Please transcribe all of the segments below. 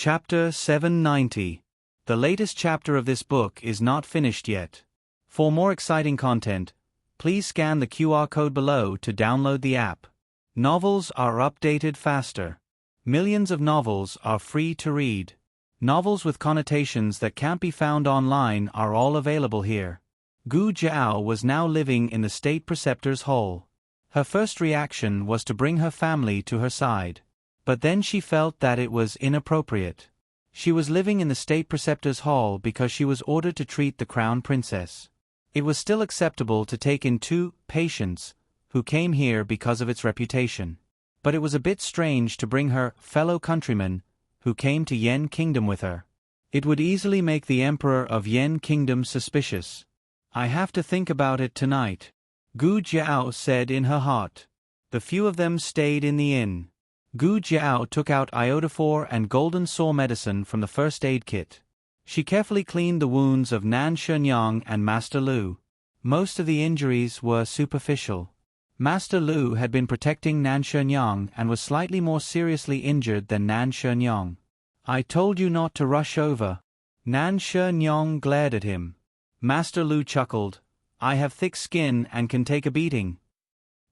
Chapter 790. The latest chapter of this book is not finished yet. For more exciting content, please scan the QR code below to download the app. Novels are updated faster. Millions of novels are free to read. Novels with connotations that can't be found online are all available here. Gu Jiao was now living in the state preceptor's hall. Her first reaction was to bring her family to her side. But then she felt that it was inappropriate. She was living in the state preceptor's hall because she was ordered to treat the crown princess. It was still acceptable to take in 2 patients who came here because of its reputation. But it was a bit strange to bring her fellow countrymen who came to Yen Kingdom with her. It would easily make the emperor of Yen Kingdom suspicious. I have to think about it tonight, Gu Jiao said in her heart. The few of them stayed in the inn. Gu Jiao took out iodophor and golden sore medicine from the first aid kit. She carefully cleaned the wounds of Nan Shenyang and Master Lu. Most of the injuries were superficial. Master Lu had been protecting Nan Shenyang and was slightly more seriously injured than Nan Shenyang. I told you not to rush over. Nan Shenyang glared at him. Master Lu chuckled. I have thick skin and can take a beating.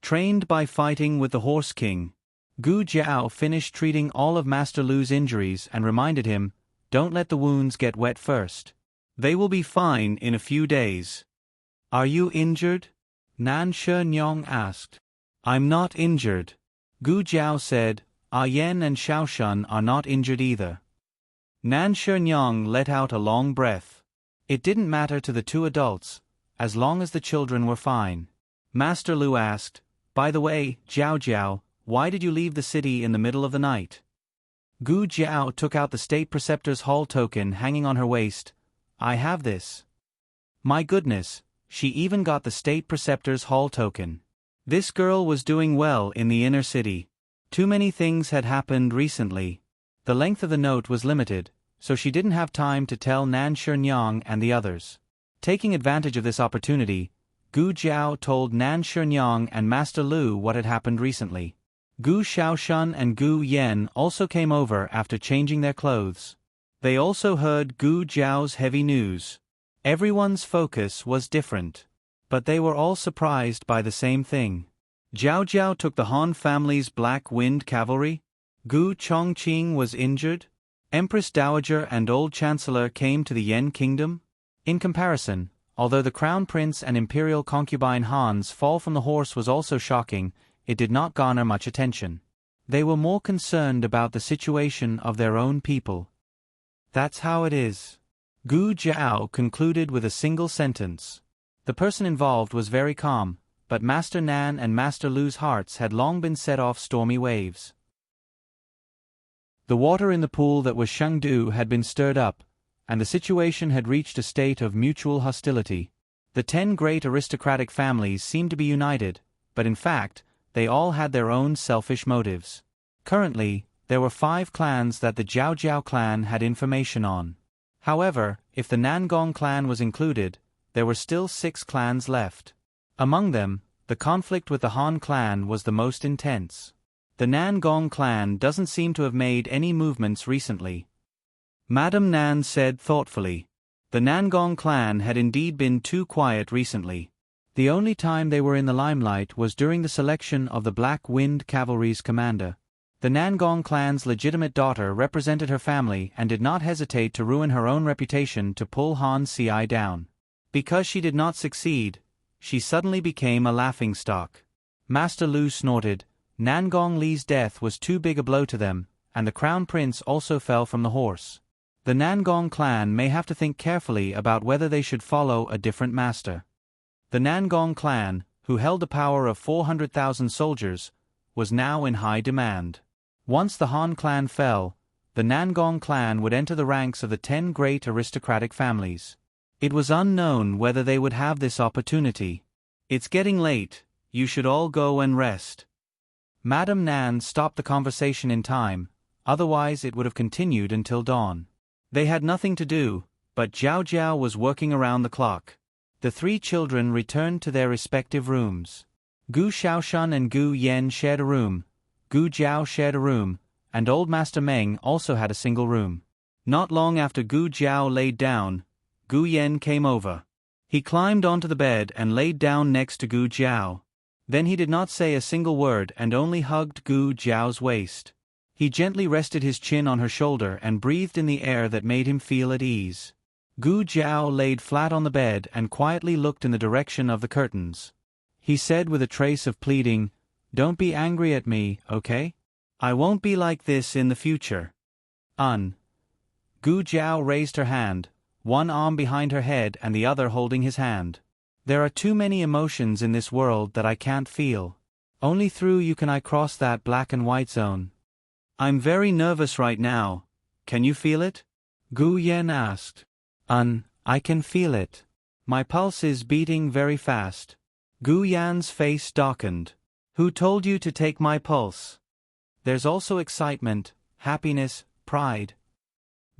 Trained by fighting with the Horse King. Gu Jiao finished treating all of Master Lu's injuries and reminded him, don't let the wounds get wet first. They will be fine in a few days. Are you injured? Nan Shenyang asked. I'm not injured. Gu Jiao said, Yen and Xiaoshan are not injured either. Nan Shenyang let out a long breath. It didn't matter to the 2 adults, as long as the children were fine. Master Lu asked, by the way, Jiao, why did you leave the city in the middle of the night? Gu Jiao took out the state preceptor's hall token hanging on her waist. I have this. My goodness, she even got the state preceptor's hall token. This girl was doing well in the inner city. Too many things had happened recently. The length of the note was limited, so she didn't have time to tell Nan Shenyang and the others. Taking advantage of this opportunity, Gu Jiao told Nan Shenyang and Master Lu what had happened recently. Gu Xiaoshan and Gu Yen also came over after changing their clothes. They also heard Gu Jiao's heavy news. Everyone's focus was different. But they were all surprised by the same thing. Jiao took the Han family's Black Wind Cavalry. Gu Chongqing was injured. Empress Dowager and Old Chancellor came to the Yen Kingdom. In comparison, although the Crown Prince and Imperial concubine Han's fall from the horse was also shocking, it did not garner much attention. They were more concerned about the situation of their own people. That's how it is. Gu Jiao concluded with a single sentence. The person involved was very calm, but Master Nan and Master Lu's hearts had long been set off stormy waves. The water in the pool that was Shangdu had been stirred up, and the situation had reached a state of mutual hostility. The 10 great aristocratic families seemed to be united, but in fact, they all had their own selfish motives. Currently, there were 5 clans that the Jiao clan had information on. However, if the Nangong clan was included, there were still 6 clans left. Among them, the conflict with the Han clan was the most intense. The Nangong clan doesn't seem to have made any movements recently. Madame Nan said thoughtfully. The Nangong clan had indeed been too quiet recently. The only time they were in the limelight was during the selection of the Black Wind Cavalry's commander. The Nangong clan's legitimate daughter represented her family and did not hesitate to ruin her own reputation to pull Han Ci down. Because she did not succeed, she suddenly became a laughingstock. Master Lu snorted. Nangong Li's death was too big a blow to them, and the crown prince also fell from the horse. The Nangong clan may have to think carefully about whether they should follow a different master. The Nangong clan, who held a power of 400,000 soldiers, was now in high demand. Once the Han clan fell, the Nangong clan would enter the ranks of the 10 great aristocratic families. It was unknown whether they would have this opportunity. It's getting late, you should all go and rest. Madame Nan stopped the conversation in time, otherwise it would have continued until dawn. They had nothing to do, but Jiao was working around the clock. The 3 children returned to their respective rooms. Gu Xiaoshan and Gu Yen shared a room, Gu Jiao shared a room, and old Master Meng also had a single room. Not long after Gu Jiao laid down, Gu Yen came over. He climbed onto the bed and laid down next to Gu Jiao. Then he did not say a single word and only hugged Gu Jiao's waist. He gently rested his chin on her shoulder and breathed in the air that made him feel at ease. Gu Jiao laid flat on the bed and quietly looked in the direction of the curtains. He said with a trace of pleading, "Don't be angry at me, okay? I won't be like this in the future." Gu Jiao raised her hand, one arm behind her head and the other holding his hand. "There are too many emotions in this world that I can't feel. Only through you can I cross that black and white zone. I'm very nervous right now. Can you feel it?" Gu Yen asked. I can feel it. My pulse is beating very fast." Gu Yan's face darkened. "Who told you to take my pulse?" "There's also excitement, happiness, pride."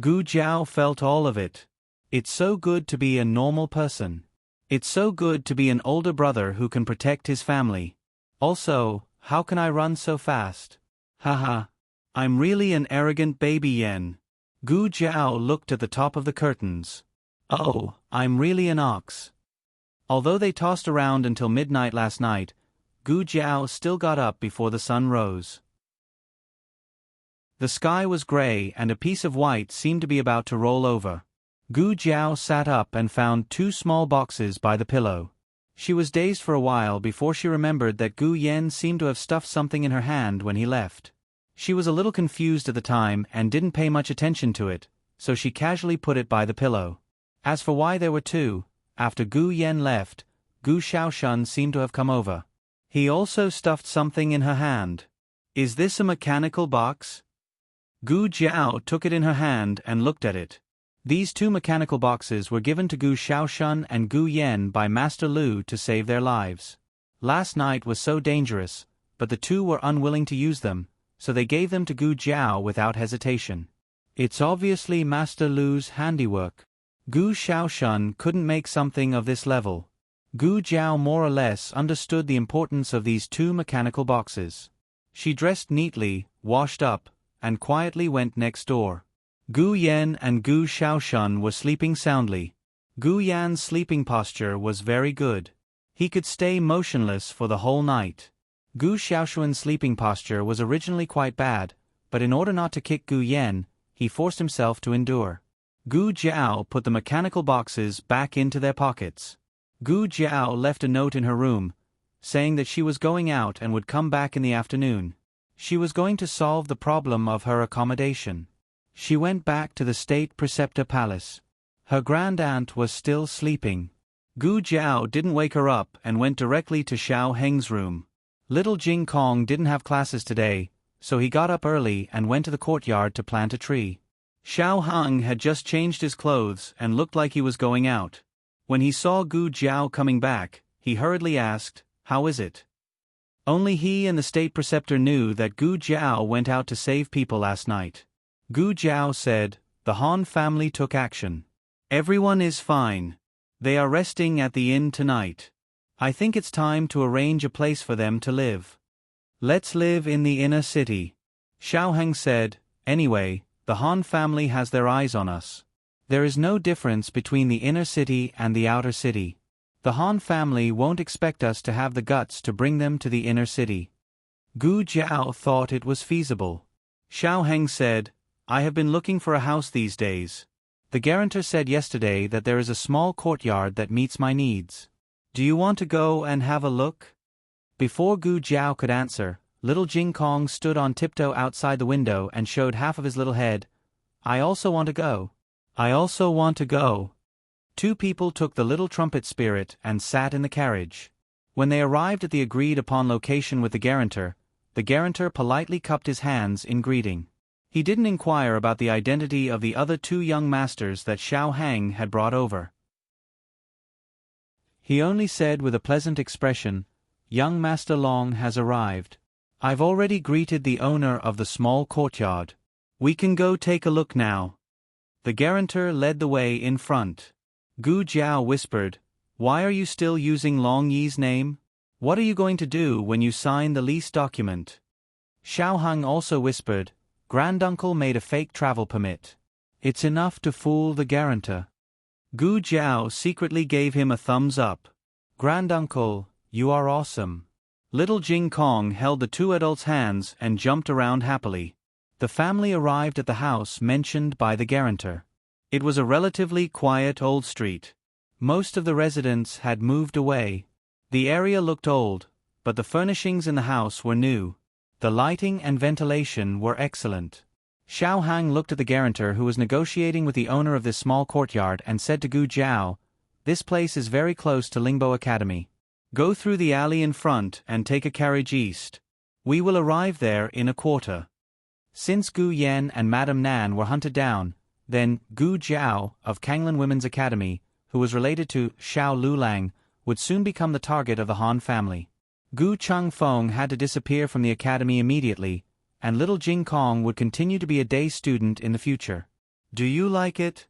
Gu Jiao felt all of it. It's so good to be a normal person. It's so good to be an older brother who can protect his family. Also, how can I run so fast? Haha. I'm really an arrogant baby Yen. Gu Jiao looked at the top of the curtains. Oh, I'm really an ox. Although they tossed around until midnight last night, Gu Jiao still got up before the sun rose. The sky was gray and a piece of white seemed to be about to roll over. Gu Jiao sat up and found 2 small boxes by the pillow. She was dazed for a while before she remembered that Gu Yen seemed to have stuffed something in her hand when he left. She was a little confused at the time and didn't pay much attention to it, so she casually put it by the pillow. As for why there were 2, after Gu Yen left, Gu Shaoshun seemed to have come over. He also stuffed something in her hand. "Is this a mechanical box?" Gu Jiao took it in her hand and looked at it. These 2 mechanical boxes were given to Gu Shaoshun and Gu Yen by Master Lu to save their lives. Last night was so dangerous, but the 2 were unwilling to use them, so they gave them to Gu Jiao without hesitation. It's obviously Master Lu's handiwork. Gu Shaoshun couldn't make something of this level. Gu Jiao more or less understood the importance of these 2 mechanical boxes. She dressed neatly, washed up, and quietly went next door. Gu Yen and Gu Shaoshun were sleeping soundly. Gu Yan's sleeping posture was very good. He could stay motionless for the whole night. Gu Shaoshun's sleeping posture was originally quite bad, but in order not to kick Gu Yen, he forced himself to endure. Gu Jiao put the mechanical boxes back into their pockets. Gu Jiao left a note in her room, saying that she was going out and would come back in the afternoon. She was going to solve the problem of her accommodation. She went back to the State Preceptor Palace. Her grand aunt was still sleeping. Gu Jiao didn't wake her up and went directly to Xiao Heng's room. Little Jing Kong didn't have classes today, so he got up early and went to the courtyard to plant a tree. Xiao Heng had just changed his clothes and looked like he was going out. When he saw Gu Jiao coming back, he hurriedly asked, "How is it?" Only he and the State Preceptor knew that Gu Jiao went out to save people last night. Gu Jiao said, "The Han family took action. Everyone is fine. They are resting at the inn tonight. I think it's time to arrange a place for them to live. Let's live in the inner city." Xiao Heng said, "Anyway, the Han family has their eyes on us. There is no difference between the inner city and the outer city. The Han family won't expect us to have the guts to bring them to the inner city." Gu Jiao thought it was feasible. Xiao Heng said, "I have been looking for a house these days. The guarantor said yesterday that there is a small courtyard that meets my needs. Do you want to go and have a look?" Before Gu Jiao could answer, little Jing Kong stood on tiptoe outside the window and showed half of his little head. "I also want to go. I also want to go." 2 people took the little trumpet spirit and sat in the carriage. When they arrived at the agreed-upon location with the guarantor politely cupped his hands in greeting. He didn't inquire about the identity of the other 2 young masters that Xiao Heng had brought over. He only said with a pleasant expression, "Young Master Long has arrived. I've already greeted the owner of the small courtyard. We can go take a look now." The guarantor led the way in front. Gu Jiao whispered, "Why are you still using Long Yi's name? What are you going to do when you sign the lease document?" Xiao Heng also whispered, Granduncle made a fake travel permit. It's enough to fool the guarantor. Gu Jiao secretly gave him a thumbs up. Granduncle, you are awesome. Little Jing Kong held the two adults' hands and jumped around happily. The family arrived at the house mentioned by the guarantor. It was a relatively quiet old street. Most of the residents had moved away. The area looked old, but the furnishings in the house were new. The lighting and ventilation were excellent. Xiao Hang looked at the guarantor who was negotiating with the owner of this small courtyard and said to Gu Jiao, "This place is very close to Lingbo Academy. Go through the alley in front and take a carriage east. We will arrive there in a quarter." Since Gu Yan and Madame Nan were hunted down, then Gu Jiao of Kanglan Women's Academy, who was related to Xiao Lulang, would soon become the target of the Han family. Gu Changfeng had to disappear from the academy immediately, and little Jing Kong would continue to be a day student in the future. "Do you like it?"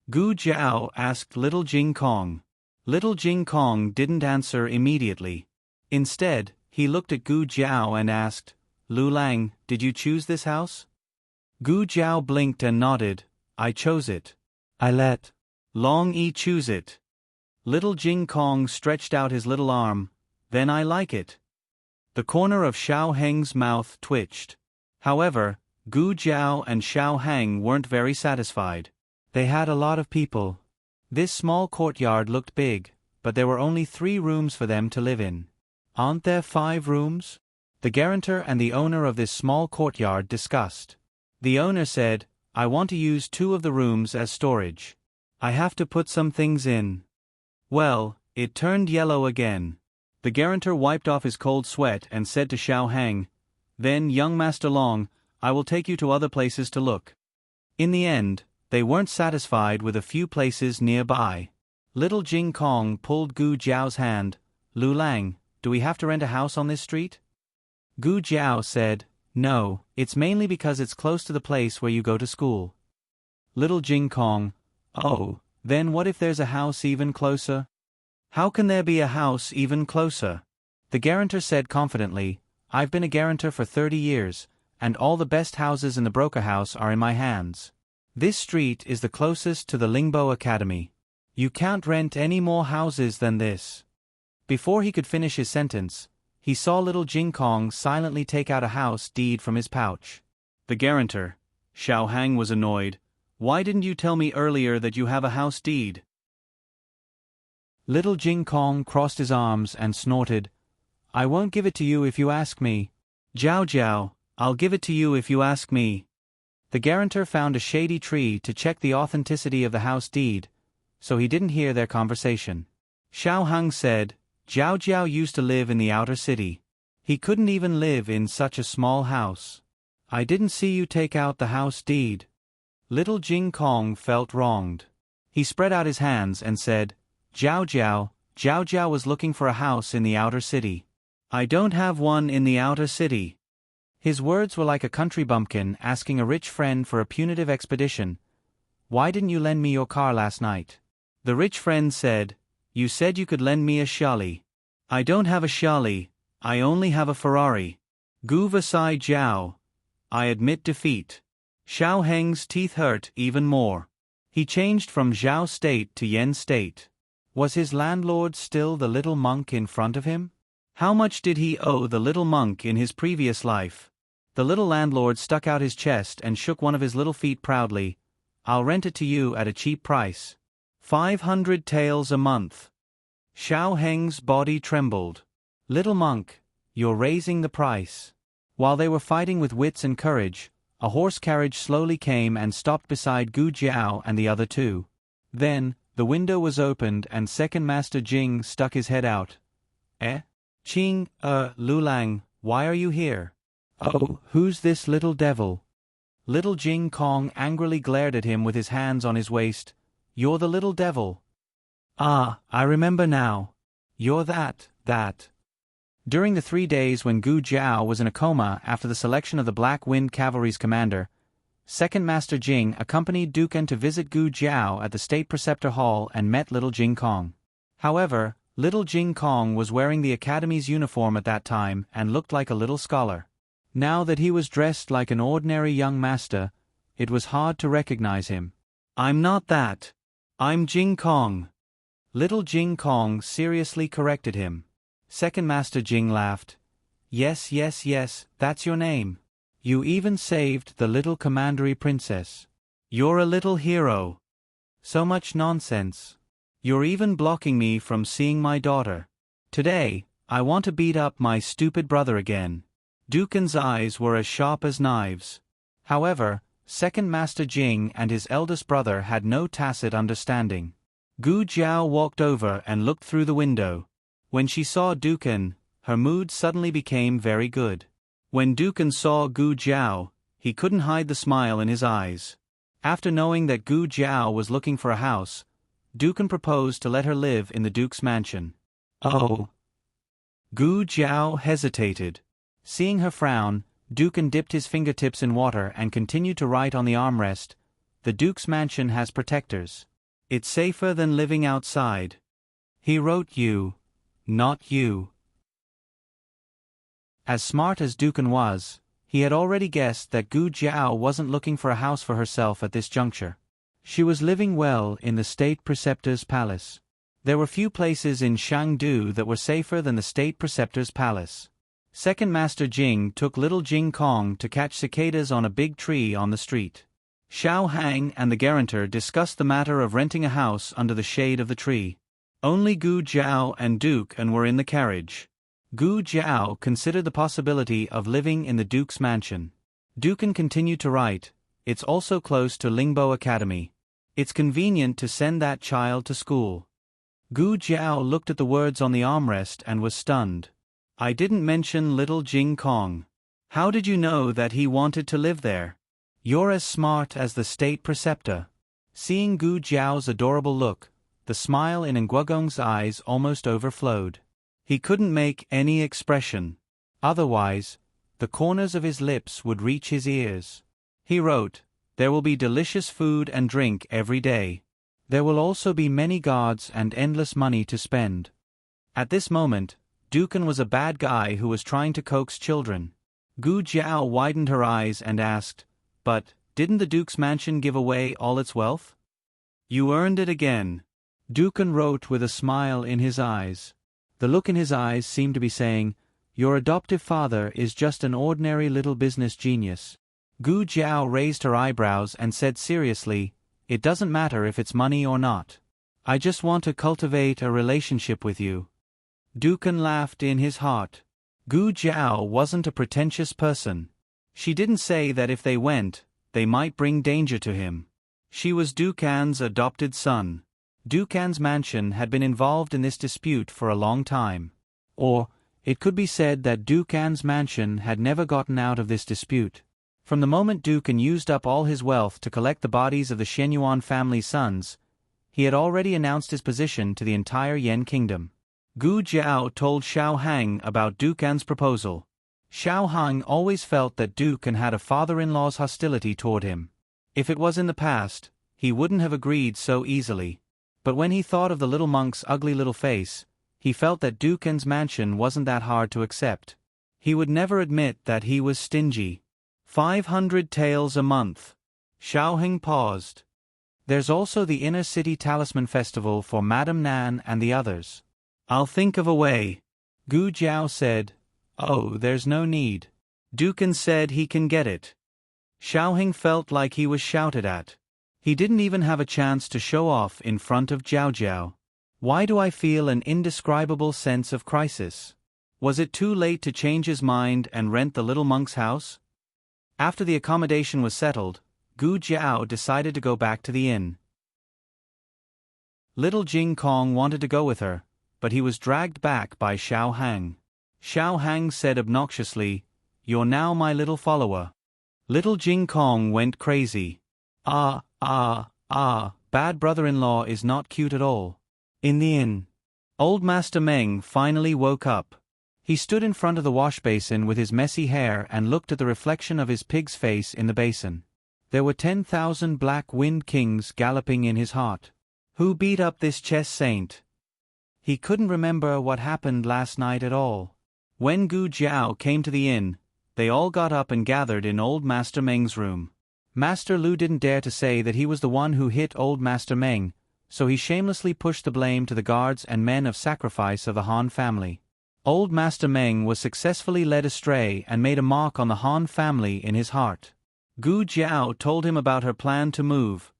Gu Jiao asked little Jing Kong. Little Jing Kong didn't answer immediately. Instead, he looked at Gu Jiao and asked, "Lu Lang, did you choose this house?" Gu Jiao blinked and nodded. "I chose it." "I let Long Yi choose it." Little Jing Kong stretched out his little arm. "Then I like it." The corner of Xiao Heng's mouth twitched. However, Gu Jiao and Xiao Heng weren't very satisfied. They had a lot of people. This small courtyard looked big, but there were only 3 rooms for them to live in. "Aren't there 5 rooms?" The guarantor and the owner of this small courtyard discussed. The owner said, "I want to use 2 of the rooms as storage. I have to put some things in." Well, it turned yellow again. The guarantor wiped off his cold sweat and said to Xiao Heng, "Then, young Master Long, I will take you to other places to look." In the end, they weren't satisfied with a few places nearby. Little Jing Kong pulled Gu Jiao's hand. "Lu Lang, do we have to rent a house on this street?" Gu Jiao said, "No, it's mainly because it's close to the place where you go to school." Little Jing Kong, "Oh, then what if there's a house even closer?" "How can there be a house even closer?" The guarantor said confidently, "I've been a guarantor for 30 years, and all the best houses in the broker house are in my hands. This street is the closest to the Lingbo Academy. You can't rent any more houses than this." Before he could finish his sentence, he saw little Jing Kong silently take out a house deed from his pouch. The guarantor, Xiao Hang, was annoyed. "Why didn't you tell me earlier that you have a house deed?" Little Jing Kong crossed his arms and snorted, "I won't give it to you if you ask me." "Jiao Jiao, I'll give it to you if you ask me." The guarantor found a shady tree to check the authenticity of the house deed, so he didn't hear their conversation. Xiao Hang said, "Jiao Jiao used to live in the outer city. He couldn't even live in such a small house. I didn't see you take out the house deed." Little Jing Kong felt wronged. He spread out his hands and said, "Jiao Jiao was looking for a house in the outer city. I don't have one in the outer city." His words were like a country bumpkin asking a rich friend for a punitive expedition. "Why didn't you lend me your car last night?" The rich friend said, "You said you could lend me a Xiaoli." "I don't have a Xiaoli, I only have a Ferrari." Gu Vasai Jiao. I admit defeat. Xiao Heng's teeth hurt even more. He changed from Zhao state to Yen state. Was his landlord still the little monk in front of him? How much did he owe the little monk in his previous life? The little landlord stuck out his chest and shook one of his little feet proudly. "I'll rent it to you at a cheap price. 500 taels a month." Xiao Heng's body trembled. "Little monk, you're raising the price." While they were fighting with wits and courage, a horse carriage slowly came and stopped beside Gu Jiao and the other 2. Then, the window was opened and Second Master Jing stuck his head out. Qing, Lu Lang, why are you here?" "Oh, who's this little devil?" Little Jing Kong angrily glared at him with his hands on his waist. "You're the little devil." "Ah, I remember now. You're that. During the 3 days when Gu Jiao was in a coma after the selection of the Black Wind Cavalry's commander, Second Master Jing accompanied Dukan to visit Gu Jiao at the State Preceptor Hall and met little Jing Kong. However, little Jing Kong was wearing the Academy's uniform at that time and looked like a little scholar. Now that he was dressed like an ordinary young master, it was hard to recognize him. "I'm not that. I'm Jing Kong." Little Jing Kong seriously corrected him. Second Master Jing laughed. Yes, yes, yes, that's your name. You even saved the little commandery princess. You're a little hero. So much nonsense. You're even blocking me from seeing my daughter. Today, I want to beat up my stupid brother again. Dukan's eyes were as sharp as knives. However, Second Master Jing and his eldest brother had no tacit understanding. Gu Jiao walked over and looked through the window. When she saw Dukan, her mood suddenly became very good. When Dukan saw Gu Jiao, he couldn't hide the smile in his eyes. After knowing that Gu Jiao was looking for a house, Dukan proposed to let her live in the Duke's mansion. Oh. Gu Jiao hesitated. Seeing her frown, Dukan dipped his fingertips in water and continued to write on the armrest, "The Duke's mansion has protectors. It's safer than living outside." He wrote you, not you. As smart as Dukan was, he had already guessed that Gu Jiao wasn't looking for a house for herself at this juncture. She was living well in the state preceptor's palace. There were few places in Shangdu that were safer than the state preceptor's palace. Second Master Jing took little Jing Kong to catch cicadas on a big tree on the street. Xiao Hang and the guarantor discussed the matter of renting a house under the shade of the tree. Only Gu Jiao and Dukan were in the carriage. Gu Jiao considered the possibility of living in the Duke's mansion. Dukan continued to write, "It's also close to Lingbo Academy. It's convenient to send that child to school." Gu Jiao looked at the words on the armrest and was stunned. "I didn't mention little Jing Kong. How did you know that he wanted to live there? You're as smart as the state preceptor." Seeing Gu Jiao's adorable look, the smile in Nguogong's eyes almost overflowed. He couldn't make any expression. Otherwise, the corners of his lips would reach his ears. He wrote, "There will be delicious food and drink every day. There will also be many guards and endless money to spend." At this moment, Dukan was a bad guy who was trying to coax children. Gu Jiao widened her eyes and asked, "But, didn't the Duke's mansion give away all its wealth?" "You earned it again." Dukan wrote with a smile in his eyes. The look in his eyes seemed to be saying, "Your adoptive father is just an ordinary little business genius." Gu Jiao raised her eyebrows and said seriously, "It doesn't matter if it's money or not. I just want to cultivate a relationship with you." Dukan laughed in his heart. Gu Jiao wasn't a pretentious person. She didn't say that if they went, they might bring danger to him. She was Dukan's adopted son. Dukan's mansion had been involved in this dispute for a long time. Or, it could be said that Dukan's mansion had never gotten out of this dispute. From the moment Dukan used up all his wealth to collect the bodies of the Shenyuan family's sons, he had already announced his position to the entire Yen kingdom. Gu Jiao told Xiao Hang about Dukan's proposal. Xiao Hang always felt that Dukan had a father-in-law's hostility toward him. If it was in the past, he wouldn't have agreed so easily. But when he thought of the little monk's ugly little face, he felt that Dukan's mansion wasn't that hard to accept. He would never admit that he was stingy. 500 taels a month. Xiao Hang paused. There's also the Inner City Talisman Festival for Madame Nan and the others. I'll think of a way. Gu Jiao said, "Oh, there's no need. Dukan said he can get it." Xiao Hang felt like he was shouted at. He didn't even have a chance to show off in front of Jiao Jiao. Why do I feel an indescribable sense of crisis? Was it too late to change his mind and rent the little monk's house? After the accommodation was settled, Gu Jiao decided to go back to the inn. Little Jing Kong wanted to go with her, but he was dragged back by Xiao Hang. Xiao Hang said obnoxiously, "You're now my little follower." Little Jing Kong went crazy. Bad brother-in-law is not cute at all. In the inn, old Master Meng finally woke up. He stood in front of the wash basin with his messy hair and looked at the reflection of his pig's face in the basin. There were 10,000 black wind kings galloping in his heart. Who beat up this chess saint? He couldn't remember what happened last night at all. When Gu Jiao came to the inn, they all got up and gathered in old Master Meng's room. Master Lu didn't dare to say that he was the one who hit old Master Meng, so he shamelessly pushed the blame to the guards and men of sacrifice of the Han family. Old Master Meng was successfully led astray and made a mark on the Han family in his heart. Gu Jiao told him about her plan to move.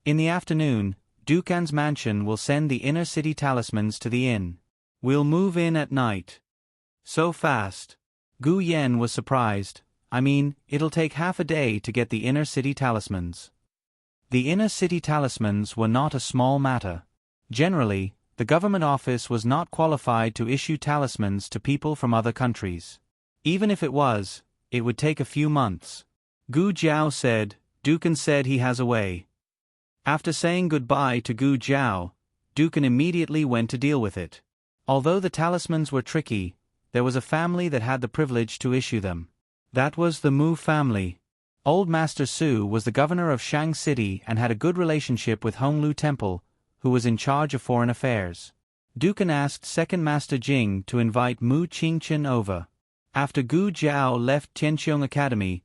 In the afternoon, Dukan's mansion will send the inner city talismans to the inn. We'll move in at night. So fast. Gu Yen was surprised. I mean, it'll take half a day to get the inner city talismans. The inner city talismans were not a small matter. Generally, the government office was not qualified to issue talismans to people from other countries. Even if it was, it would take a few months. Gu Jiao said, Dukan said he has a way. After saying goodbye to Gu Jiao, Dukan immediately went to deal with it. Although the talismans were tricky, there was a family that had the privilege to issue them. That was the Mu family. Old Master Su was the governor of Shang City and had a good relationship with Honglu Temple, who was in charge of foreign affairs. Dukan asked Second Master Jing to invite Mu Qingchen over. After Gu Jiao left Tianqiong Academy,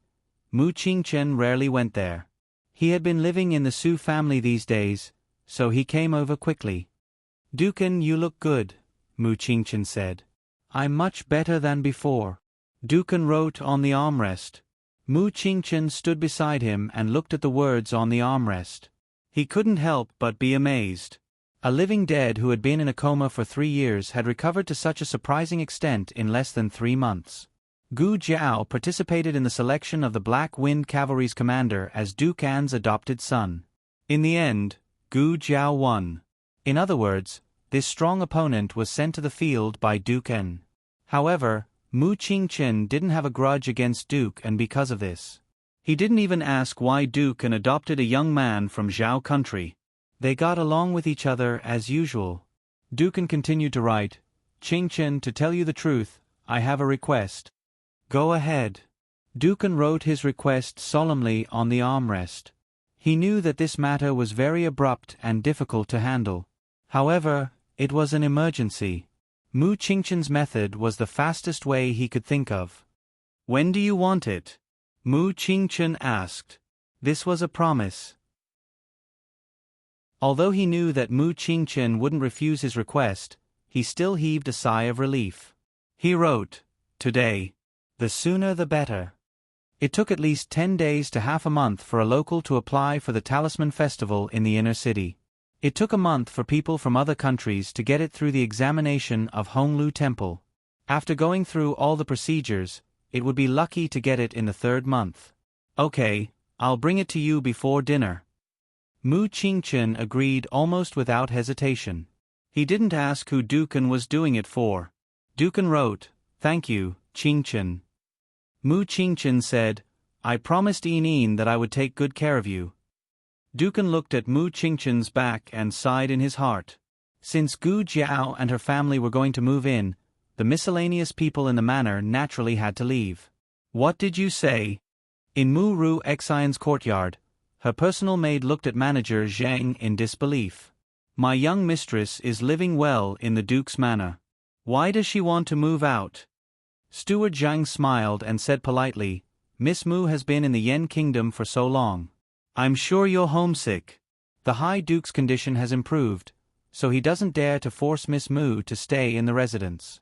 Mu Qingchen rarely went there. He had been living in the Su family these days, so he came over quickly. Dukan, you look good, Mu Qingchen said. I'm much better than before. Dukan wrote on the armrest. Mu Qingchen stood beside him and looked at the words on the armrest. He couldn't help but be amazed. A living dead who had been in a coma for 3 years had recovered to such a surprising extent in less than 3 months. Gu Jiao participated in the selection of the Black Wind Cavalry's commander as Dukan's adopted son. In the end, Gu Jiao won. In other words, this strong opponent was sent to the field by Dukan. However, Mu Qingchen didn't have a grudge against Dukan because of this. He didn't even ask why Dukan adopted a young man from Zhao country. They got along with each other as usual. Dukan continued to write, Qingchen, to tell you the truth, I have a request. Go ahead. Dukan wrote his request solemnly on the armrest. He knew that this matter was very abrupt and difficult to handle. However, it was an emergency. Mu Qingchen's method was the fastest way he could think of. When do you want it? Mu Qingchen asked. This was a promise. Although he knew that Mu Qingchen wouldn't refuse his request, he still heaved a sigh of relief. He wrote, Today. The sooner the better. It took at least 10 days to half a month for a local to apply for the Talisman Festival in the inner city. It took a month for people from other countries to get it through the examination of Honglu Temple. After going through all the procedures, it would be lucky to get it in the 3rd month. Okay, I'll bring it to you before dinner. Mu Qingchen agreed almost without hesitation. He didn't ask who Dukan was doing it for. Dukan wrote, Thank you, Qingchen. Mu Qingchen said, I promised Yin that I would take good care of you. Dukan looked at Mu Qingchen's back and sighed in his heart. Since Gu Jiao and her family were going to move in, the miscellaneous people in the manor naturally had to leave. What did you say? In Mu Ru Xian's courtyard, her personal maid looked at manager Zhang in disbelief. My young mistress is living well in the Duke's manor. Why does she want to move out? Steward Zhang smiled and said politely, Miss Mu has been in the Yen Kingdom for so long. I'm sure you're homesick. The High Duke's condition has improved, so he doesn't dare to force Miss Mu to stay in the residence.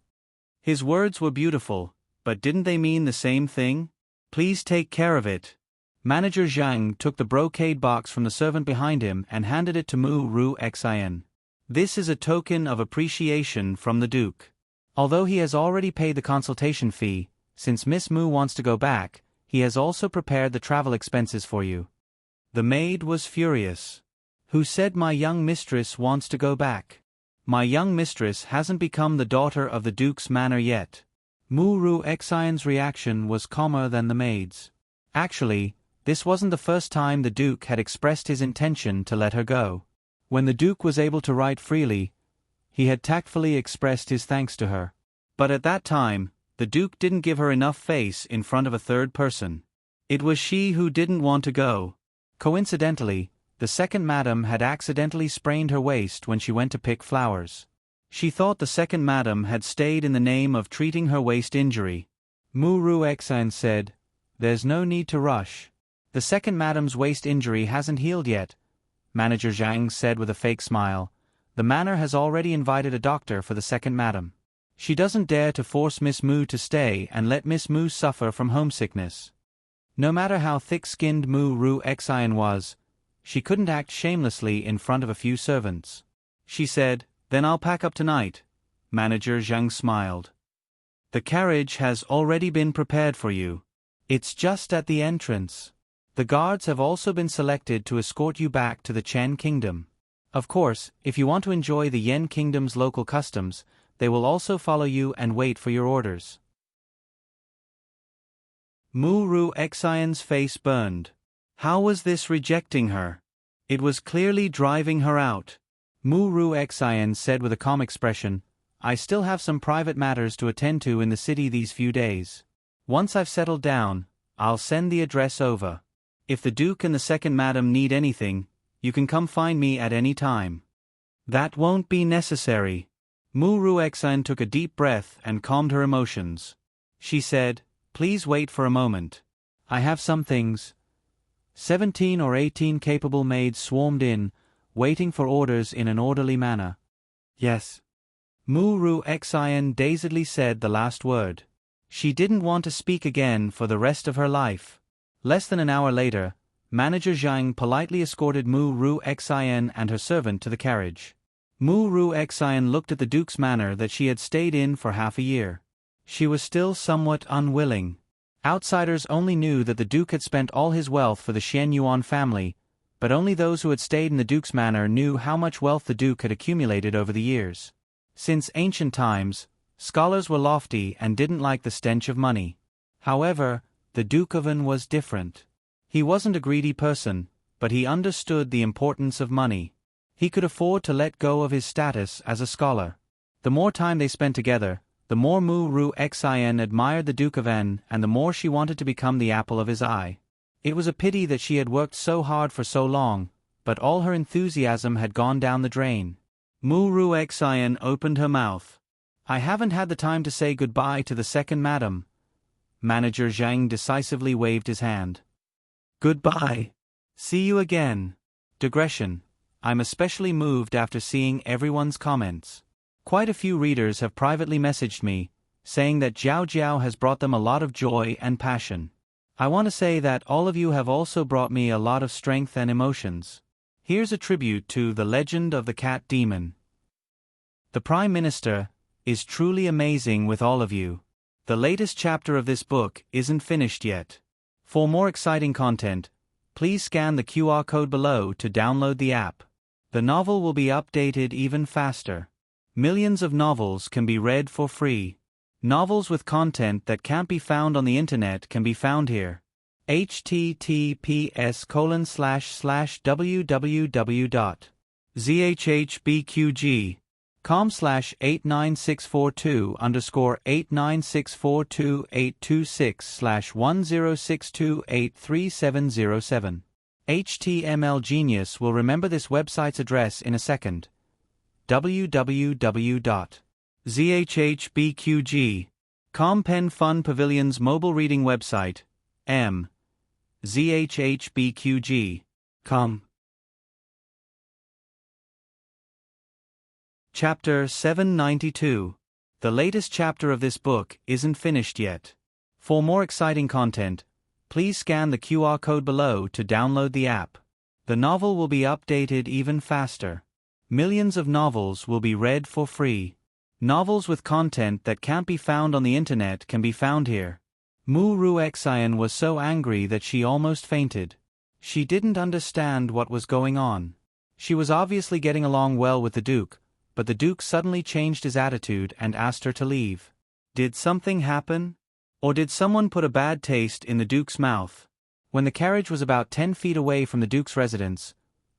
His words were beautiful, but didn't they mean the same thing? Please take care of it. Manager Zhang took the brocade box from the servant behind him and handed it to Mu Ru Xian. This is a token of appreciation from the Duke. Although he has already paid the consultation fee, since Miss Mu wants to go back, he has also prepared the travel expenses for you. The maid was furious. Who said my young mistress wants to go back? My young mistress hasn't become the daughter of the Duke's manor yet. Mu Ru Xian's reaction was calmer than the maid's. Actually, this wasn't the first time the Duke had expressed his intention to let her go. When the Duke was able to write freely, he had tactfully expressed his thanks to her. But at that time, the Duke didn't give her enough face in front of a third person. It was she who didn't want to go. Coincidentally, the second madam had accidentally sprained her waist when she went to pick flowers. She thought the second madam had stayed in the name of treating her waist injury. Mu Ruexan said, "There's no need to rush. The second madam's waist injury hasn't healed yet," Manager Zhang said with a fake smile. "The manor has already invited a doctor for the second madam. She doesn't dare to force Miss Mu to stay and let Miss Mu suffer from homesickness." No matter how thick-skinned Mu Ruexan was, she couldn't act shamelessly in front of a few servants. She said, "Then I'll pack up tonight." Manager Zhang smiled. "The carriage has already been prepared for you. It's just at the entrance. The guards have also been selected to escort you back to the Chen Kingdom. Of course, if you want to enjoy the Yen Kingdom's local customs, they will also follow you and wait for your orders." Mu Ruexan's face burned. How was this rejecting her? It was clearly driving her out. Mu Ruexan said with a calm expression, "I still have some private matters to attend to in the city these few days. Once I've settled down, I'll send the address over. If the Duke and the second madam need anything, you can come find me at any time." "That won't be necessary." Mu Ruexan took a deep breath and calmed her emotions. She said, "Please wait for a moment. I have some things." 17 or 18 capable maids swarmed in, waiting for orders in an orderly manner. "Yes." Mu Ruexan dazedly said the last word. She didn't want to speak again for the rest of her life. Less than an hour later, Manager Zhang politely escorted Mu Ruexan and her servant to the carriage. Mu Ruexan looked at the Duke's manor that she had stayed in for half a year. She was still somewhat unwilling. Outsiders only knew that the Duke had spent all his wealth for the Xian Yuan family, but only those who had stayed in the Duke's manor knew how much wealth the Duke had accumulated over the years. Since ancient times, scholars were lofty and didn't like the stench of money. However, the Duke of An was different. He wasn't a greedy person, but he understood the importance of money. He could afford to let go of his status as a scholar. The more time they spent together, the more Mu Ruexan admired the Duke of N, and the more she wanted to become the apple of his eye. It was a pity that she had worked so hard for so long, but all her enthusiasm had gone down the drain. Mu Ruexan opened her mouth. "I haven't had the time to say goodbye to the second madam." Manager Zhang decisively waved his hand. "Goodbye. See you again." Digression. I'm especially moved after seeing everyone's comments. Quite a few readers have privately messaged me, saying that Jiao Jiao has brought them a lot of joy and passion. I want to say that all of you have also brought me a lot of strength and emotions. Here's a tribute to The Legend of the Cat Demon. The Prime Minister is truly amazing with all of you. The latest chapter of this book isn't finished yet. For more exciting content, please scan the QR code below to download the app. The novel will be updated even faster. Millions of novels can be read for free. Novels with content that can't be found on the internet can be found here. https://www.zhbqg.com/89642826826/1062833707. HTML Genius will remember this website's address in a second. www.zhhbqg.com Pen Fun Pavilion's mobile reading website, zhhbqg.com. Chapter 792. The latest chapter of this book isn't finished yet. For more exciting content, please scan the QR code below to download the app. The novel will be updated even faster. Millions of novels will be read for free. Novels with content that can't be found on the internet can be found here. Mu Ruexan was so angry that she almost fainted. She didn't understand what was going on. She was obviously getting along well with the Duke, but the Duke suddenly changed his attitude and asked her to leave. Did something happen? Or did someone put a bad taste in the Duke's mouth? When the carriage was about 10 feet away from the Duke's residence,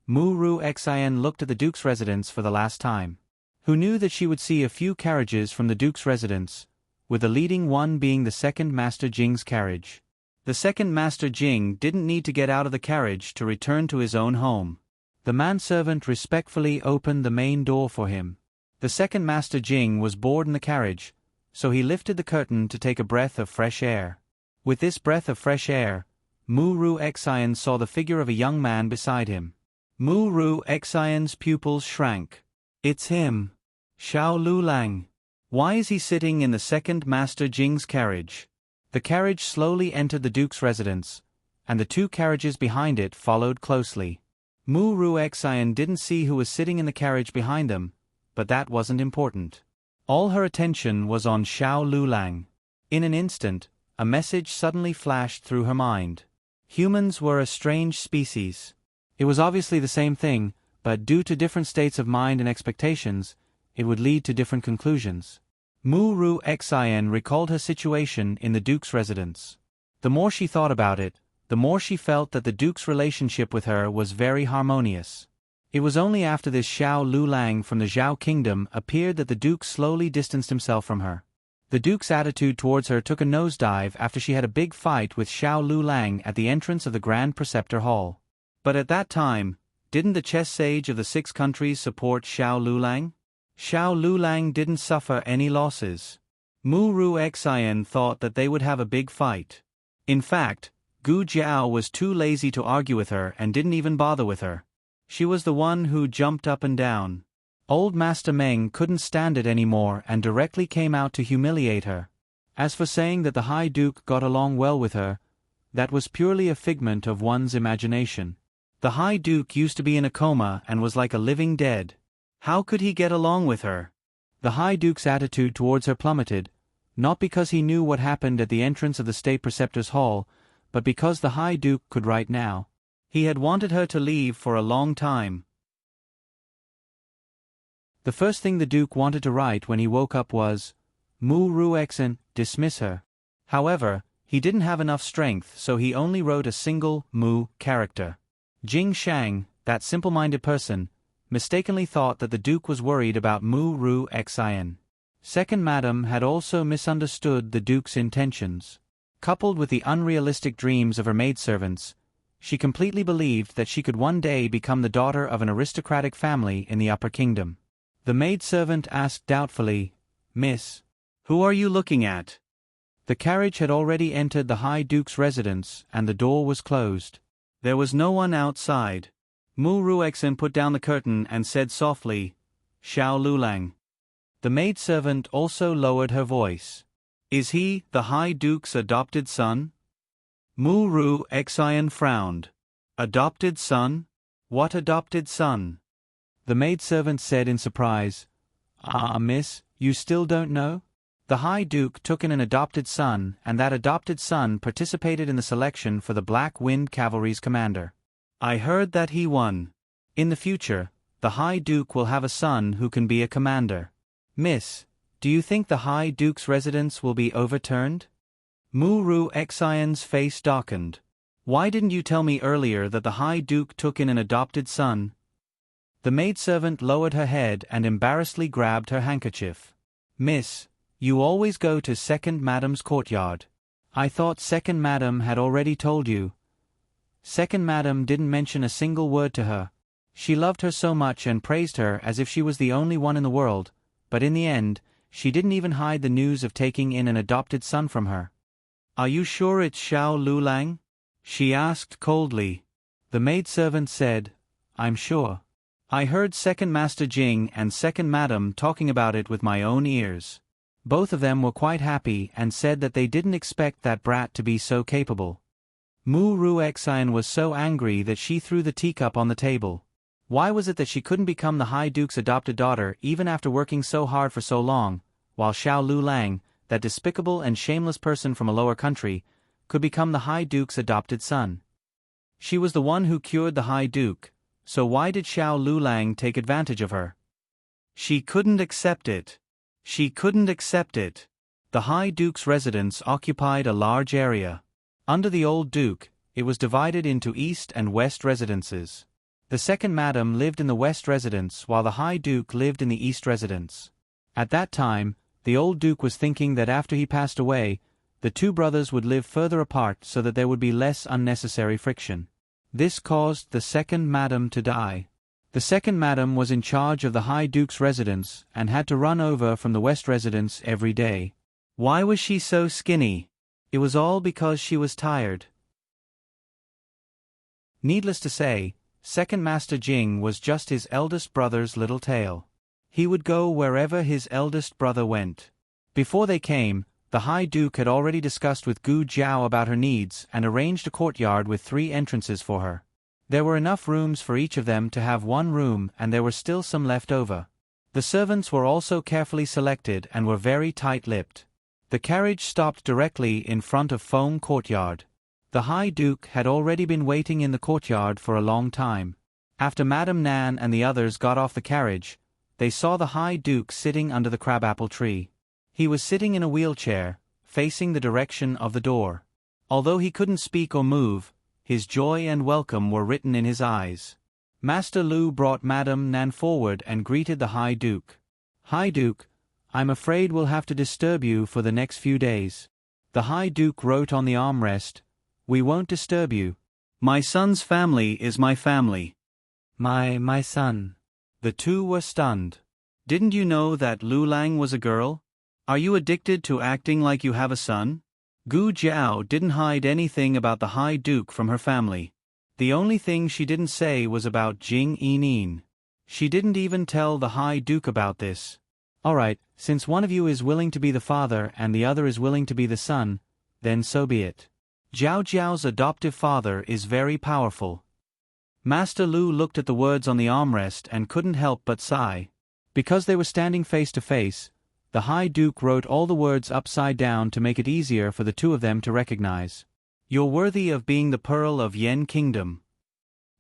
Mu Ruexan looked at the Duke's residence for the last time. Who knew that she would see a few carriages from the Duke's residence, with the leading one being the second Master Jing's carriage. The second Master Jing didn't need to get out of the carriage to return to his own home. The manservant respectfully opened the main door for him. The second Master Jing was bored in the carriage, so he lifted the curtain to take a breath of fresh air. With this breath of fresh air, Mu-Ru Xian saw the figure of a young man beside him. Mu-Ru Xian's pupils shrank. It's him. Xiao Lulang. Why is he sitting in the second Master Jing's carriage? The carriage slowly entered the Duke's residence, and the two carriages behind it followed closely. Mu-Ru Xian didn't see who was sitting in the carriage behind them, but that wasn't important. All her attention was on Xiao Lulang. In an instant, a message suddenly flashed through her mind. Humans were a strange species. It was obviously the same thing, but due to different states of mind and expectations, it would lead to different conclusions. Mu-Ru Xian recalled her situation in the Duke's residence. The more she thought about it, the more she felt that the Duke's relationship with her was very harmonious. It was only after this Xiao Lulang from the Zhao kingdom appeared that the Duke slowly distanced himself from her. The Duke's attitude towards her took a nosedive after she had a big fight with Xiao Lulang at the entrance of the Grand Preceptor Hall. But at that time, didn't the chess sage of the 6 countries support Xiao Lulang? Xiao Lulang didn't suffer any losses. Mu-Ru Xian thought that they would have a big fight. In fact, Gu Jiao was too lazy to argue with her and didn't even bother with her. She was the one who jumped up and down. Old Master Meng couldn't stand it anymore and directly came out to humiliate her. As for saying that the High Duke got along well with her, that was purely a figment of one's imagination. The High Duke used to be in a coma and was like a living dead. How could he get along with her? The High Duke's attitude towards her plummeted, not because he knew what happened at the entrance of the State Preceptor's Hall, but because the High Duke could write now. He had wanted her to leave for a long time. The first thing the Duke wanted to write when he woke up was, Mu-Ru Xian, dismiss her. However, he didn't have enough strength, so he only wrote a single Mu character. Jing Shang, that simple-minded person, mistakenly thought that the Duke was worried about Mu-Ru Xian. Second Madam had also misunderstood the Duke's intentions. Coupled with the unrealistic dreams of her maidservants, she completely believed that she could one day become the daughter of an aristocratic family in the Upper Kingdom. The maidservant asked doubtfully, Miss, who are you looking at? The carriage had already entered the High Duke's residence and the door was closed. There was no one outside. Mu-Ru Xian put down the curtain and said softly, Xiao Lulang. The maidservant also lowered her voice. Is he the High Duke's adopted son? Mu-Ru Xian frowned. Adopted son? What adopted son? The maidservant said in surprise, miss, you still don't know? The High Duke took in an adopted son, and that adopted son participated in the selection for the Black Wind Cavalry's commander. I heard that he won. In the future, the High Duke will have a son who can be a commander. Miss, do you think the High Duke's residence will be overturned? Mu-Ru Xian's face darkened. Why didn't you tell me earlier that the High Duke took in an adopted son? The maidservant lowered her head and embarrassedly grabbed her handkerchief. Miss, you always go to Second Madam's courtyard. I thought Second Madam had already told you. Second Madam didn't mention a single word to her. She loved her so much and praised her as if she was the only one in the world, but in the end, she didn't even hide the news of taking in an adopted son from her. Are you sure it's Xiao Lulang? She asked coldly. The maidservant said, I'm sure. I heard Second Master Jing and Second Madam talking about it with my own ears. Both of them were quite happy and said that they didn't expect that brat to be so capable. Mu-Ru Xian was so angry that she threw the teacup on the table. Why was it that she couldn't become the High Duke's adopted daughter even after working so hard for so long, while Xiao Lulang, that despicable and shameless person from a lower country, could become the High Duke's adopted son? She was the one who cured the High Duke, so why did Xiao Lulang take advantage of her? She couldn't accept it. She couldn't accept it. The High Duke's residence occupied a large area. Under the old Duke, it was divided into East and West residences. The Second Madam lived in the West residence while the High Duke lived in the East residence. At that time, the old Duke was thinking that after he passed away, the two brothers would live further apart so that there would be less unnecessary friction. This caused the Second Madam to die. The Second Madam was in charge of the High Duke's residence and had to run over from the West residence every day. Why was she so skinny? It was all because she was tired. Needless to say, Second Master Jing was just his eldest brother's little tail. He would go wherever his eldest brother went. Before they came, the High Duke had already discussed with Gu Jiao about her needs and arranged a courtyard with 3 entrances for her. There were enough rooms for each of them to have 1 room, and there were still some left over. The servants were also carefully selected and were very tight-lipped. The carriage stopped directly in front of Foam Courtyard. The High Duke had already been waiting in the courtyard for a long time. After Madame Nan and the others got off the carriage, they saw the High Duke sitting under the crabapple tree. He was sitting in a wheelchair, facing the direction of the door. Although he couldn't speak or move, his joy and welcome were written in his eyes. Master Lu brought Madame Nan forward and greeted the High Duke. "High Duke, I'm afraid we'll have to disturb you for the next few days." The High Duke wrote on the armrest, "We won't disturb you. My son's family is my family." My son. The 2 were stunned. "Didn't you know that Lu Lang was a girl? Are you addicted to acting like you have a son?" Gu Jiao didn't hide anything about the High Duke from her family. The only thing she didn't say was about Jing Yinin. She didn't even tell the High Duke about this. "Alright, since one of you is willing to be the father and the other is willing to be the son, then so be it. Jiao Jiao's adoptive father is very powerful." Master Lu looked at the words on the armrest and couldn't help but sigh. Because they were standing face to face, the High Duke wrote all the words upside down to make it easier for the 2 of them to recognize. "You're worthy of being the Pearl of Yen Kingdom."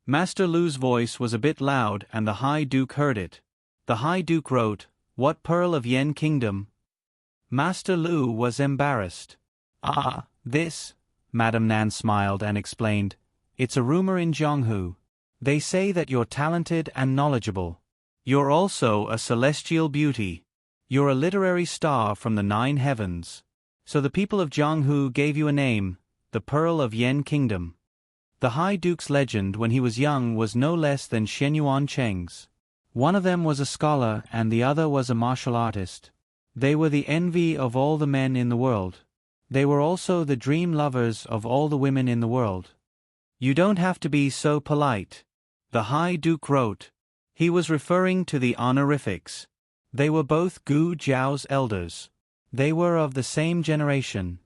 Master Lu's voice was a bit loud and the High Duke heard it. The High Duke wrote, "What Pearl of Yen Kingdom?" Master Lu was embarrassed. This," Madame Nan smiled and explained, "it's a rumor in Jianghu. They say that you're talented and knowledgeable. You're also a celestial beauty. You're a literary star from the 9 heavens. So the people of Jianghu gave you a name, the Pearl of Yen Kingdom." The High Duke's legend when he was young was no less than Shenyuan Cheng's. One of them was a scholar and the other was a martial artist. They were the envy of all the men in the world. They were also the dream lovers of all the women in the world. "You don't have to be so polite," the High Duke wrote. He was referring to the honorifics. They were both Gu Jiao's elders. They were of the same generation.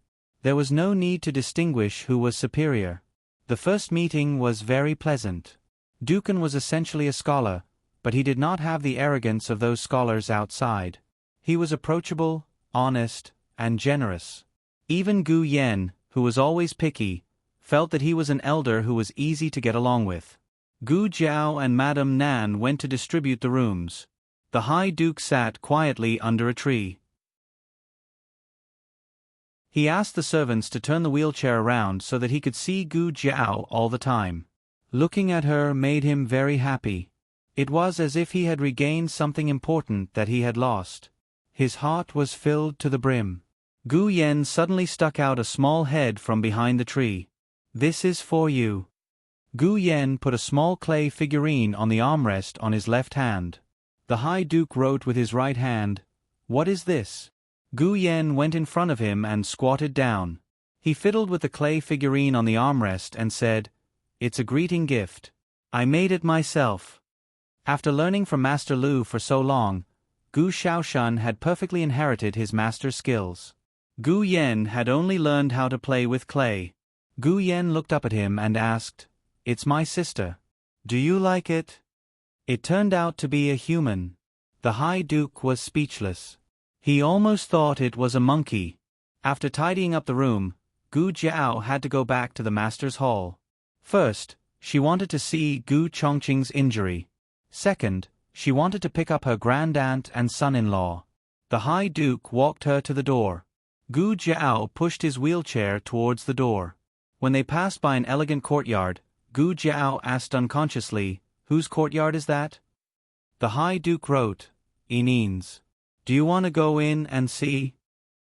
There was no need to distinguish who was superior. The first meeting was very pleasant. Dukan was essentially a scholar, but he did not have the arrogance of those scholars outside. He was approachable, honest, and generous. Even Gu Yen, who was always picky, felt that he was an elder who was easy to get along with. Gu Jiao and Madame Nan went to distribute the rooms. The High Duke sat quietly under a tree. He asked the servants to turn the wheelchair around so that he could see Gu Jiao all the time. Looking at her made him very happy. It was as if he had regained something important that he had lost. His heart was filled to the brim. Gu Yen suddenly stuck out a small head from behind the tree. "This is for you." Gu Yen put a small clay figurine on the armrest on his left hand. The High Duke wrote with his right hand, "What is this?" Gu Yen went in front of him and squatted down. He fiddled with the clay figurine on the armrest and said, "It's a greeting gift. I made it myself." After learning from Master Lu for so long, Gu Shaoshan had perfectly inherited his master's skills. Gu Yen had only learned how to play with clay. Gu Yen looked up at him and asked, "It's my sister. Do you like it?" It turned out to be a human. The High Duke was speechless. He almost thought it was a monkey. After tidying up the room, Gu Jiao had to go back to the master's hall. First, she wanted to see Gu Chongqing's injury. Second, she wanted to pick up her grandaunt and son-in-law. The High Duke walked her to the door. Gu Jiao pushed his wheelchair towards the door. When they passed by an elegant courtyard, Gu Jiao asked unconsciously, "Whose courtyard is that?" The High Duke wrote, "Yinin's. Do you want to go in and see?"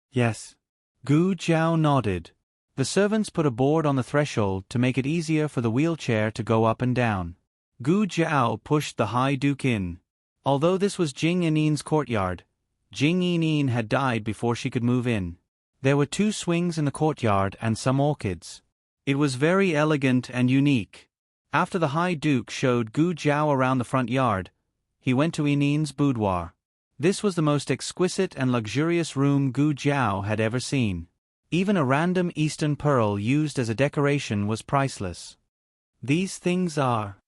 "Yes." Gu Jiao nodded. The servants put a board on the threshold to make it easier for the wheelchair to go up and down. Gu Jiao pushed the High Duke in. Although this was Jing Yinin's courtyard, Jing Yinin had died before she could move in. There were 2 swings in the courtyard and some orchids. It was very elegant and unique. After the High Duke showed Gu Jiao around the front yard, he went to Yinin's boudoir. This was the most exquisite and luxurious room Gu Jiao had ever seen. Even a random Eastern pearl used as a decoration was priceless. These things are...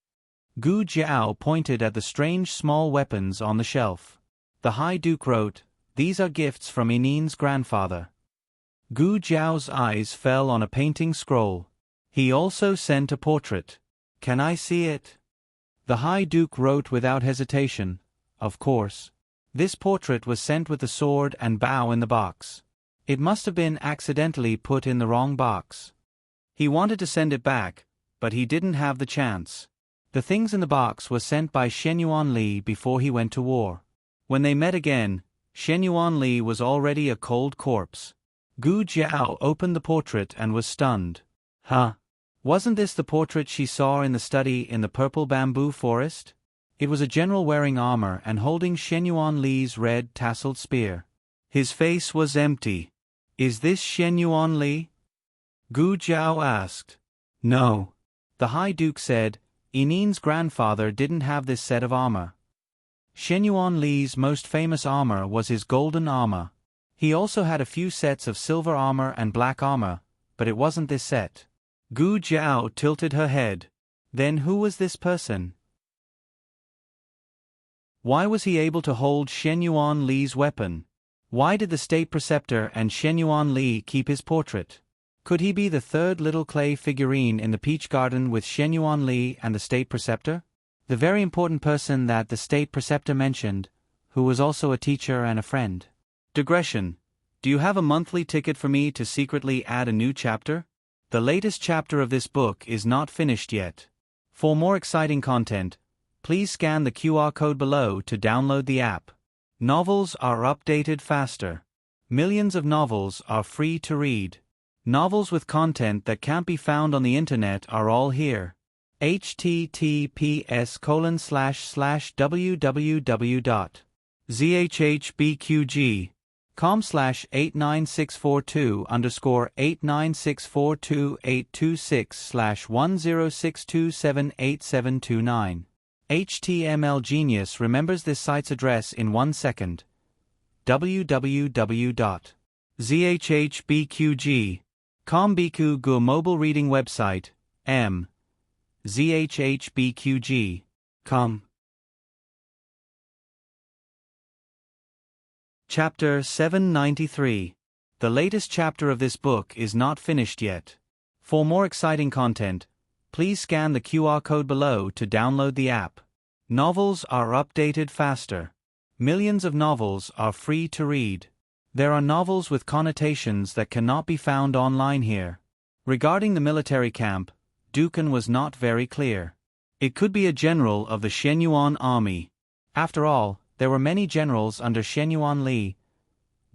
Gu Jiao pointed at the strange small weapons on the shelf. The High Duke wrote, "These are gifts from Yinin's grandfather." Gu Jiao's eyes fell on a painting scroll. He also sent a portrait. "Can I see it?" The High Duke wrote without hesitation, "Of course." This portrait was sent with the sword and bow in the box. It must have been accidentally put in the wrong box. He wanted to send it back, but he didn't have the chance. The things in the box were sent by Shenyuan Li before he went to war. When they met again, Shenyuan Li was already a cold corpse. Gu Jiao opened the portrait and was stunned. Huh? Wasn't this the portrait she saw in the study in the purple bamboo forest? It was a general wearing armor and holding Shenyuan Li's red tasseled spear. His face was empty. "Is this Shenyuan Li?" Gu Jiao asked. "No." The High Duke said, "Yinin's grandfather didn't have this set of armor. Shenyuan Li's most famous armor was his golden armor. He also had a few sets of silver armor and black armor, but it wasn't this set." Gu Jiao tilted her head. Then who was this person? Why was he able to hold Shenyuan Li's weapon? Why did the state preceptor and Shenyuan Li keep his portrait? Could he be the 3rd little clay figurine in the peach garden with Shenyuan Li and the state preceptor? The very important person that the state preceptor mentioned, who was also a teacher and a friend. Digression. Do you have a monthly ticket for me to secretly add a new chapter? The latest chapter of this book is not finished yet. For more exciting content, please scan the QR code below to download the app. Novels are updated faster. Millions of novels are free to read. Novels with content that can't be found on the internet are all here. https://www.zhbqg.com/89642_826/1062787729. HTML Genius remembers this site's address in 1 second. www.zhbqg.com Biku Gu mobile reading website, zhbqg.com. Chapter 793. The latest chapter of this book is not finished yet. For more exciting content, please scan the QR code below to download the app. Novels are updated faster. Millions of novels are free to read. There are novels with connotations that cannot be found online here. Regarding the military camp, Dukan was not very clear. It could be a general of the Shenyuan army. After all, there were many generals under Shenyuan Li.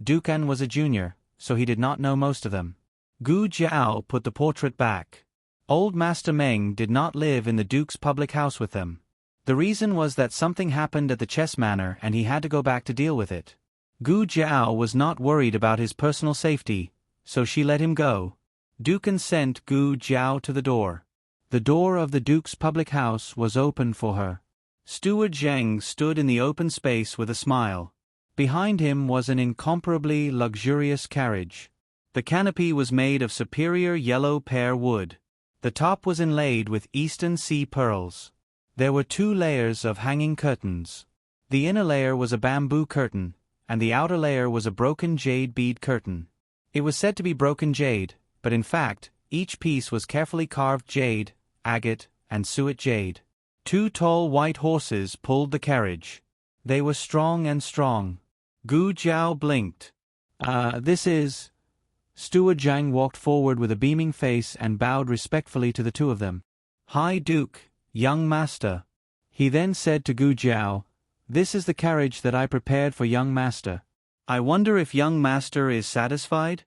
Dukan was a junior, so he did not know most of them. Gu Jiao put the portrait back. Old Master Meng did not live in the Duke's public house with them. The reason was that something happened at the chess manor and he had to go back to deal with it. Gu Jiao was not worried about his personal safety, so she let him go. Dukan sent Gu Jiao to the door. The door of the Duke's public house was open for her. Steward Zheng stood in the open space with a smile. Behind him was an incomparably luxurious carriage. The canopy was made of superior yellow pear wood. The top was inlaid with Eastern sea pearls. There were 2 layers of hanging curtains. The inner layer was a bamboo curtain, and the outer layer was a broken jade bead curtain. It was said to be broken jade, but in fact, each piece was carefully carved jade, agate, and suet jade. 2 tall white horses pulled the carriage. They were strong and strong. Gu Jiao blinked. This is... Steward Zhang walked forward with a beaming face and bowed respectfully to the 2 of them. High Duke, young master. He then said to Gu Jiao, "This is the carriage that I prepared for young master. I wonder if young master is satisfied?"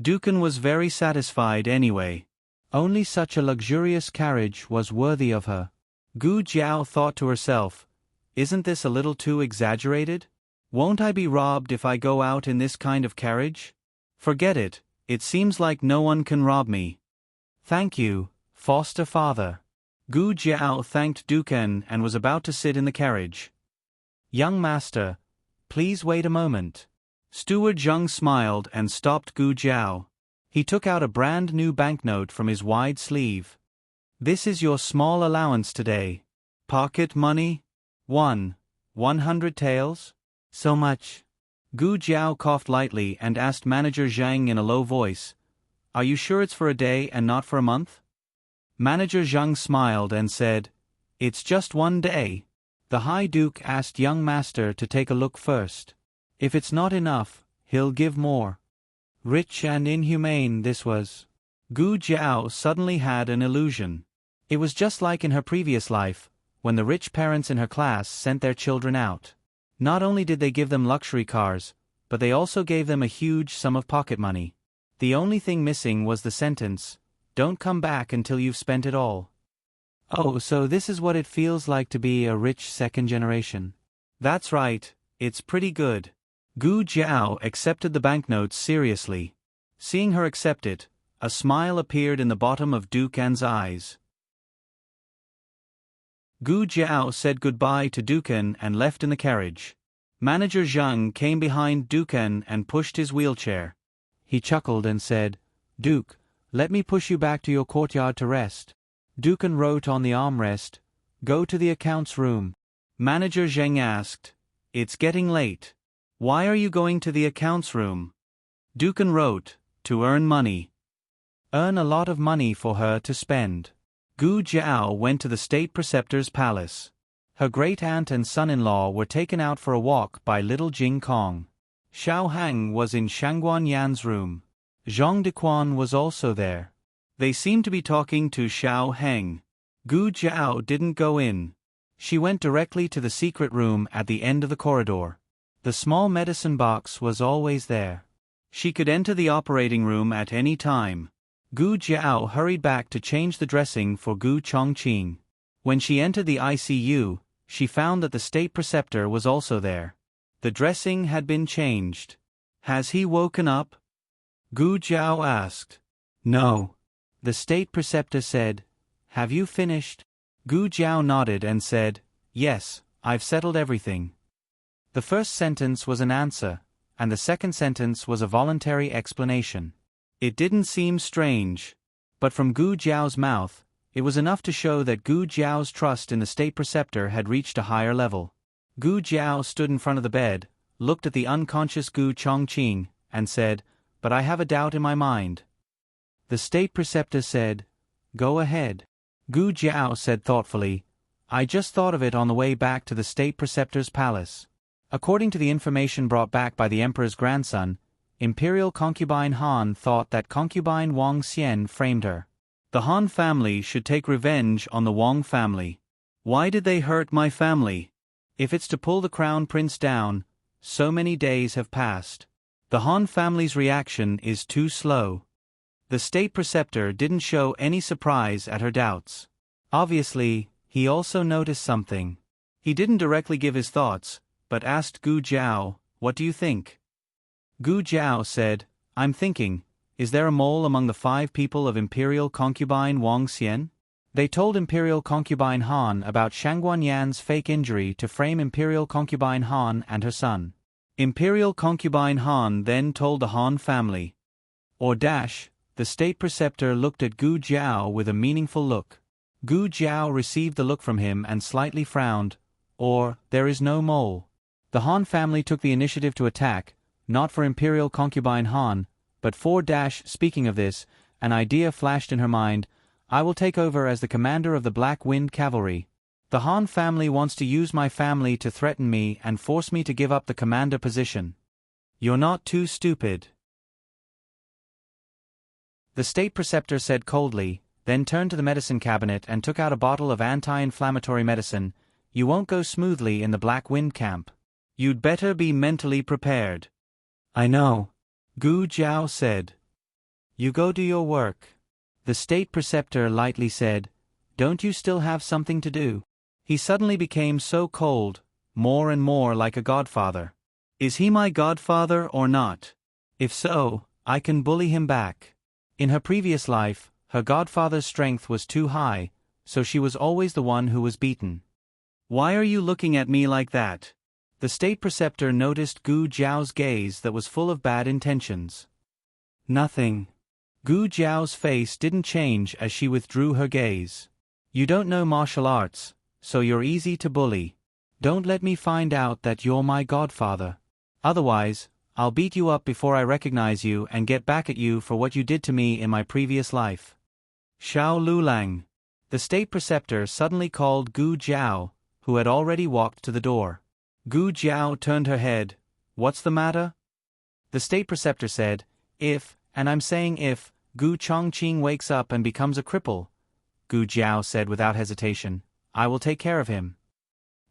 Dukan was very satisfied anyway. Only such a luxurious carriage was worthy of her. Gu Jiao thought to herself, "Isn't this a little too exaggerated? Won't I be robbed if I go out in this kind of carriage?" Forget it, it seems like no one can rob me. Thank you, foster father. Gu Jiao thanked Duken and was about to sit in the carriage. Young master, please wait a moment. Steward Zheng smiled and stopped Gu Jiao. He took out a brand new banknote from his wide sleeve. This is your small allowance today. Pocket money? 100 taels? So much. Gu Jiao coughed lightly and asked Manager Zhang in a low voice, Are you sure it's for a day and not for a month? Manager Zhang smiled and said, It's just 1 day. The High Duke asked young master to take a look first. If it's not enough, he'll give more. Rich and inhumane this was. Gu Jiao suddenly had an illusion. It was just like in her previous life, when the rich parents in her class sent their children out. Not only did they give them luxury cars, but they also gave them a huge sum of pocket money. The only thing missing was the sentence, Don't come back until you've spent it all. Oh, so this is what it feels like to be a rich second generation. That's right, it's pretty good. Gu Jiao accepted the banknotes seriously. Seeing her accept it, a smile appeared in the bottom of Duken's eyes. Gu Jiao said goodbye to Duken and left in the carriage. Manager Zhang came behind Duken and pushed his wheelchair. He chuckled and said, Duke, let me push you back to your courtyard to rest. Duken wrote on the armrest, Go to the accounts room. Manager Zheng asked, It's getting late. Why are you going to the accounts room? Duken wrote, To earn money. Earn a lot of money for her to spend. Gu Jiao went to the state preceptor's palace. Her great-aunt and son-in-law were taken out for a walk by little Jing Kong. Xiao Hang was in Shangguan Yan's room. Zhang Dequan was also there. They seemed to be talking to Xiao Heng. Gu Jiao didn't go in. She went directly to the secret room at the end of the corridor. The small medicine box was always there. She could enter the operating room at any time. Gu Jiao hurried back to change the dressing for Gu Chongqing. When she entered the ICU, she found that the state preceptor was also there. The dressing had been changed. Has he woken up? Gu Jiao asked. No. The state preceptor said, Have you finished? Gu Jiao nodded and said, Yes, I've settled everything. The first sentence was an answer, and the second sentence was a voluntary explanation. It didn't seem strange. But from Gu Jiao's mouth, it was enough to show that Gu Jiao's trust in the state preceptor had reached a higher level. Gu Jiao stood in front of the bed, looked at the unconscious Gu Chongqing, and said, But I have a doubt in my mind. The state preceptor said, Go ahead. Gu Jiao said thoughtfully, I just thought of it on the way back to the state preceptor's palace. According to the information brought back by the emperor's grandson, Imperial concubine Han thought that concubine Wang Xian framed her. The Han family should take revenge on the Wang family. Why did they hurt my family? If it's to pull the crown prince down, so many days have passed. The Han family's reaction is too slow. The state preceptor didn't show any surprise at her doubts. Obviously, he also noticed something. He didn't directly give his thoughts, but asked Gu Jiao, What do you think? Gu Jiao said, I'm thinking, is there a mole among the 5 people of Imperial concubine Wang Xian? They told Imperial concubine Han about Shangguan Yan's fake injury to frame Imperial concubine Han and her son. Imperial concubine Han then told the Han family. The state preceptor looked at Gu Jiao with a meaningful look. Gu Jiao received the look from him and slightly frowned. There is no mole. The Han family took the initiative to attack, not for Imperial concubine Han, but speaking of this, an idea flashed in her mind, I will take over as the commander of the Black Wind Cavalry. The Han family wants to use my family to threaten me and force me to give up the commander position. You're not too stupid. The state preceptor said coldly, then turned to the medicine cabinet and took out a bottle of anti-inflammatory medicine. You won't go smoothly in the Black Wind camp. You'd better be mentally prepared. I know. Gu Jiao said. You go do your work. The state preceptor lightly said, Don't you still have something to do? He suddenly became so cold, more and more like a godfather. Is he my godfather or not? If so, I can bully him back. In her previous life, her godfather's strength was too high, so she was always the one who was beaten. Why are you looking at me like that? The state preceptor noticed Gu Jiao's gaze that was full of bad intentions. Nothing. Gu Jiao's face didn't change as she withdrew her gaze. You don't know martial arts, so you're easy to bully. Don't let me find out that you're my godfather. Otherwise, I'll beat you up before I recognize you and get back at you for what you did to me in my previous life. Xiao Lulang. The state preceptor suddenly called Gu Jiao, who had already walked to the door. Gu Jiao turned her head. What's the matter? The state preceptor said, If, and I'm saying if, Gu Chongqing wakes up and becomes a cripple, Gu Jiao said without hesitation, I will take care of him.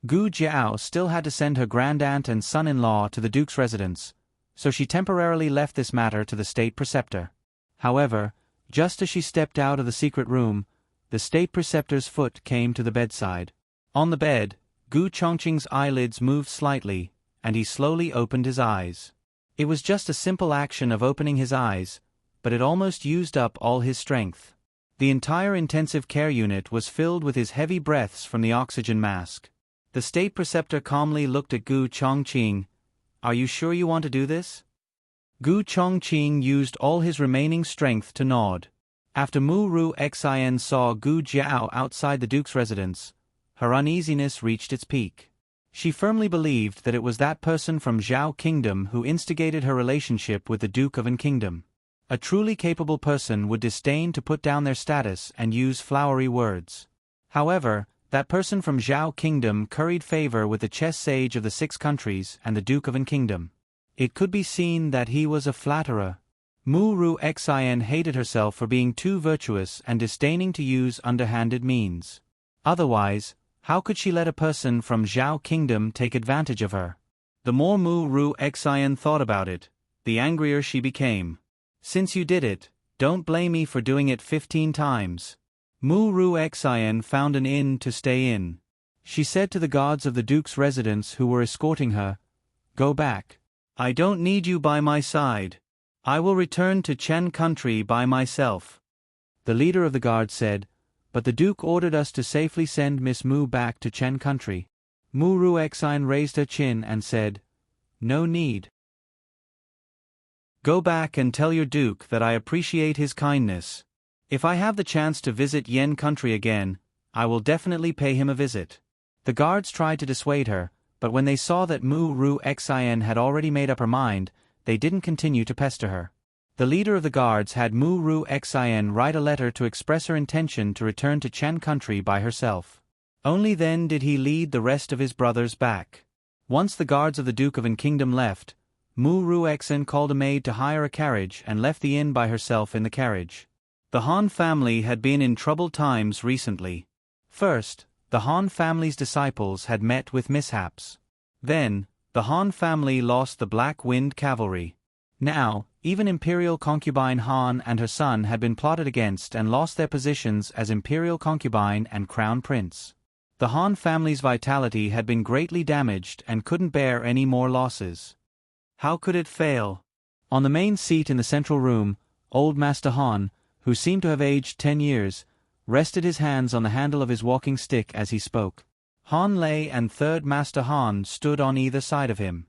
Gu Jiao still had to send her grand-aunt and son-in-law to the duke's residence, so she temporarily left this matter to the state preceptor. However, just as she stepped out of the secret room, the state preceptor's foot came to the bedside. On the bed, Gu Chongqing's eyelids moved slightly, and he slowly opened his eyes. It was just a simple action of opening his eyes, but it almost used up all his strength. The entire intensive care unit was filled with his heavy breaths from the oxygen mask. The state preceptor calmly looked at Gu Chongqing. Are you sure you want to do this? Gu Chongqing used all his remaining strength to nod. After Mu Ru Xin saw Gu Jiao outside the duke's residence, her uneasiness reached its peak. She firmly believed that it was that person from Zhao Kingdom who instigated her relationship with the Duke of An Kingdom. A truly capable person would disdain to put down their status and use flowery words. However, that person from Zhao Kingdom curried favor with the chess sage of the 6 countries and the Duke of An Kingdom. It could be seen that he was a flatterer. Mu Ru Xin hated herself for being too virtuous and disdaining to use underhanded means. Otherwise, how could she let a person from Zhao Kingdom take advantage of her? The more Mu Ru Xin thought about it, the angrier she became. Since you did it, don't blame me for doing it 15 times. Mu Ru Xin found an inn to stay in. She said to the guards of the duke's residence who were escorting her, Go back. I don't need you by my side. I will return to Chen country by myself. The leader of the guard said, But the duke ordered us to safely send Miss Mu back to Chen country. Mu Ru Xin raised her chin and said, No need. Go back and tell your duke that I appreciate his kindness. If I have the chance to visit Yen country again, I will definitely pay him a visit. The guards tried to dissuade her, but when they saw that Mu Ru Xin had already made up her mind, they didn't continue to pester her. The leader of the guards had Mu Ru Xin write a letter to express her intention to return to Chen country by herself. Only then did he lead the rest of his brothers back. Once the guards of the Duke of An Kingdom left, Mu Ru Xin called a maid to hire a carriage and left the inn by herself in the carriage. The Han family had been in troubled times recently. First, the Han family's disciples had met with mishaps. Then, the Han family lost the Black Wind Cavalry. Now, even Imperial concubine Han and her son had been plotted against and lost their positions as Imperial concubine and Crown Prince. The Han family's vitality had been greatly damaged and couldn't bear any more losses. How could it fail? On the main seat in the central room, old Master Han, who seemed to have aged 10 years, rested his hands on the handle of his walking stick as he spoke. Han Lei and 3rd Master Han stood on either side of him.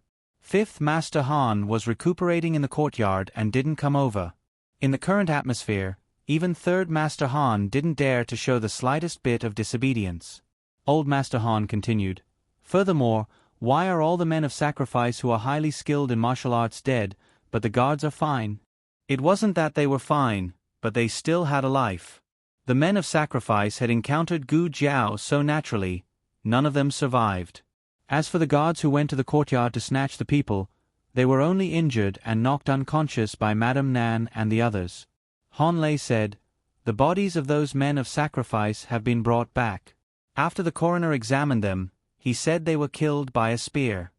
5th Master Han was recuperating in the courtyard and didn't come over. In the current atmosphere, even 3rd Master Han didn't dare to show the slightest bit of disobedience. Old Master Han continued, Furthermore, why are all the men of sacrifice who are highly skilled in martial arts dead, but the guards are fine? It wasn't that they were fine, but they still had a life. The men of sacrifice had encountered Gu Jiao so naturally, none of them survived. As for the guards who went to the courtyard to snatch the people, they were only injured and knocked unconscious by Madame Nan and the others. Han Lei said, The bodies of those men of sacrifice have been brought back. After the coroner examined them, he said they were killed by a spear.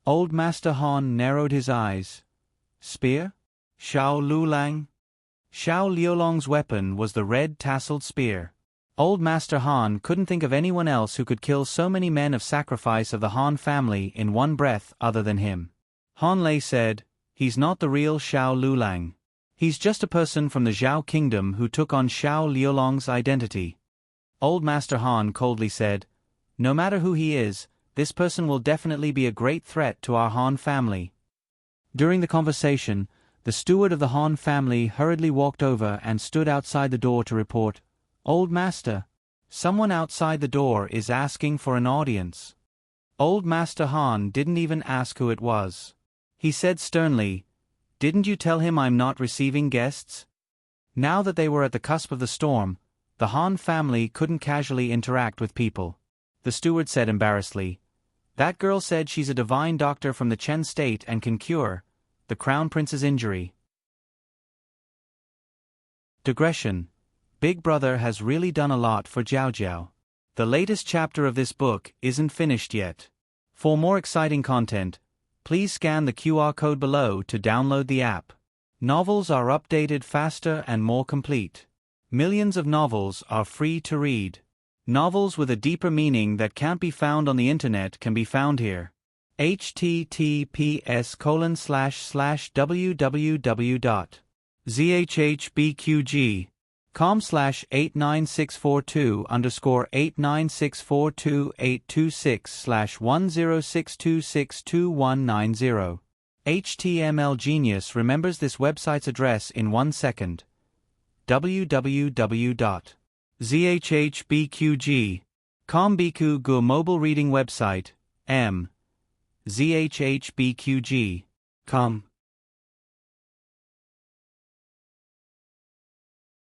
Old Master Han narrowed his eyes. Spear? Xiao Lulang? Xiao Liulong's weapon was the red-tasseled spear. Old Master Han couldn't think of anyone else who could kill so many men of sacrifice of the Han family in one breath other than him. Han Lei said, He's not the real Xiao Lulang. He's just a person from the Zhao kingdom who took on Xiao Liulong's identity. Old Master Han coldly said, "No matter who he is, this person will definitely be a great threat to our Han family." During the conversation, the steward of the Han family hurriedly walked over and stood outside the door to report, "Old Master, someone outside the door is asking for an audience." Old Master Han didn't even ask who it was. He said sternly, "Didn't you tell him I'm not receiving guests?" Now that they were at the cusp of the storm, the Han family couldn't casually interact with people. The steward said embarrassedly, "That girl said she's a divine doctor from the Chen state and can cure the Crown Prince's injury." Digression. Big Brother has really done a lot for Jiao Jiao. The latest chapter of this book isn't finished yet. For more exciting content, please scan the QR code below to download the app. Novels are updated faster and more complete. Millions of novels are free to read. Novels with a deeper meaning that can't be found on the internet can be found here. https://www.zhbqg.com/89642/826462190. HTML Genius remembers this website's address in 1 second. www.zhbqg.com Biku Gu mobile reading website, m. zhbqg.com.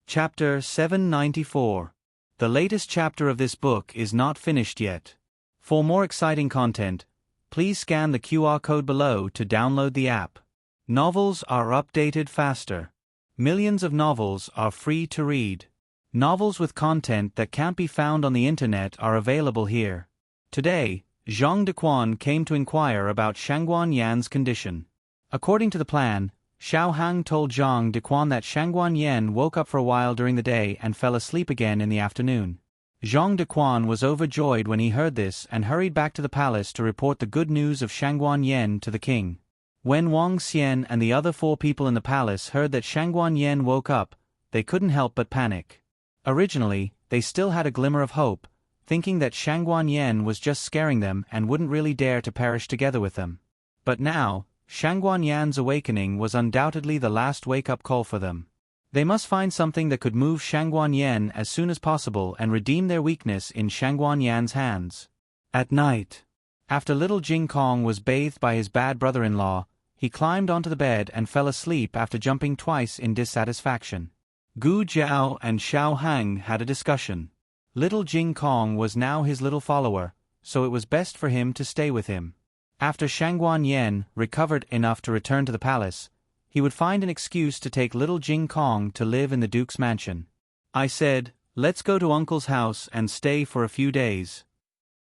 Chapter 794. The latest chapter of this book is not finished yet. For more exciting content, please scan the QR code below to download the app. Novels are updated faster. Millions of novels are free to read. Novels with content that can't be found on the internet are available here. Today, Zhang Dequan came to inquire about Shangguan Yan's condition. According to the plan, Xiao Hang told Zhang Dequan that Shangguan Yan woke up for a while during the day and fell asleep again in the afternoon. Zhang Dequan was overjoyed when he heard this and hurried back to the palace to report the good news of Shangguan Yan to the king. When Wang Xian and the other 4 people in the palace heard that Shangguan Yan woke up, they couldn't help but panic. Originally, they still had a glimmer of hope, thinking that Shangguan Yan was just scaring them and wouldn't really dare to perish together with them. But now, Shangguan Yan's awakening was undoubtedly the last wake-up call for them. They must find something that could move Shangguan Yan as soon as possible and redeem their weakness in Shangguan Yan's hands. At night, after little Jing Kong was bathed by his bad brother-in-law, he climbed onto the bed and fell asleep after jumping twice in dissatisfaction. Gu Jiao and Xiao Hang had a discussion. Little Jing Kong was now his little follower, so it was best for him to stay with him. After Shangguan Yan recovered enough to return to the palace, he would find an excuse to take little Jing Kong to live in the Duke's mansion. I said, "Let's go to Uncle's house and stay for a few days."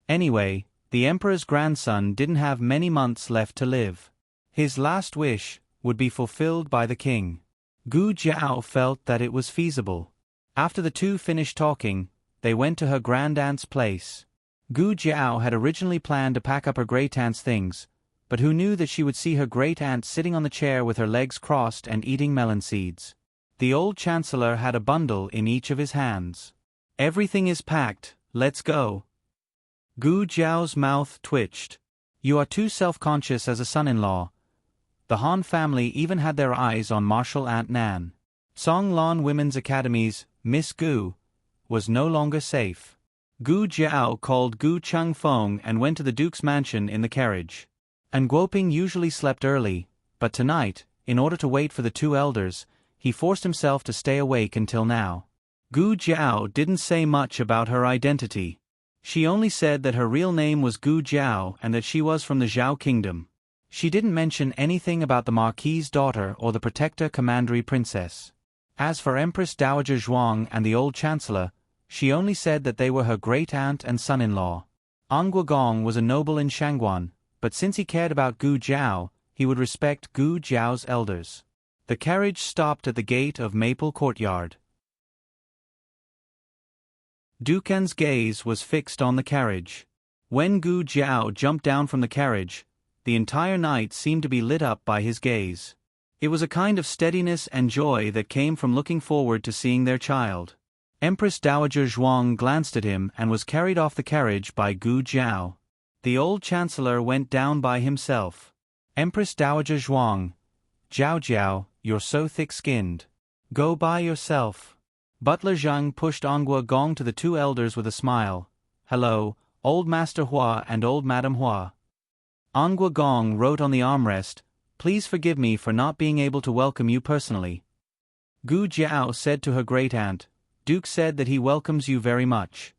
Anyway, the Emperor's grandson didn't have many months left to live. His last wish would be fulfilled by the king. Gu Jiao felt that it was feasible. After the two finished talking, they went to her grandaunt's place. Gu Jiao had originally planned to pack up her great-aunt's things, but who knew that she would see her great-aunt sitting on the chair with her legs crossed and eating melon seeds. The old chancellor had a bundle in each of his hands. "Everything is packed, let's go." Gu Jiao's mouth twitched. "You are too self-conscious as a son-in-law." The Han family even had their eyes on Martial Aunt Nan. Song Lan Women's Academy's Miss Gu was no longer safe. Gu Jiao called Gu Changfeng and went to the Duke's mansion in the carriage. And Guoping usually slept early, but tonight, in order to wait for the two elders, he forced himself to stay awake until now. Gu Jiao didn't say much about her identity. She only said that her real name was Gu Jiao and that she was from the Zhao kingdom. She didn't mention anything about the Marquis's daughter or the Protector Commandery princess. As for Empress Dowager Zhuang and the old chancellor, she only said that they were her great-aunt and son-in-law. An Guogong was a noble in Shangguan, but since he cared about Gu Jiao, he would respect Gu Jiao's elders. The carriage stopped at the gate of Maple Courtyard. Ducan's gaze was fixed on the carriage. When Gu Jiao jumped down from the carriage, the entire night seemed to be lit up by his gaze. It was a kind of steadiness and joy that came from looking forward to seeing their child. Empress Dowager Zhuang glanced at him and was carried off the carriage by Gu Jiao. The old chancellor went down by himself. Empress Dowager Zhuang, Jiao Jiao, you're so thick-skinned. Go by yourself. Butler Zhang pushed Anghua Gong to the two elders with a smile. Hello, Old Master Hua and Old Madam Hua. Anghua Gong wrote on the armrest, Please forgive me for not being able to welcome you personally. Gu Jiao said to her great-aunt, Duke said that he welcomes you very much.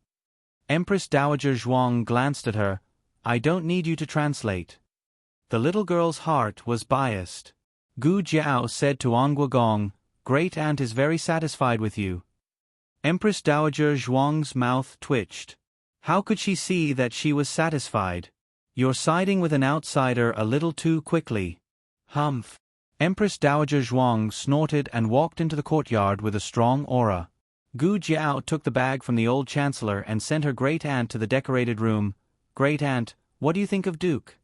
Empress Dowager Zhuang glanced at her, I don't need you to translate. The little girl's heart was biased. Gu Jiao said to Anghua Gong, Great-aunt is very satisfied with you. Empress Dowager Zhuang's mouth twitched. How could she see that she was satisfied? You're siding with an outsider a little too quickly. Humph. Empress Dowager Zhuang snorted and walked into the courtyard with a strong aura. Gu Jiao took the bag from the old chancellor and sent her great-aunt to the decorated room. Great-aunt, what do you think of Duke?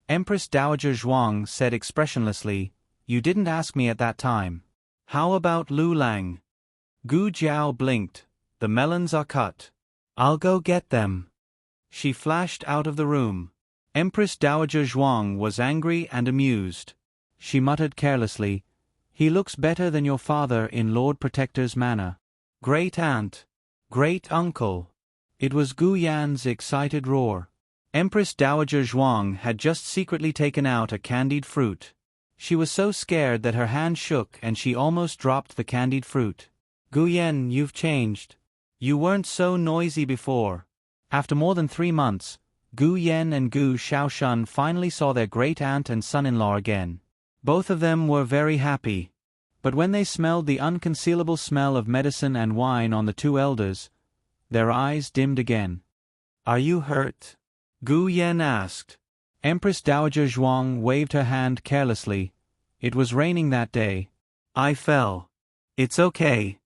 Empress Dowager Zhuang said expressionlessly, You didn't ask me at that time. How about Lu Lang? Gu Jiao blinked. The melons are cut. I'll go get them. She flashed out of the room. Empress Dowager Zhuang was angry and amused. She muttered carelessly, He looks better than your father in Lord Protector's manner. Great-aunt. Great-uncle. It was Gu Yan's excited roar. Empress Dowager Zhuang had just secretly taken out a candied fruit. She was so scared that her hand shook and she almost dropped the candied fruit. Gu Yan, you've changed. You weren't so noisy before. After more than 3 months, Gu Yan and Gu Shaoshan finally saw their great-aunt and son-in-law again. Both of them were very happy. But when they smelled the unconcealable smell of medicine and wine on the two elders, their eyes dimmed again. Are you hurt? Gu Yan asked. Empress Dowager Zhuang waved her hand carelessly. It was raining that day. I fell. It's okay.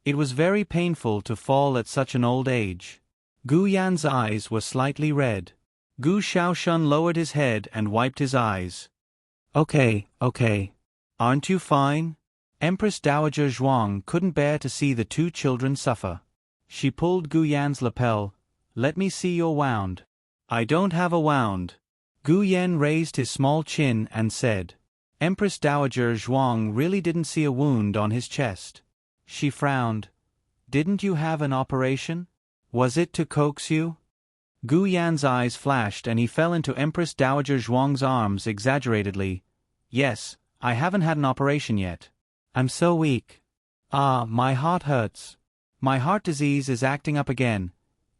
It was very painful to fall at such an old age. Gu Yan's eyes were slightly red. Gu Shaoshan lowered his head and wiped his eyes. Okay. Aren't you fine? Empress Dowager Zhuang couldn't bear to see the two children suffer. She pulled Gu Yan's lapel. Let me see your wound. I don't have a wound. Gu Yan raised his small chin and said. Empress Dowager Zhuang really didn't see a wound on his chest. She frowned. Didn't you have an operation? Was it to coax you? Gu Yan's eyes flashed and he fell into Empress Dowager Zhuang's arms exaggeratedly. Yes, I haven't had an operation yet. I'm so weak. Ah, my heart hurts. My heart disease is acting up again.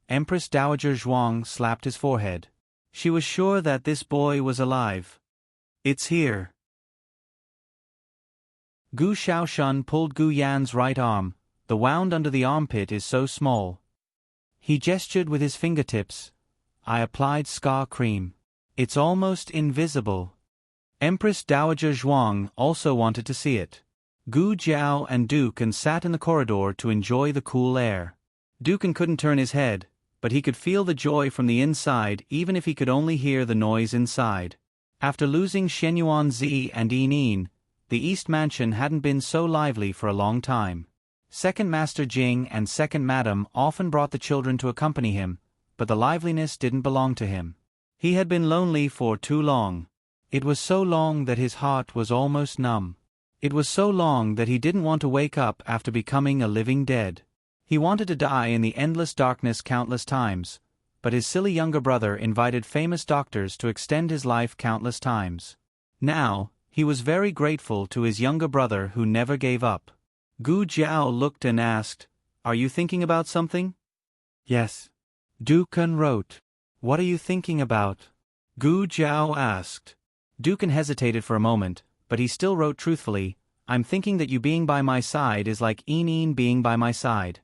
Empress Dowager Zhuang slapped his forehead. She was sure that this boy was alive. It's here. Gu Shaoshan pulled Gu Yan's right arm. The wound under the armpit is so small. He gestured with his fingertips. I applied scar cream. It's almost invisible. Empress Dowager Zhuang also wanted to see it. Gu Jiao and Dukan sat in the corridor to enjoy the cool air. Dukan couldn't turn his head, but he could feel the joy from the inside even if he could only hear the noise inside. After losing Shenyuan Zi and Yi, the East Mansion hadn't been so lively for a long time. Second Master Jing and Second Madam often brought the children to accompany him, but the liveliness didn't belong to him. He had been lonely for too long. It was so long that his heart was almost numb. It was so long that he didn't want to wake up after becoming a living dead. He wanted to die in the endless darkness countless times, but his silly younger brother invited famous doctors to extend his life countless times. Now, he was very grateful to his younger brother who never gave up. Gu Jiao looked and asked, Are you thinking about something? Yes. Dukan wrote. What are you thinking about? Gu Jiao asked. Dukan hesitated for a moment, but he still wrote truthfully, I'm thinking that you being by my side is like Een being by my side.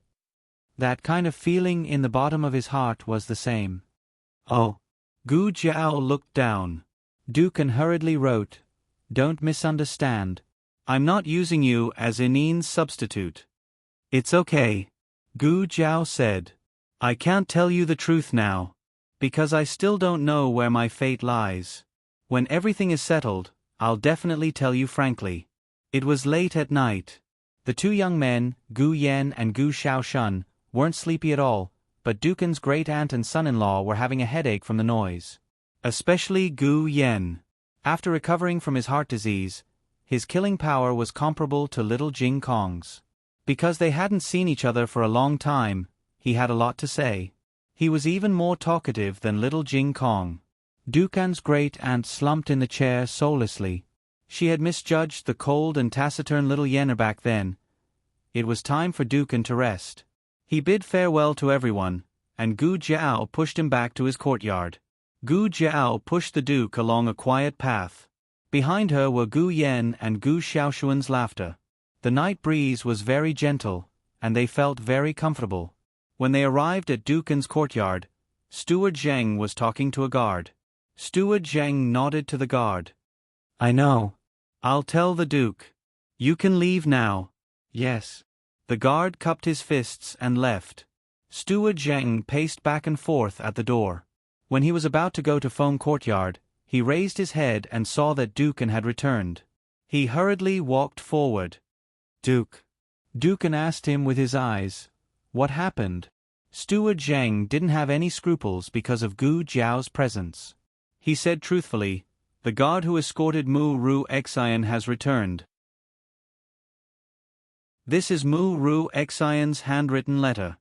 That kind of feeling in the bottom of his heart was the same. Oh. Gu Jiao looked down. Dukan hurriedly wrote, Don't misunderstand. I'm not using you as Eneen's substitute. It's okay. Gu Jiao said. I can't tell you the truth now. Because I still don't know where my fate lies. When everything is settled, I'll definitely tell you frankly. It was late at night. The two young men, Gu Yen and Gu Xiaoshun, weren't sleepy at all, but Dukan's great-aunt and son-in-law were having a headache from the noise. Especially Gu Yen. After recovering from his heart disease, his killing power was comparable to little Jing Kong's. Because they hadn't seen each other for a long time, he had a lot to say. He was even more talkative than little Jing Kong. Dukan's great-aunt slumped in the chair soullessly. She had misjudged the cold and taciturn little Yener back then. It was time for Dukan to rest. He bid farewell to everyone, and Gu Jiao pushed him back to his courtyard. Gu Jiao pushed the Duke along a quiet path. Behind her were Gu Yen and Gu Xiaoxuan's laughter. The night breeze was very gentle, and they felt very comfortable. When they arrived at Dukan's courtyard, Steward Zheng was talking to a guard. Steward Zheng nodded to the guard. I know. I'll tell the Duke. You can leave now. Yes. The guard cupped his fists and left. Steward Zheng paced back and forth at the door. When he was about to go to Foam Courtyard, he raised his head and saw that Dukan had returned. He hurriedly walked forward. Duke. Dukan asked him with his eyes. What happened? Steward Zheng didn't have any scruples because of Gu Jiao's presence. He said truthfully, the guard who escorted Mu Ru Xian has returned. This is Mu Ru Xian's handwritten letter.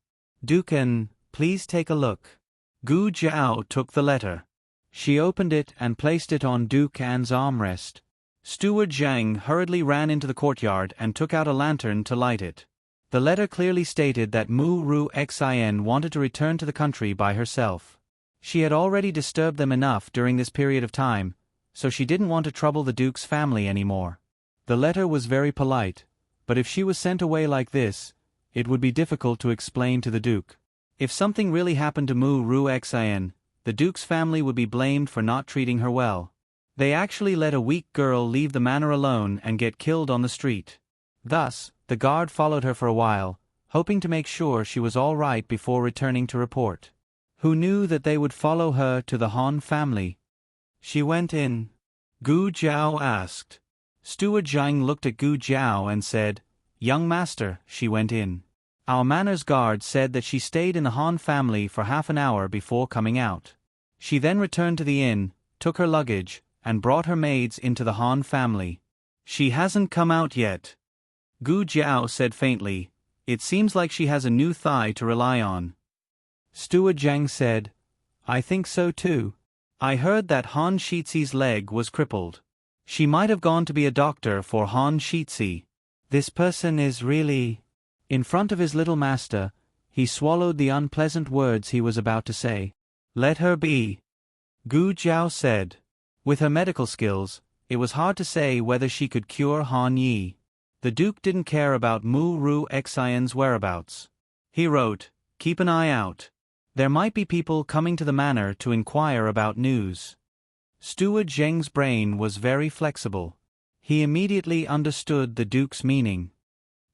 Dukan, please take a look. Gu Jiao took the letter. She opened it and placed it on Dukan's armrest. Steward Zhang hurriedly ran into the courtyard and took out a lantern to light it. The letter clearly stated that Mu Ru Xian wanted to return to the country by herself. She had already disturbed them enough during this period of time, so she didn't want to trouble the Duke's family anymore. The letter was very polite, but if she was sent away like this, it would be difficult to explain to the Duke. If something really happened to Mu Ru Xian, the Duke's family would be blamed for not treating her well. They actually let a weak girl leave the manor alone and get killed on the street. Thus, the guard followed her for a while, hoping to make sure she was all right before returning to report. Who knew that they would follow her to the Han family? She went in. Gu Jiao asked. Steward Zhang looked at Gu Jiao and said, Young master, she went in. Our manners guard said that she stayed in the Han family for half an hour before coming out. She then returned to the inn, took her luggage, and brought her maids into the Han family. She hasn't come out yet. Gu Jiao said faintly, It seems like she has a new thigh to rely on. Steward Zhang said, I think so too. I heard that Han Shizi's leg was crippled. She might have gone to be a doctor for Han Shizi. This person is really... In front of his little master, he swallowed the unpleasant words he was about to say. Let her be. Gu Jiao said. With her medical skills, it was hard to say whether she could cure Han Yi. The Duke didn't care about Mu Ru Xian's whereabouts. He wrote, Keep an eye out. There might be people coming to the manor to inquire about news. Steward Zheng's brain was very flexible. He immediately understood the Duke's meaning.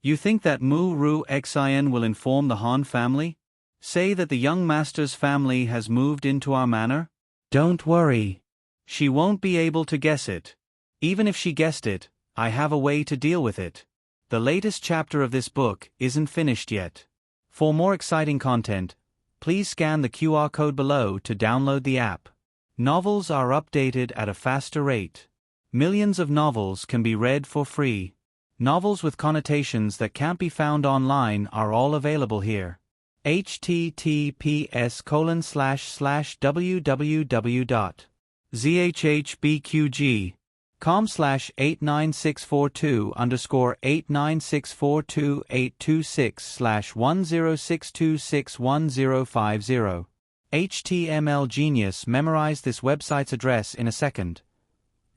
You think that Mu Ru Xian will inform the Han family? Say that the young master's family has moved into our manor? Don't worry. She won't be able to guess it. Even if she guessed it, I have a way to deal with it. The latest chapter of this book isn't finished yet. For more exciting content, please scan the QR code below to download the app. Novels are updated at a faster rate. Millions of novels can be read for free. Novels with connotations that can't be found online are all available here. https://www.zhbqg.com/89642/826/10626150. HTML Genius memorized this website's address in a second.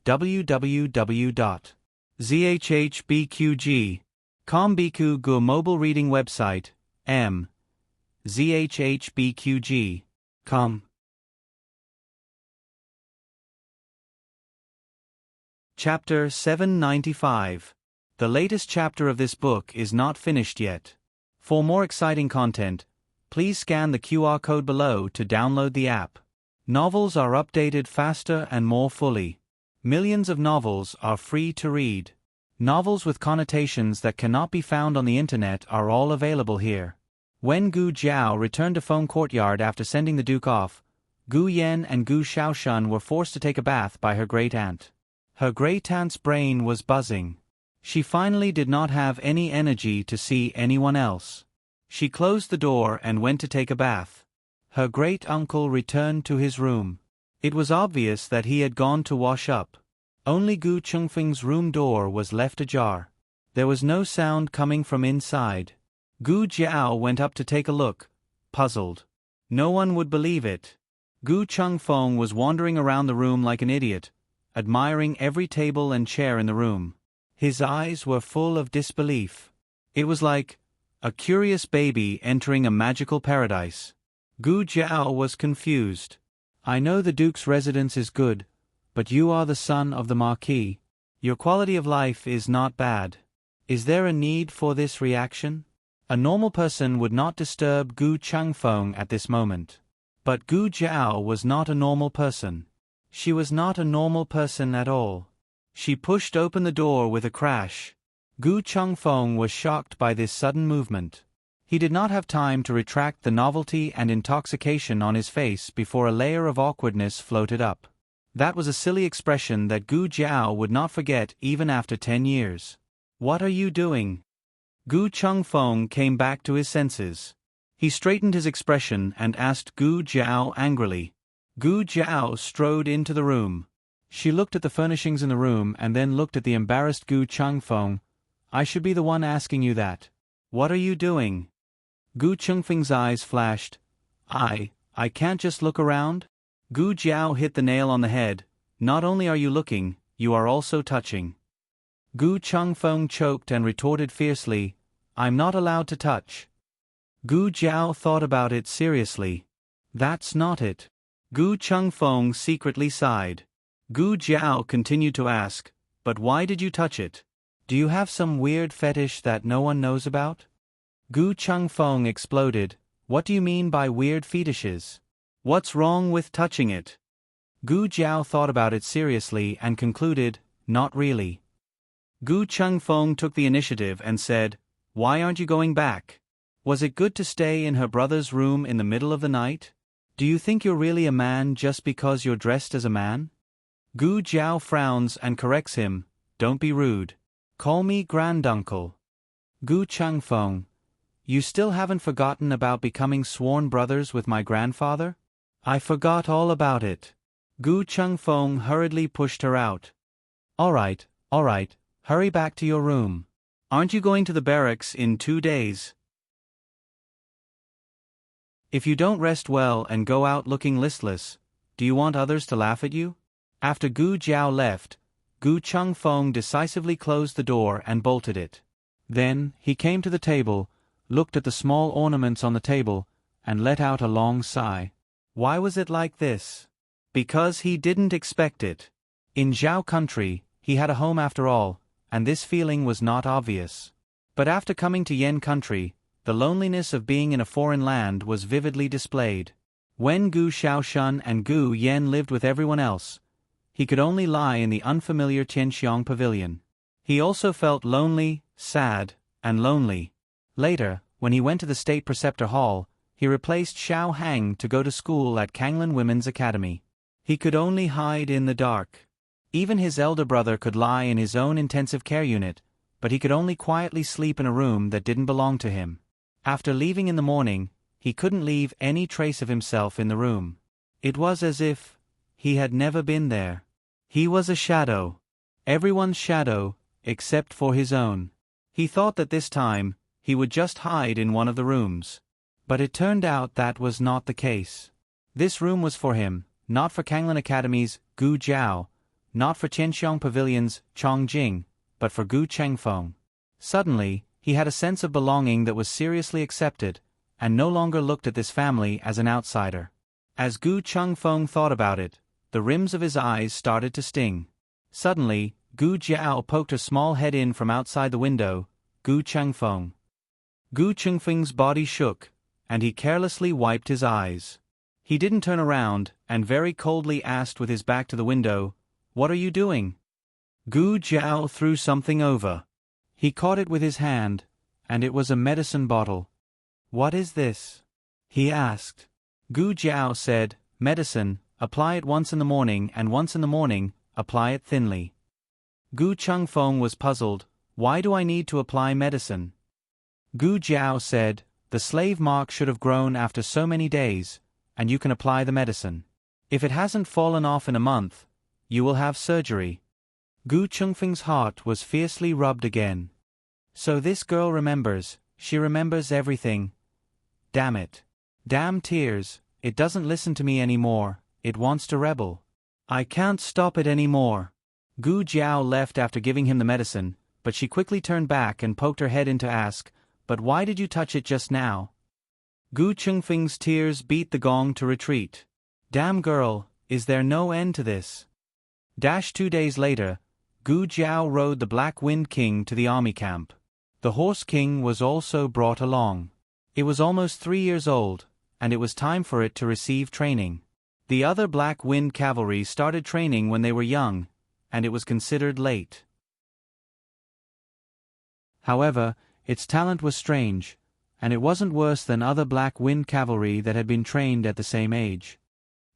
www.zhbqg.com Biku Gu mobile reading website, m. zhbqg.com. Chapter 795. The latest chapter of this book is not finished yet. For more exciting content, please scan the QR code below to download the app. Novels are updated faster and more fully. Millions of novels are free to read. Novels with connotations that cannot be found on the internet are all available here. When Gu Jiao returned to Feng Courtyard after sending the Duke off, Gu Yan and Gu Shaoshun were forced to take a bath by her great-aunt. Her great-aunt's brain was buzzing. She finally did not have any energy to see anyone else. She closed the door and went to take a bath. Her great-uncle returned to his room. It was obvious that he had gone to wash up. Only Gu Chengfeng's room door was left ajar. There was no sound coming from inside. Gu Jiao went up to take a look, puzzled. No one would believe it. Gu Chengfeng was wandering around the room like an idiot, admiring every table and chair in the room. His eyes were full of disbelief. It was like a curious baby entering a magical paradise. Gu Jiao was confused. I know the Duke's residence is good, but you are the son of the Marquis. Your quality of life is not bad. Is there a need for this reaction? A normal person would not disturb Gu Chengfeng at this moment. But Gu Jiao was not a normal person. She was not a normal person at all. She pushed open the door with a crash. Gu Chengfeng was shocked by this sudden movement. He did not have time to retract the novelty and intoxication on his face before a layer of awkwardness floated up. That was a silly expression that Gu Jiao would not forget even after 10 years. What are you doing? Gu Chengfeng came back to his senses. He straightened his expression and asked Gu Jiao angrily. Gu Jiao strode into the room. She looked at the furnishings in the room and then looked at the embarrassed Gu Chengfeng. I should be the one asking you that. What are you doing? Gu Chengfeng's eyes flashed. I can't just look around? Gu Jiao hit the nail on the head. Not only are you looking, you are also touching. Gu Chengfeng choked and retorted fiercely, I'm not allowed to touch. Gu Jiao thought about it seriously. That's not it. Gu Chengfeng secretly sighed. Gu Jiao continued to ask, but why did you touch it? Do you have some weird fetish that no one knows about? Gu Chengfeng exploded. What do you mean by weird fetishes? What's wrong with touching it? Gu Jiao thought about it seriously and concluded, not really. Gu Chengfeng took the initiative and said, why aren't you going back? Was it good to stay in her brother's room in the middle of the night? Do you think you're really a man just because you're dressed as a man? Gu Jiao frowns and corrects him, don't be rude. Call me granduncle. Gu Chengfeng, you still haven't forgotten about becoming sworn brothers with my grandfather? I forgot all about it. Gu Chengfeng hurriedly pushed her out. All right, hurry back to your room. Aren't you going to the barracks in 2 days? If you don't rest well and go out looking listless, do you want others to laugh at you? After Gu Jiao left, Gu Chengfeng decisively closed the door and bolted it. Then, he came to the table, looked at the small ornaments on the table, and let out a long sigh. Why was it like this? Because he didn't expect it. In Zhao country, he had a home after all, and this feeling was not obvious. But after coming to Yan country, the loneliness of being in a foreign land was vividly displayed. When Gu Shaoshun and Gu Yan lived with everyone else, he could only lie in the unfamiliar Tianxiang pavilion. He also felt lonely, sad, and lonely. Later, when he went to the State Preceptor Hall, he replaced Xiao Hang to go to school at Kanglan Women's Academy. He could only hide in the dark. Even his elder brother could lie in his own intensive care unit, but he could only quietly sleep in a room that didn't belong to him. After leaving in the morning, he couldn't leave any trace of himself in the room. It was as if he had never been there. He was a shadow. Everyone's shadow, except for his own. He thought that this time, he would just hide in one of the rooms. But it turned out that was not the case. This room was for him, not for Kanglan Academy's Gu Jiao, not for Tianxiang Pavilion's Chong Jing, but for Gu Chengfeng. Suddenly, he had a sense of belonging that was seriously accepted, and no longer looked at this family as an outsider. As Gu Chengfeng thought about it, the rims of his eyes started to sting. Suddenly, Gu Jiao poked her small head in from outside the window. Gu Chengfeng. Gu Chengfeng's body shook, and he carelessly wiped his eyes. He didn't turn around, and very coldly asked with his back to the window, What are you doing? Gu Jiao threw something over. He caught it with his hand, and it was a medicine bottle. What is this? He asked. Gu Jiao said, medicine, apply it once in the morning and once in the morning, apply it thinly. Gu Chengfeng was puzzled. Why do I need to apply medicine? Gu Jiao said, the slave mark should have grown after so many days, and you can apply the medicine. If it hasn't fallen off in a month, you will have surgery. Gu Chengfeng's heart was fiercely rubbed again. So this girl remembers, she remembers everything. Damn it. Damn tears, it doesn't listen to me anymore, it wants to rebel. I can't stop it anymore. Gu Jiao left after giving him the medicine, but she quickly turned back and poked her head in to ask, but why did you touch it just now? Gu Chengfeng's tears beat the gong to retreat. Damn girl, is there no end to this? 2 days later, Gu Jiao rode the Black Wind King to the army camp. The Horse King was also brought along. It was almost 3 years old, and it was time for it to receive training. The other Black Wind cavalry started training when they were young, and it was considered late. However, its talent was strange, and it wasn't worse than other Black Wind cavalry that had been trained at the same age.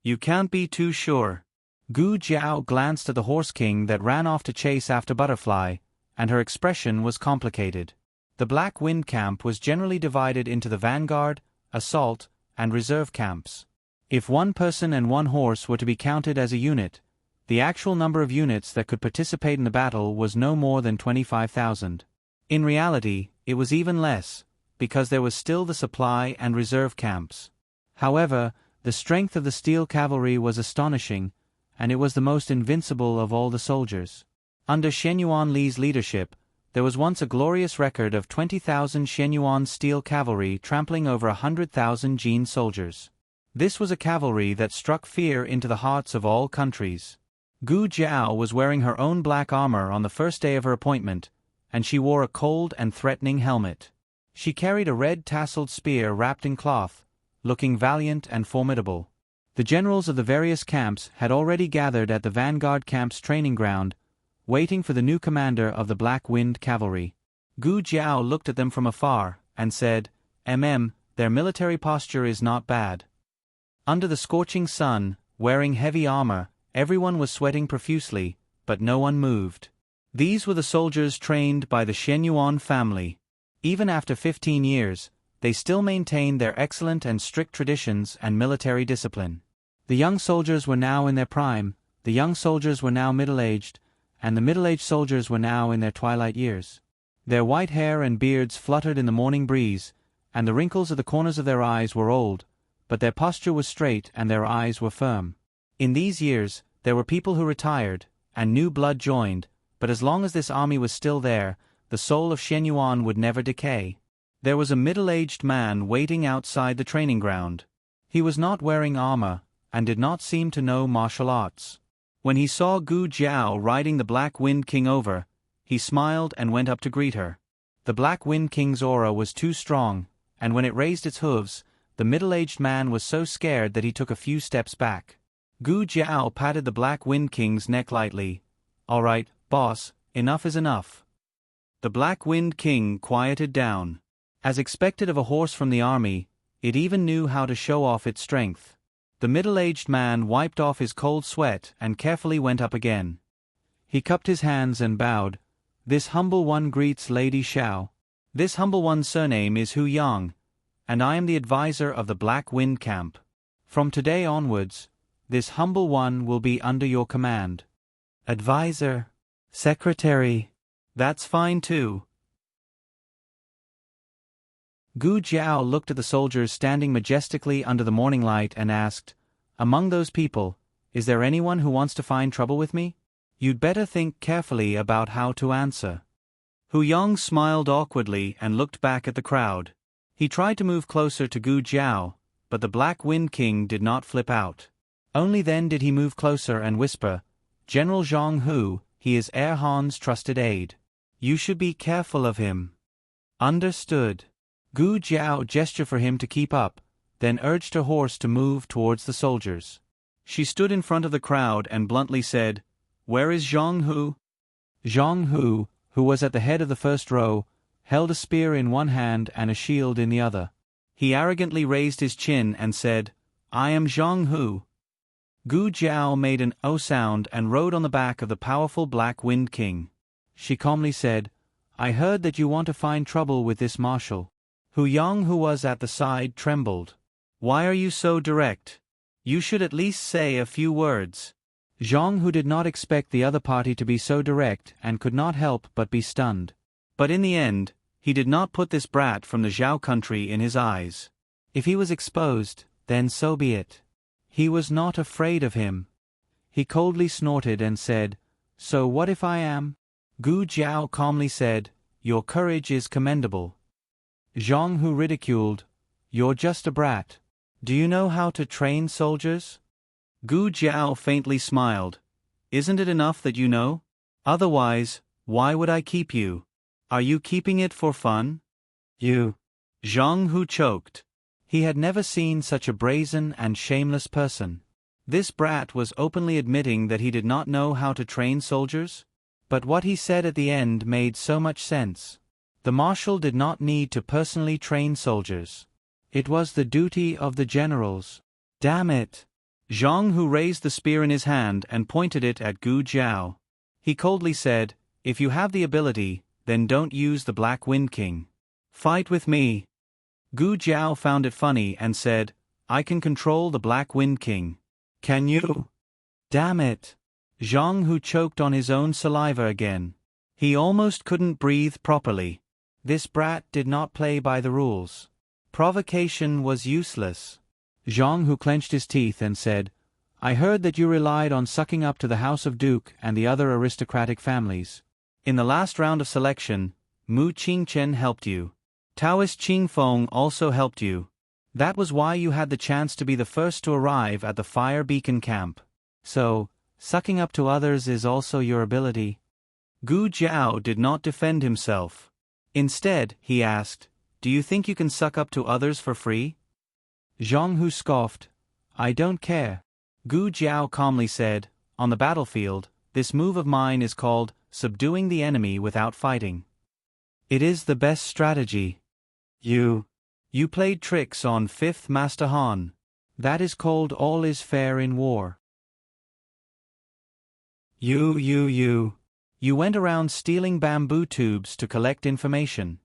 You can't be too sure. Gu Jiao glanced at the Horse King that ran off to chase after Butterfly, and her expression was complicated. The Black Wind camp was generally divided into the vanguard, assault, and reserve camps. If one person and one horse were to be counted as a unit, the actual number of units that could participate in the battle was no more than 25,000. In reality, it was even less, because there was still the supply and reserve camps. However, the strength of the steel cavalry was astonishing, and it was the most invincible of all the soldiers. Under Shen Yuan Li's leadership, there was once a glorious record of 20,000 Shen Yuan steel cavalry trampling over 100,000 Jin soldiers. This was a cavalry that struck fear into the hearts of all countries. Gu Jiao was wearing her own black armor on the first day of her appointment, and she wore a cold and threatening helmet. She carried a red tasseled spear wrapped in cloth, looking valiant and formidable. The generals of the various camps had already gathered at the vanguard camp's training ground, waiting for the new commander of the Black Wind Cavalry. Gu Jiao looked at them from afar, and said, their military posture is not bad. Under the scorching sun, wearing heavy armor, everyone was sweating profusely, but no one moved. These were the soldiers trained by the Shen Yuan family. Even after 15 years, they still maintained their excellent and strict traditions and military discipline. The young soldiers were now in their prime, the young soldiers were now middle-aged, and the middle-aged soldiers were now in their twilight years. Their white hair and beards fluttered in the morning breeze, and the wrinkles at the corners of their eyes were old, but their posture was straight and their eyes were firm. In these years, there were people who retired, and new blood joined, but as long as this army was still there, the soul of Shen Yuan would never decay. There was a middle-aged man waiting outside the training ground. He was not wearing armor, and did not seem to know martial arts. When he saw Gu Jiao riding the Black Wind King over, he smiled and went up to greet her. The Black Wind King's aura was too strong, and when it raised its hooves, the middle-aged man was so scared that he took a few steps back. Gu Jiao patted the Black Wind King's neck lightly. All right, boss, enough is enough. The Black Wind King quieted down. As expected of a horse from the army, it even knew how to show off its strength. The middle-aged man wiped off his cold sweat and carefully went up again. He cupped his hands and bowed. This humble one greets Lady Xiao. This humble one's surname is Hu Yang, and I am the advisor of the Black Wind Camp. From today onwards, this humble one will be under your command. Advisor, secretary, that's fine too. Gu Jiao looked at the soldiers standing majestically under the morning light and asked, among those people, is there anyone who wants to find trouble with me? You'd better think carefully about how to answer. Hu Yang smiled awkwardly and looked back at the crowd. He tried to move closer to Gu Jiao, but the Black Wind King did not flip out. Only then did he move closer and whisper, General Zhang Hu, he is Han's trusted aide. You should be careful of him. Understood. Gu Jiao gestured for him to keep up, then urged her horse to move towards the soldiers. She stood in front of the crowd and bluntly said, Where is Zhang Hu? Zhang Hu, who was at the head of the first row, held a spear in one hand and a shield in the other. He arrogantly raised his chin and said, I am Zhang Hu. Gu Jiao made an O sound and rode on the back of the powerful Black Wind King. She calmly said, I heard that you want to find trouble with this marshal. Hu Yang, who was at the side, trembled. Why are you so direct? You should at least say a few words. Zhang Hu did not expect the other party to be so direct and could not help but be stunned. But in the end, he did not put this brat from the Zhao country in his eyes. If he was exposed, then so be it. He was not afraid of him. He coldly snorted and said, So what if I am? Gu Jiao calmly said, Your courage is commendable. Zhang Hu ridiculed, You're just a brat. Do you know how to train soldiers? Gu Jiao faintly smiled. Isn't it enough that you know? Otherwise, why would I keep you? Are you keeping it for fun? You. Zhang Hu choked. He had never seen such a brazen and shameless person. This brat was openly admitting that he did not know how to train soldiers? But what he said at the end made so much sense. The marshal did not need to personally train soldiers. It was the duty of the generals. Damn it! Zhang Hu raised the spear in his hand and pointed it at Gu Jiao. He coldly said, If you have the ability, then don't use the Black Wind King. Fight with me. Gu Jiao found it funny and said, I can control the Black Wind King. Can you? Damn it! Zhang Hu choked on his own saliva again. He almost couldn't breathe properly. This brat did not play by the rules. Provocation was useless. Zhang Hu clenched his teeth and said, I heard that you relied on sucking up to the House of Duke and the other aristocratic families. In the last round of selection, Mu Qingchen helped you. Taoist Qingfeng also helped you. That was why you had the chance to be the first to arrive at the Fire Beacon camp. So, sucking up to others is also your ability. Gu Jiao did not defend himself. Instead, he asked, Do you think you can suck up to others for free? Zhang Hu scoffed, I don't care. Gu Jiao calmly said, On the battlefield, this move of mine is called subduing the enemy without fighting. It is the best strategy. You played tricks on 5th Master Han. That is called all is fair in war. You went around stealing bamboo tubes to collect information.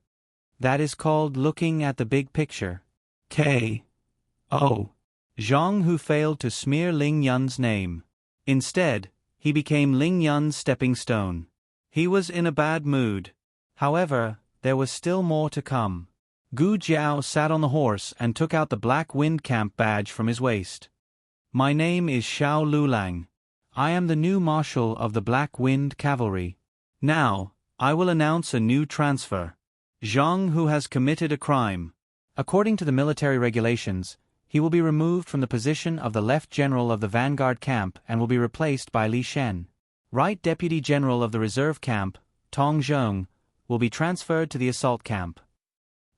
That is called looking at the big picture. K.O. Zhang Hu failed to smear Ling Yun's name. Instead, he became Ling Yun's stepping stone. He was in a bad mood. However, there was still more to come. Gu Jiao sat on the horse and took out the Black Wind Camp badge from his waist. My name is Xiao Lulang. I am the new marshal of the Black Wind Cavalry. Now, I will announce a new transfer. Zhang Hu has committed a crime. According to the military regulations, he will be removed from the position of the Left General of the Vanguard Camp and will be replaced by Li Shen. Right Deputy General of the Reserve Camp, Tong Zhong, will be transferred to the Assault Camp.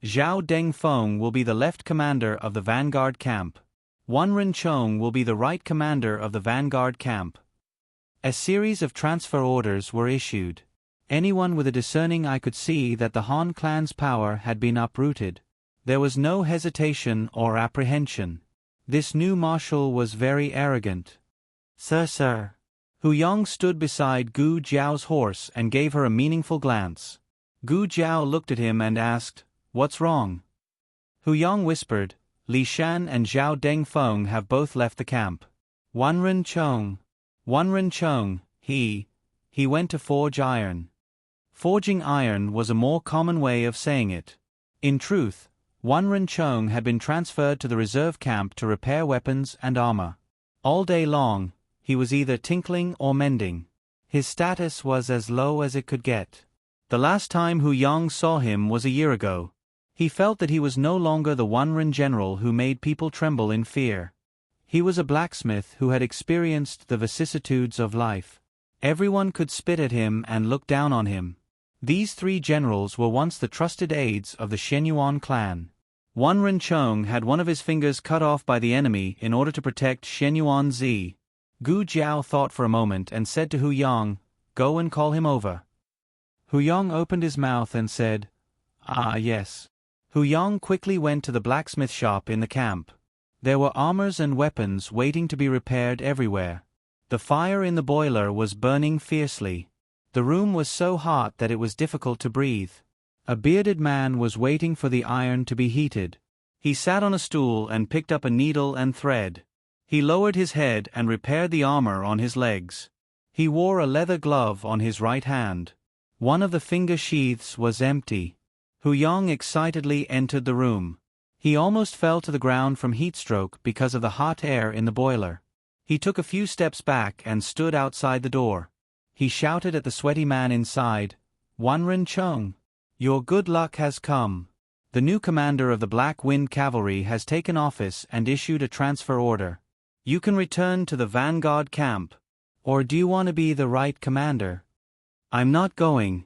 Zhao Dengfeng will be the Left Commander of the Vanguard Camp. Wanren Chong will be the Right Commander of the Vanguard Camp. A series of transfer orders were issued. Anyone with a discerning eye could see that the Han clan's power had been uprooted. There was no hesitation or apprehension. This new marshal was very arrogant. Sir. Hu Yang stood beside Gu Jiao's horse and gave her a meaningful glance. Gu Jiao looked at him and asked, What's wrong? Hu Yang whispered, Li Shan and Zhao Dengfeng have both left the camp. Wanren Chong, he went to forge iron. Forging iron was a more common way of saying it. In truth, Wanren Chong had been transferred to the reserve camp to repair weapons and armor. All day long, he was either tinkling or mending. His status was as low as it could get. The last time Hu Yang saw him was a year ago. He felt that he was no longer the Wanren general who made people tremble in fear. He was a blacksmith who had experienced the vicissitudes of life. Everyone could spit at him and look down on him. These three generals were once the trusted aides of the Shenyuan clan. Wanren Chong had one of his fingers cut off by the enemy in order to protect Shenyuan Zi. Gu Jiao thought for a moment and said to Hu Yang, "Go and call him over." Hu Yang opened his mouth and said, "Ah, yes." Hu Yang quickly went to the blacksmith shop in the camp. There were armors and weapons waiting to be repaired everywhere. The fire in the boiler was burning fiercely. The room was so hot that it was difficult to breathe. A bearded man was waiting for the iron to be heated. He sat on a stool and picked up a needle and thread. He lowered his head and repaired the armor on his legs. He wore a leather glove on his right hand. One of the finger sheaths was empty. Hu Yang excitedly entered the room. He almost fell to the ground from heatstroke because of the hot air in the boiler. He took a few steps back and stood outside the door. He shouted at the sweaty man inside, "Wanren Chung, your good luck has come. The new commander of the Black Wind Cavalry has taken office and issued a transfer order. You can return to the vanguard camp. Or do you want to be the right commander?" "I'm not going,"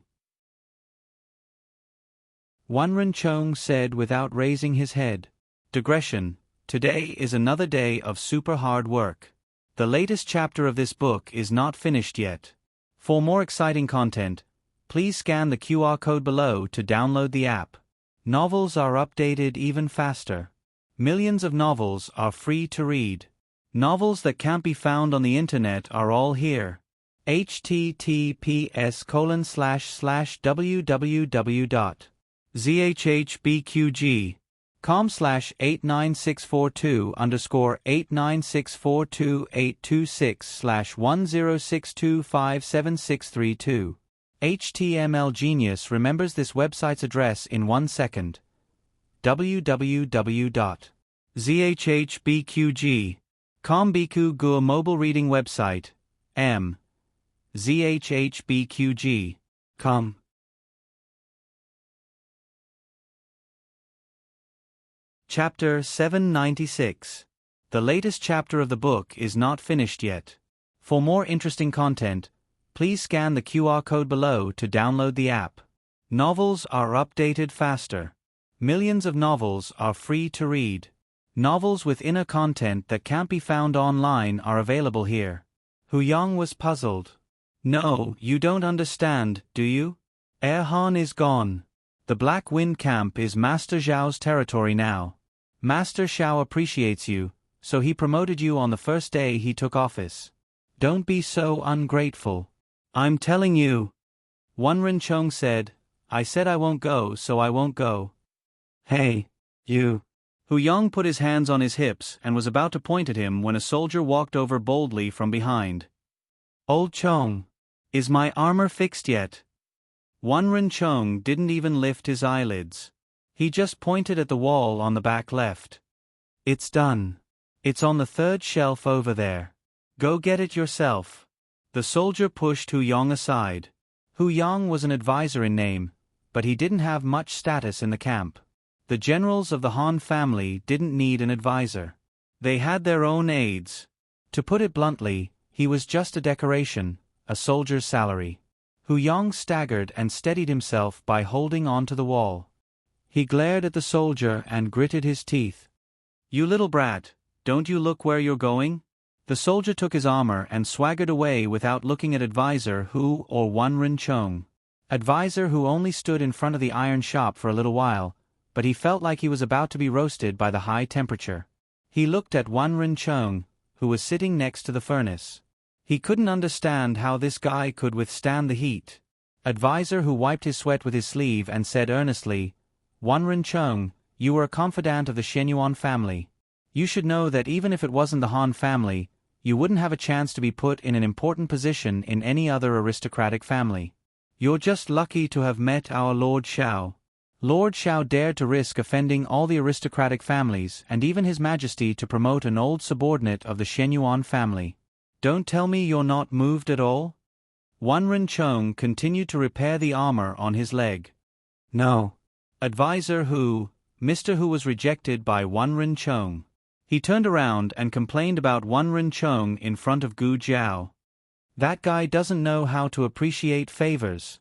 Wanren Chung said without raising his head. Digression. Today is another day of super hard work. The latest chapter of this book is not finished yet. For more exciting content, please scan the QR code below to download the app. Novels are updated even faster. Millions of novels are free to read. Novels that can't be found on the internet are all here. https://www.zhbqg.com/89642_896425762 HTML Genius remembers this website's address in 1 second. www.zhbqg.com Biku Gur mobile reading website. zhbqg.com Chapter 796. The latest chapter of the book is not finished yet. For more interesting content, please scan the QR code below to download the app. Novels are updated faster. Millions of novels are free to read. Novels with inner content that can't be found online are available here. Hu Yang was puzzled. "No, you don't understand, do you? Erhan is gone. The Black Wind Camp is Master Zhao's territory now. Master Zhao appreciates you, so he promoted you on the first day he took office. Don't be so ungrateful." "I'm telling you," Wanren Chung said. "I said I won't go, so I won't go." "Hey, you." Hu Yang put his hands on his hips and was about to point at him when a soldier walked over boldly from behind. "Old Chung, is my armor fixed yet?" Wanren Chung didn't even lift his eyelids. He just pointed at the wall on the back left. "It's done. It's on the third shelf over there. Go get it yourself." The soldier pushed Hu Yang aside. Hu Yang was an advisor in name, but he didn't have much status in the camp. The generals of the Han family didn't need an advisor. They had their own aides. To put it bluntly, he was just a decoration, a soldier's salary. Hu Yang staggered and steadied himself by holding onto the wall. He glared at the soldier and gritted his teeth. "You little brat, don't you look where you're going?" The soldier took his armor and swaggered away without looking at Advisor Hu or Wanren Chung. Advisor Hu only stood in front of the iron shop for a little while, but he felt like he was about to be roasted by the high temperature. He looked at Wanren Chung, who was sitting next to the furnace. He couldn't understand how this guy could withstand the heat. Advisor Hu wiped his sweat with his sleeve and said earnestly, "Wanren Chung, you were a confidant of the Shenyuan family. You should know that even if it wasn't the Han family, you wouldn't have a chance to be put in an important position in any other aristocratic family. You're just lucky to have met our Lord Xiao." Lord Xiao dared to risk offending all the aristocratic families and even His Majesty to promote an old subordinate of the Shenyuan family. "Don't tell me you're not moved at all?" Wanren Chung continued to repair the armor on his leg. "No." Advisor Hu, Mr. Hu was rejected by Wanren Chung. He turned around and complained about Wanren Chung in front of Gu Jiao. "That guy doesn't know how to appreciate favors."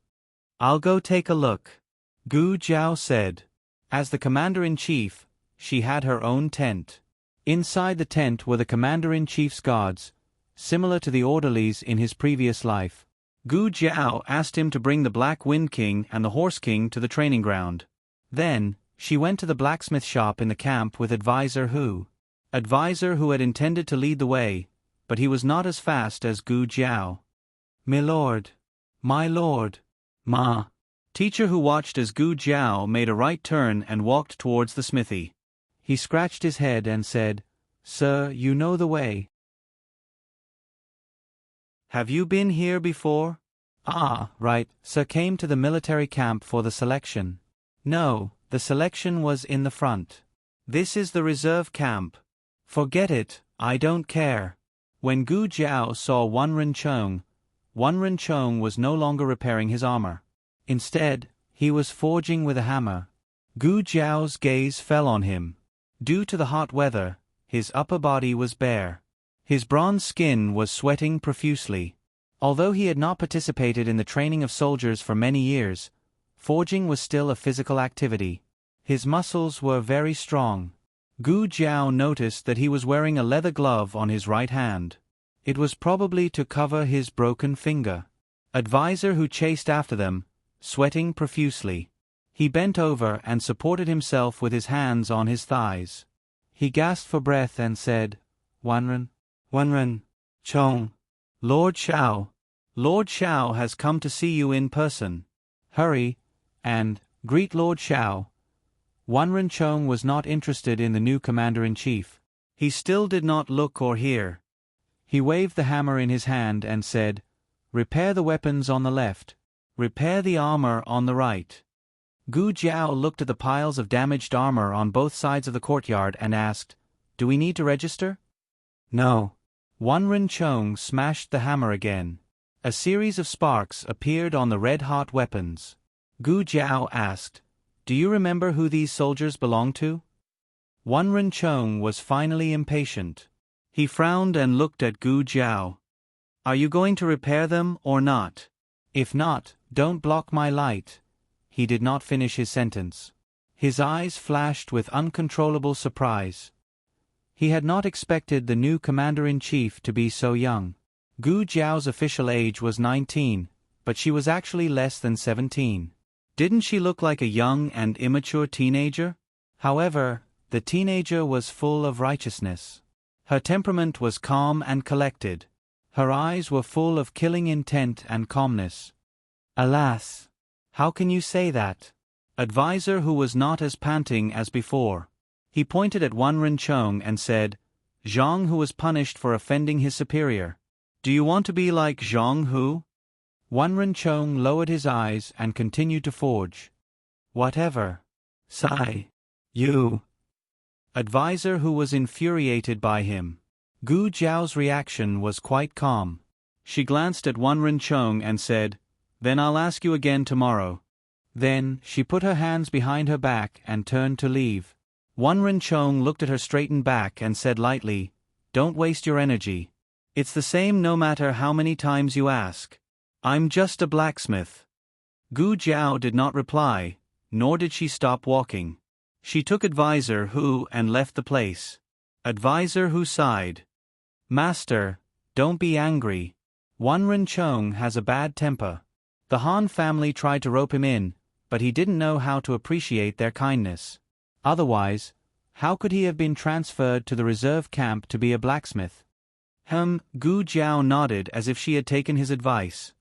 "I'll go take a look," Gu Jiao said. As the commander-in-chief, she had her own tent. Inside the tent were the commander-in-chief's guards, similar to the orderlies in his previous life. Gu Jiao asked him to bring the Black Wind King and the Horse King to the training ground. Then, she went to the blacksmith shop in the camp with Advisor Hu. Advisor Hu had intended to lead the way, but he was not as fast as Gu Jiao. "Milord. My lord. Ma." Teacher Hu watched as Gu Jiao made a right turn and walked towards the smithy. He scratched his head and said, "Sir, you know the way. Have you been here before?" "Ah, right, sir, came to the military camp for the selection." "No, the selection was in the front. This is the reserve camp." "Forget it, I don't care." When Gu Jiao saw Wan Chong was no longer repairing his armor. Instead, he was forging with a hammer. Gu Jiao's gaze fell on him. Due to the hot weather, his upper body was bare. His bronze skin was sweating profusely. Although he had not participated in the training of soldiers for many years, forging was still a physical activity. His muscles were very strong. Gu Jiao noticed that he was wearing a leather glove on his right hand. It was probably to cover his broken finger. Advisor Hu chased after them, sweating profusely. He bent over and supported himself with his hands on his thighs. He gasped for breath and said, Wanren, Chong. Lord Xiao has come to see you in person. Hurry, and greet Lord Xiao." Wanren Chong was not interested in the new commander-in-chief. He still did not look or hear. He waved the hammer in his hand and said, "Repair the weapons on the left. Repair the armor on the right." Gu Jiao looked at the piles of damaged armor on both sides of the courtyard and asked, "Do we need to register?" "No." Wanren Chong smashed the hammer again. A series of sparks appeared on the red-hot weapons. Gu Jiao asked, "Do you remember who these soldiers belong to?" Wanren Chong was finally impatient. He frowned and looked at Gu Jiao. "Are you going to repair them or not? If not, don't block my light." He did not finish his sentence. His eyes flashed with uncontrollable surprise. He had not expected the new commander-in-chief to be so young. Gu Jiao's official age was 19, but she was actually less than 17. Didn't she look like a young and immature teenager? However, the teenager was full of righteousness. Her temperament was calm and collected. Her eyes were full of killing intent and calmness. "Alas! How can you say that?" Advisor Hu was not as panting as before. He pointed at Wanren Chong and said, "Zhang Hu was punished for offending his superior. Do you want to be like Zhang Hu?" Wanren Chong lowered his eyes and continued to forge. "Whatever. Sigh. You." Advisor Hu was infuriated by him. Gu Jiao's reaction was quite calm. She glanced at Wanren Chong and said, "Then I'll ask you again tomorrow." Then, she put her hands behind her back and turned to leave. Wanren Chong looked at her straightened back and said lightly, "Don't waste your energy. It's the same no matter how many times you ask. I'm just a blacksmith." Gu Jiao did not reply, nor did she stop walking. She took Advisor Hu and left the place. Advisor Hu sighed. "Master, don't be angry. Wanren Chong has a bad temper. The Han family tried to rope him in, but he didn't know how to appreciate their kindness. Otherwise, how could he have been transferred to the reserve camp to be a blacksmith?" Gu Jiao nodded as if she had taken his advice.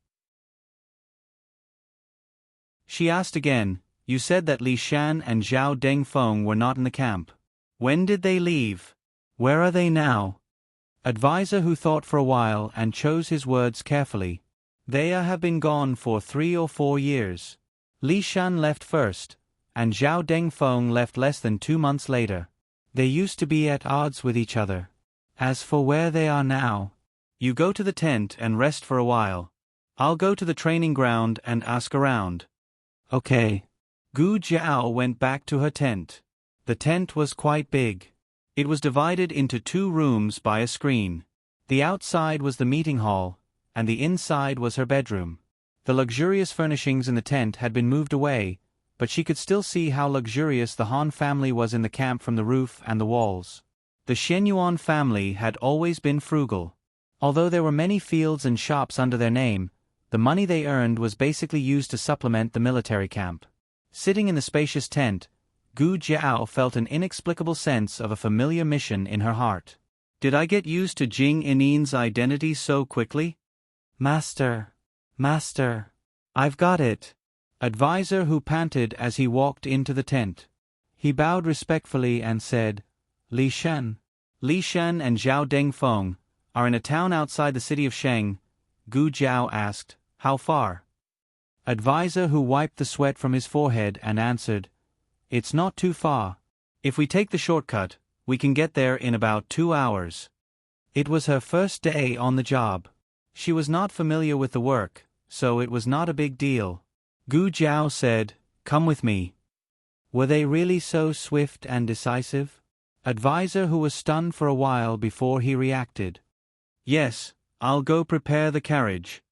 She asked again, "You said that Li Shan and Zhao Dengfeng were not in the camp. When did they leave? Where are they now?" Advisor Hu thought for a while and chose his words carefully. "They have been gone for 3 or 4 years. Li Shan left first, and Zhao Dengfeng left less than 2 months later. They used to be at odds with each other. As for where they are now, you go to the tent and rest for a while. I'll go to the training ground and ask around." "Okay." Gu Jiao went back to her tent. The tent was quite big. It was divided into 2 rooms by a screen. The outside was the meeting hall, and the inside was her bedroom. The luxurious furnishings in the tent had been moved away, but she could still see how luxurious the Han family was in the camp from the roof and the walls. The Shenyuan family had always been frugal. Although there were many fields and shops under their name, the money they earned was basically used to supplement the military camp. Sitting in the spacious tent, Gu Jiao felt an inexplicable sense of a familiar mission in her heart. Did I get used to Jing Inin's identity so quickly? Master, I've got it. Advisor Hu panted as he walked into the tent. He bowed respectfully and said, Li Shen. Li Shen and Zhao Dengfeng are in a town outside the city of Sheng. Gu Jiao asked, how far? Advisor Hu wiped the sweat from his forehead and answered, it's not too far. If we take the shortcut, we can get there in about 2 hours. It was her first day on the job. She was not familiar with the work, so it was not a big deal. Gu Jiao said, come with me. Were they really so swift and decisive? Advisor Hu was stunned for a while before he reacted. Yes, I'll go prepare the carriage.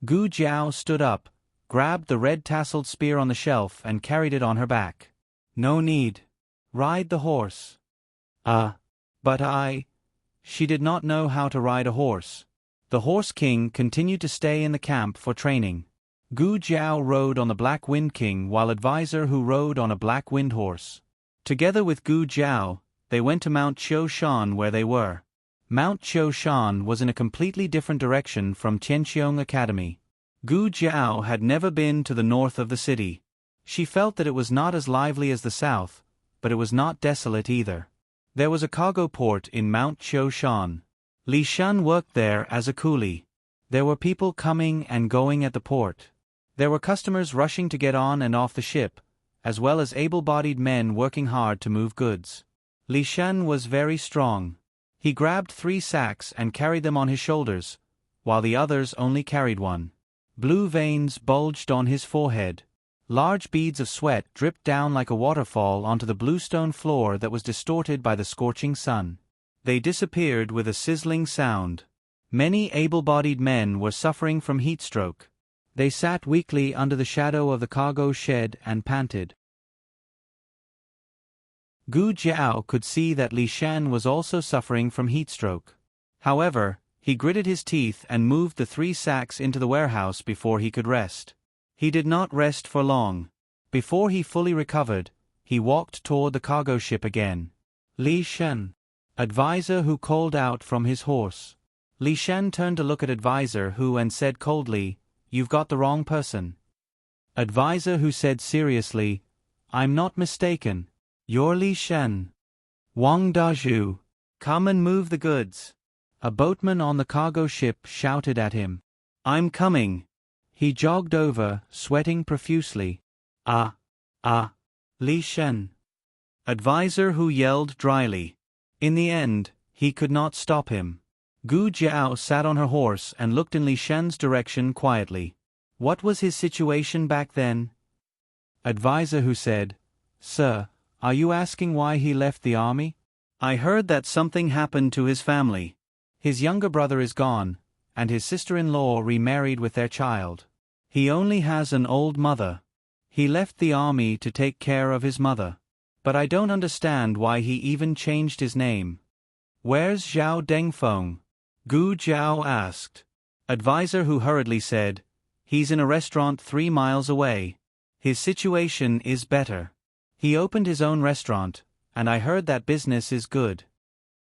Gu Jiao stood up, grabbed the red-tasseled spear on the shelf and carried it on her back. No need. Ride the horse. But She did not know how to ride a horse. The Horse King continued to stay in the camp for training. Gu Jiao rode on the Black Wind King while Advisor Hu rode on a Black Wind horse. Together with Gu Jiao, they went to Mount Qiu Shan where they were. Mount Qiu Shan was in a completely different direction from Tianqiong Academy. Gu Jiao had never been to the north of the city. She felt that it was not as lively as the south, but it was not desolate either. There was a cargo port in Mount Qiu Shan. Li Shan worked there as a coolie. There were people coming and going at the port. There were customers rushing to get on and off the ship, as well as able-bodied men working hard to move goods. Li Shan was very strong. He grabbed 3 sacks and carried them on his shoulders, while the others only carried one. Blue veins bulged on his forehead. Large beads of sweat dripped down like a waterfall onto the bluestone floor that was distorted by the scorching sun. They disappeared with a sizzling sound. Many able-bodied men were suffering from heat stroke. They sat weakly under the shadow of the cargo shed and panted. Gu Jiao could see that Li Shan was also suffering from heat stroke. However, he gritted his teeth and moved the 3 sacks into the warehouse before he could rest. He did not rest for long. Before he fully recovered, he walked toward the cargo ship again. Li Shen. Advisor Hu called out from his horse. Li Shen turned to look at Advisor Hu and said coldly, "You've got the wrong person." Advisor Hu said seriously, "I'm not mistaken. You're Li Shen. Wang Dazhu. Come and move the goods." A boatman on the cargo ship shouted at him. "I'm coming." He jogged over, sweating profusely. Li Shen." Advisor Hu yelled dryly. In the end, he could not stop him. Gu Jiao sat on her horse and looked in Li Shen's direction quietly. What was his situation back then? Advisor Hu said, "Sir, are you asking why he left the army? I heard that something happened to his family. His younger brother is gone, and his sister-in-law remarried with their child. He only has an old mother. He left the army to take care of his mother. But I don't understand why he even changed his name." "Where's Zhao Dengfeng?" Gu Jiao asked. Advisor Hu hurriedly said, "He's in a restaurant 3 miles away. His situation is better. He opened his own restaurant, and I heard that business is good."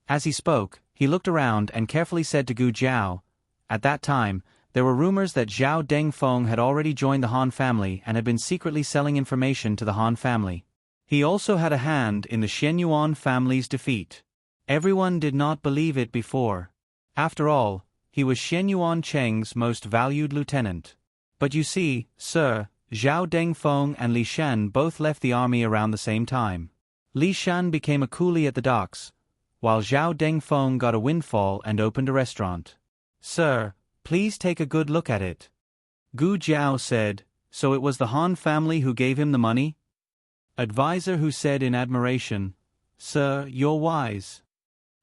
As he spoke, he looked around and carefully said to Gu Jiao, "At that time, there were rumors that Zhao Dengfeng had already joined the Han family and had been secretly selling information to the Han family. He also had a hand in the Shenyuan family's defeat. Everyone did not believe it before. After all, he was Shenyuan Cheng's most valued lieutenant. But you see, sir, Zhao Dengfeng and Li Shan both left the army around the same time. Li Shan became a coolie at the docks, while Zhao Dengfeng got a windfall and opened a restaurant. Sir, please take a good look at it." Gu Jiao said, "So it was the Han family who gave him the money?" Advisor Hu said in admiration, "Sir, you're wise.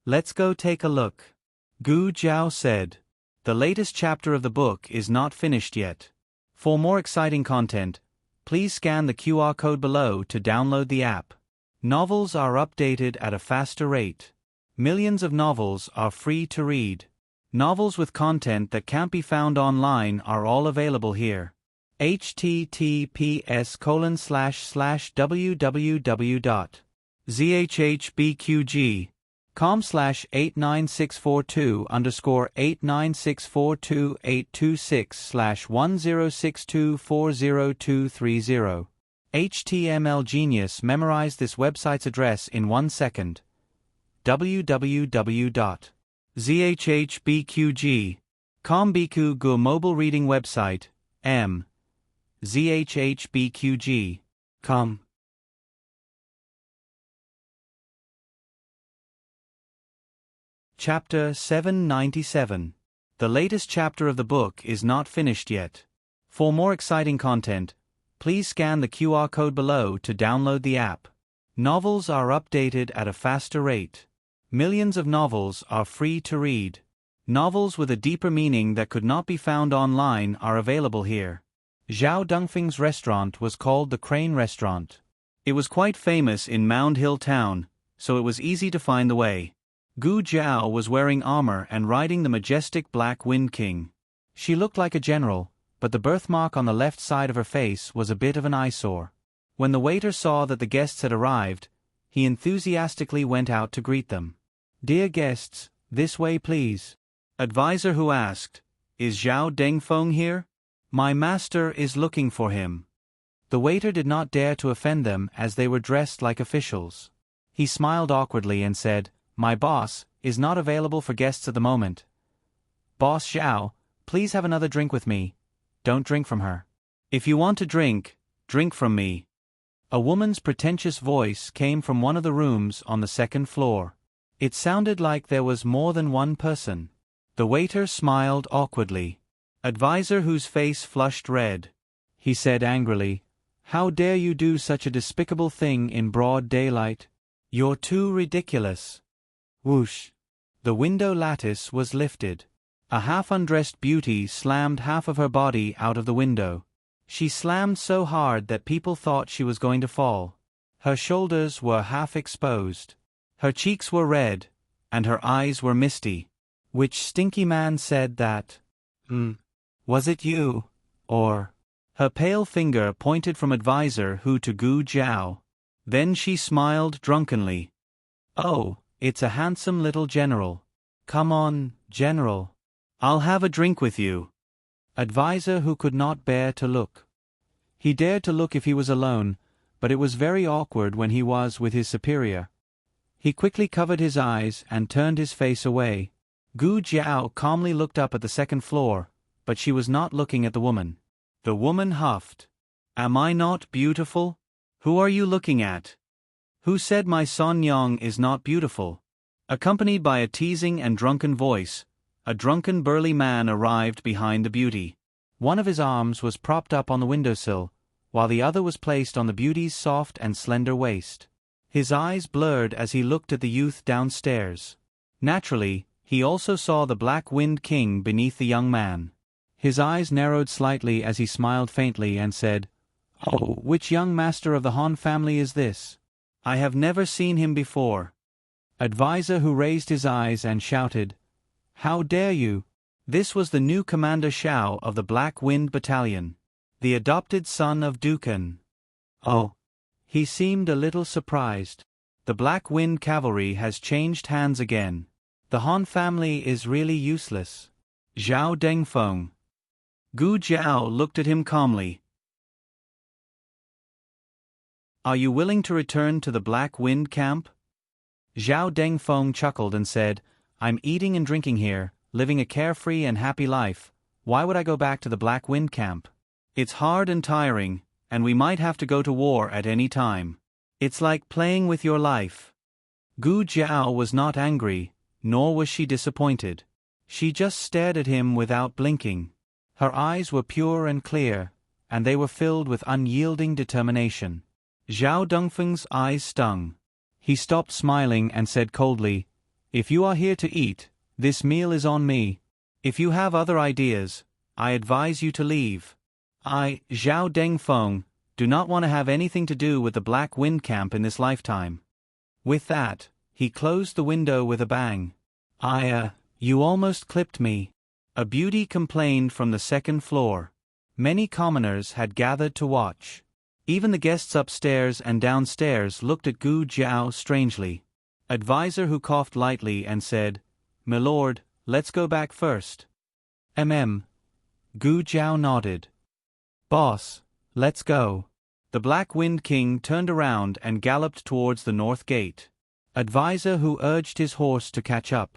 Let's go take a look." Gu Jiao said, "The latest chapter of the book is not finished yet. For more exciting content, please scan the QR code below to download the app. Novels are updated at a faster rate. Millions of novels are free to read. Novels with content that can't be found online are all available here. https://www.zhbqg.com/89642_82642402230. HTML Genius memorized this website's address in 1 second. www.zhbqg.com Biku Gu mobile reading website, m. zhbqg.com. Chapter 797. The latest chapter of the book is not finished yet. For more exciting content, please scan the QR code below to download the app. Novels are updated at a faster rate. Millions of novels are free to read. Novels with a deeper meaning that could not be found online are available here. Zhao Dongfeng's restaurant was called the Crane Restaurant. It was quite famous in Mound Hill Town, so it was easy to find the way. Gu Jiao was wearing armor and riding the majestic Black Wind King. She looked like a general, but the birthmark on the left side of her face was a bit of an eyesore. When the waiter saw that the guests had arrived, he enthusiastically went out to greet them. "Dear guests, this way please." Advisor Hu asked, "Is Zhao Dengfeng here? My master is looking for him." The waiter did not dare to offend them as they were dressed like officials. He smiled awkwardly and said, "My boss is not available for guests at the moment. Boss Zhao, please have another drink with me. Don't drink from her. If you want to drink, drink from me." A woman's pretentious voice came from one of the rooms on the second floor. It sounded like there was more than one person. The waiter smiled awkwardly. Advisor Hu's face flushed red. He said angrily, "How dare you do such a despicable thing in broad daylight? You're too ridiculous." Whoosh! The window lattice was lifted. A half-undressed beauty slammed half of her body out of the window. She slammed so hard that people thought she was going to fall. Her shoulders were half exposed. Her cheeks were red, and her eyes were misty. Which stinky man said that? Was it you? Or? Her pale finger pointed from Advisor Hu to Gu Jiao. Then she smiled drunkenly. "Oh, it's a handsome little general. Come on, general. I'll have a drink with you." Advisor Hu could not bear to look. He dared to look if he was alone, but it was very awkward when he was with his superior. He quickly covered his eyes and turned his face away. Gu Jiao calmly looked up at the second floor, but she was not looking at the woman. The woman huffed. "Am I not beautiful? Who are you looking at? Who said my Son Yang is not beautiful?" Accompanied by a teasing and drunken voice, a drunken burly man arrived behind the beauty. One of his arms was propped up on the windowsill, while the other was placed on the beauty's soft and slender waist. His eyes blurred as he looked at the youth downstairs. Naturally, he also saw the Black Wind King beneath the young man. His eyes narrowed slightly as he smiled faintly and said, "Oh, which young master of the Han family is this? I have never seen him before." Advisor Hu raised his eyes and shouted, "How dare you?" This was the new Commander Shao of the Black Wind Battalion, the adopted son of Dukan. Oh. He seemed a little surprised. The Black Wind Cavalry has changed hands again. The Han family is really useless. Zhao Dengfeng. Gu Jiao looked at him calmly. "Are you willing to return to the Black Wind camp?" Zhao Dengfeng chuckled and said, "I'm eating and drinking here, living a carefree and happy life. Why would I go back to the Black Wind camp? It's hard and tiring, and we might have to go to war at any time. It's like playing with your life." Gu Jiao was not angry, nor was she disappointed. She just stared at him without blinking. Her eyes were pure and clear, and they were filled with unyielding determination. Zhao Dongfeng's eyes stung. He stopped smiling and said coldly, "If you are here to eat, this meal is on me. If you have other ideas, I advise you to leave. I, Zhao Dengfeng, do not want to have anything to do with the Black Wind camp in this lifetime." With that, he closed the window with a bang. You almost clipped me. A beauty complained from the second floor. Many commoners had gathered to watch. Even the guests upstairs and downstairs looked at Gu Jiao strangely. Advisor who coughed lightly and said, "Milord, let's go back first." Gu Jiao nodded. "Boss, let's go." The Black Wind King turned around and galloped towards the north gate. Advisor who urged his horse to catch up.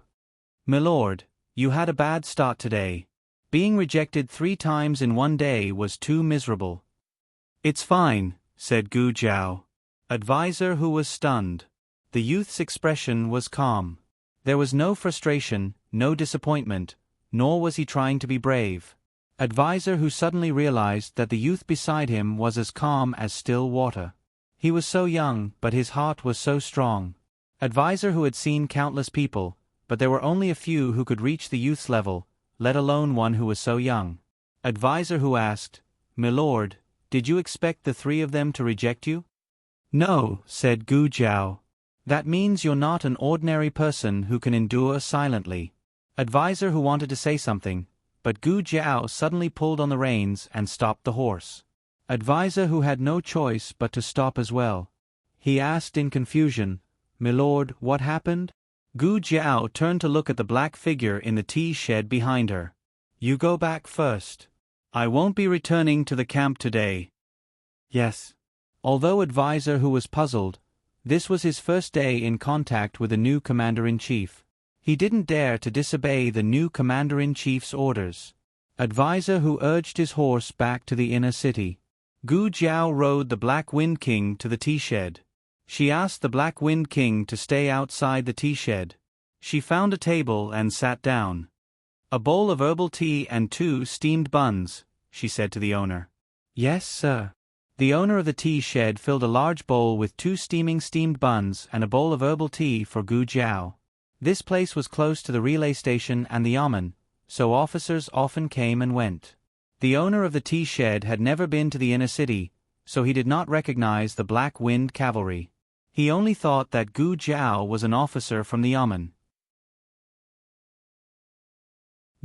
"Milord, you had a bad start today. Being rejected 3 times in one day was too miserable." "It's fine," said Gu Jiao. Advisor who was stunned. The youth's expression was calm. There was no frustration, no disappointment, nor was he trying to be brave. Advisor who suddenly realized that the youth beside him was as calm as still water. He was so young, but his heart was so strong. Advisor who had seen countless people, but there were only a few who could reach the youth's level, let alone one who was so young. Advisor who asked, "Milord, did you expect the 3 of them to reject you?" "No," said Gu Jiao. "That means you're not an ordinary person who can endure silently." Advisor who wanted to say something, but Gu Jiao suddenly pulled on the reins and stopped the horse. Advisor who had no choice but to stop as well. He asked in confusion, "Milord, what happened?" Gu Jiao turned to look at the black figure in the tea shed behind her. "You go back first. I won't be returning to the camp today." "Yes." Although Advisor who was puzzled, this was his first day in contact with a new commander-in-chief. He didn't dare to disobey the new commander-in-chief's orders. Advisor who urged his horse back to the inner city. Gu Jiao rode the Black Wind King to the tea shed. She asked the Black Wind King to stay outside the tea shed. She found a table and sat down. "A bowl of herbal tea and 2 steamed buns," she said to the owner. "Yes, sir." The owner of the tea shed filled a large bowl with 2 steamed buns and a bowl of herbal tea for Gu Jiao. This place was close to the relay station and the yamen, so officers often came and went. The owner of the tea shed had never been to the inner city, so he did not recognize the Black Wind Cavalry. He only thought that Gu Jiao was an officer from the yamen.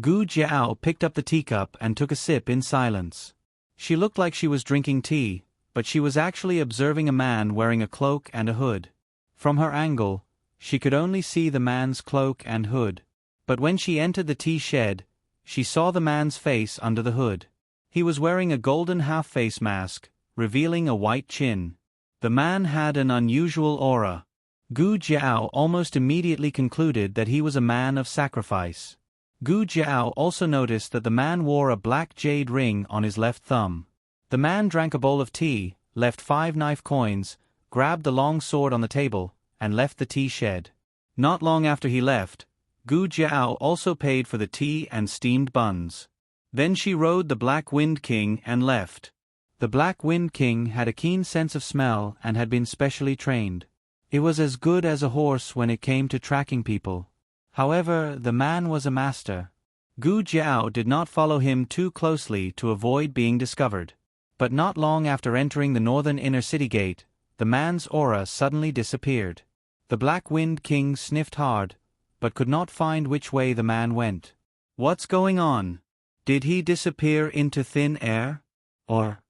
Gu Jiao picked up the teacup and took a sip in silence. She looked like she was drinking tea, but she was actually observing a man wearing a cloak and a hood. From her angle, she could only see the man's cloak and hood. But when she entered the tea shed, she saw the man's face under the hood. He was wearing a golden half-face mask, revealing a white chin. The man had an unusual aura. Gu Jiao almost immediately concluded that he was a man of sacrifice. Gu Jiao also noticed that the man wore a black jade ring on his left thumb. The man drank a bowl of tea, left 5 knife coins, grabbed the long sword on the table, and left the tea shed. Not long after he left, Gu Jiao also paid for the tea and steamed buns. Then she rode the Black Wind King and left. The Black Wind King had a keen sense of smell and had been specially trained. It was as good as a horse when it came to tracking people. However, the man was a master. Gu Jiao did not follow him too closely to avoid being discovered. But not long after entering the northern inner city gate, the man's aura suddenly disappeared. The Black Wind King sniffed hard, but could not find which way the man went. "What's going on? Did he disappear into thin air? Or?"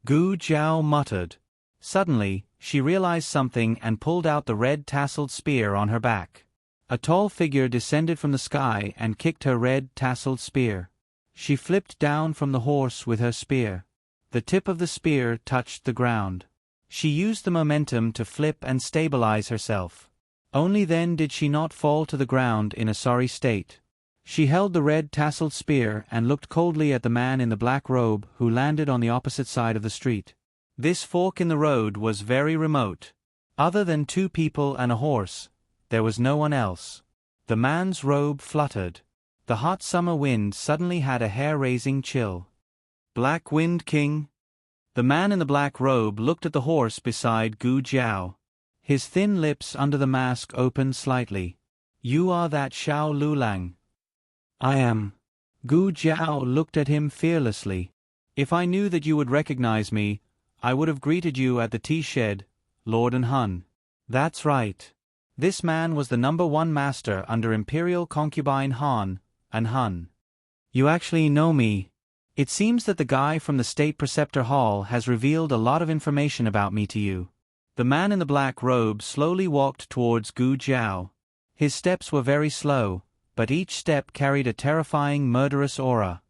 Gu Jiao muttered. Suddenly, she realized something and pulled out the red tasseled spear on her back. A tall figure descended from the sky and kicked her red tasseled spear. She flipped down from the horse with her spear. The tip of the spear touched the ground. She used the momentum to flip and stabilize herself. Only then did she not fall to the ground in a sorry state. She held the red tasseled spear and looked coldly at the man in the black robe who landed on the opposite side of the street. This fork in the road was very remote. Other than 2 people and a horse, there was no one else. The man's robe fluttered. The hot summer wind suddenly had a hair-raising chill. "Black Wind King?" The man in the black robe looked at the horse beside Gu Jiao. His thin lips under the mask opened slightly. "You are that Xiao Lulang?" "I am." Gu Jiao looked at him fearlessly. "If I knew that you would recognize me, I would have greeted you at the tea shed, Lord and Hun." "That's right." This man was the #1 master under Imperial concubine Han, and Hun. You actually know me. It seems that the guy from the State Preceptor Hall has revealed a lot of information about me to you. The man in the black robe slowly walked towards Gu Jiao. His steps were very slow, but each step carried a terrifying murderous aura.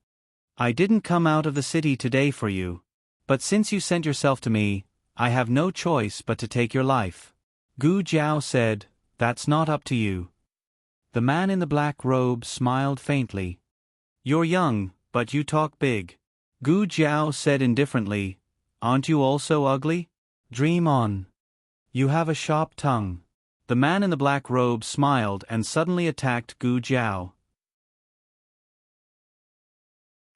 I didn't come out of the city today for you. But since you sent yourself to me, I have no choice but to take your life. Gu Jiao said, That's not up to you. The man in the black robe smiled faintly. You're young, but you talk big. Gu Jiao said indifferently, Aren't you also ugly? Dream on. You have a sharp tongue. The man in the black robe smiled and suddenly attacked Gu Jiao.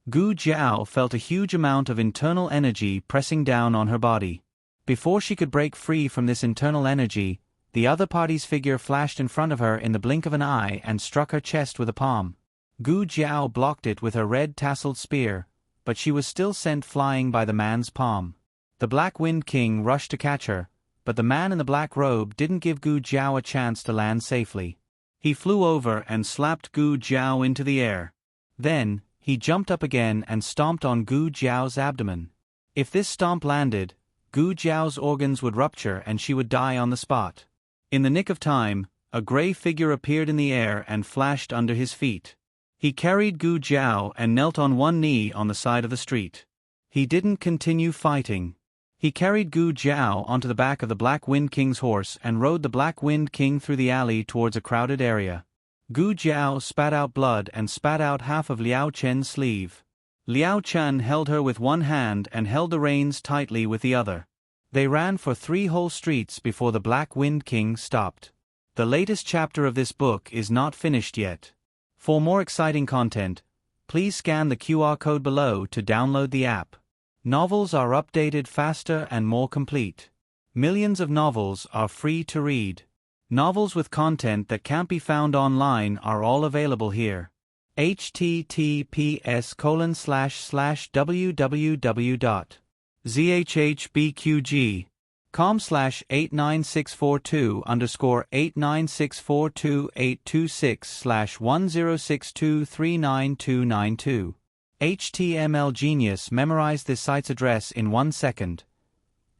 Gu Jiao felt a huge amount of internal energy pressing down on her body. Before she could break free from this internal energy, the other party's figure flashed in front of her in the blink of an eye and struck her chest with a palm. Gu Jiao blocked it with her red tasseled spear, but she was still sent flying by the man's palm. The Black Wind King rushed to catch her, but the man in the black robe didn't give Gu Jiao a chance to land safely. He flew over and slapped Gu Jiao into the air. Then, he jumped up again and stomped on Gu Jiao's abdomen. If this stomp landed, Gu Jiao's organs would rupture and she would die on the spot. In the nick of time, a gray figure appeared in the air and flashed under his feet. He carried Gu Jiao and knelt on one knee on the side of the street. He didn't continue fighting. He carried Gu Jiao onto the back of the Black Wind King's horse and rode the Black Wind King through the alley towards a crowded area. Gu Jiao spat out blood and spat out half of Liao Chen's sleeve. Liao Chen held her with one hand and held the reins tightly with the other. They ran for 3 whole streets before the Black Wind King stopped. The latest chapter of this book is not finished yet. For more exciting content, please scan the QR code below to download the app. Novels are updated faster and more complete. Millions of novels are free to read. Novels with content that can't be found online are all available here. https://www.zhbqg.com/89642_8964282623992. HTML Genius memorized this site's address in 1 second.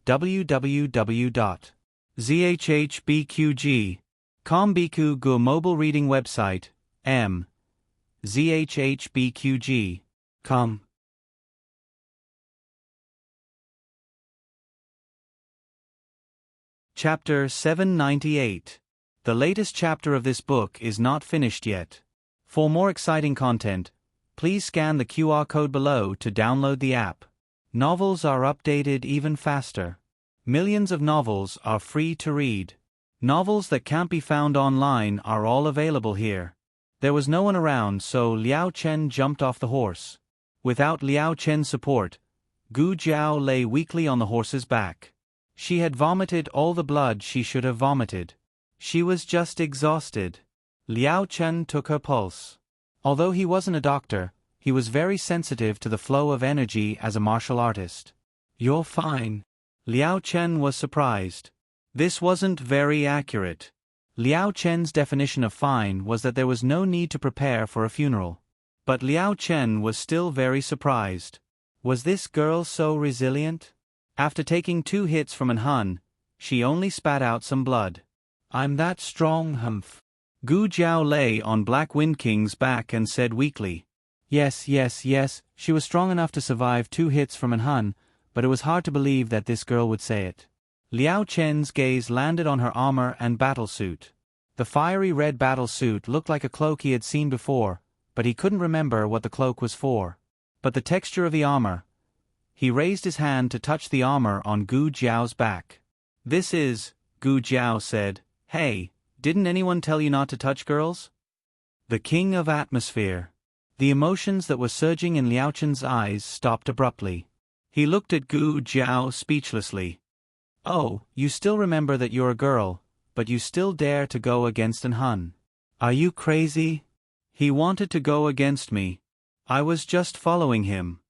www.zhbqg.com Biku Gu mobile reading website, zhbqg.com. Chapter 798. The latest chapter of this book is not finished yet. For more exciting content, please scan the QR code below to download the app. Novels are updated even faster. Millions of novels are free to read. Novels that can't be found online are all available here. There was no one around, so Liao Chen jumped off the horse. Without Liao Chen's support, Gu Jiao lay weakly on the horse's back. She had vomited all the blood she should have vomited. She was just exhausted. Liao Chen took her pulse. Although he wasn't a doctor, he was very sensitive to the flow of energy as a martial artist. You're fine. Liao Chen was surprised. This wasn't very accurate. Liao Chen's definition of fine was that there was no need to prepare for a funeral. But Liao Chen was still very surprised. Was this girl so resilient? After taking 2 hits from an Hun, she only spat out some blood. I'm that strong, humph. Gu Jiao lay on Black Wind King's back and said weakly. Yes, she was strong enough to survive 2 hits from an Hun, but it was hard to believe that this girl would say it. Liao Chen's gaze landed on her armor and battlesuit. The fiery red battlesuit looked like a cloak he had seen before, but he couldn't remember what the cloak was for. But the texture of the armor. He raised his hand to touch the armor on Gu Jiao's back. This is, Gu Jiao said. Hey, didn't anyone tell you not to touch girls? The king of atmosphere. The emotions that were surging in Liao Chen's eyes stopped abruptly. He looked at Gu Jiao speechlessly. Oh, you still remember that you're a girl, but you still dare to go against an Hun. Are you crazy? He wanted to go against me. I was just following him.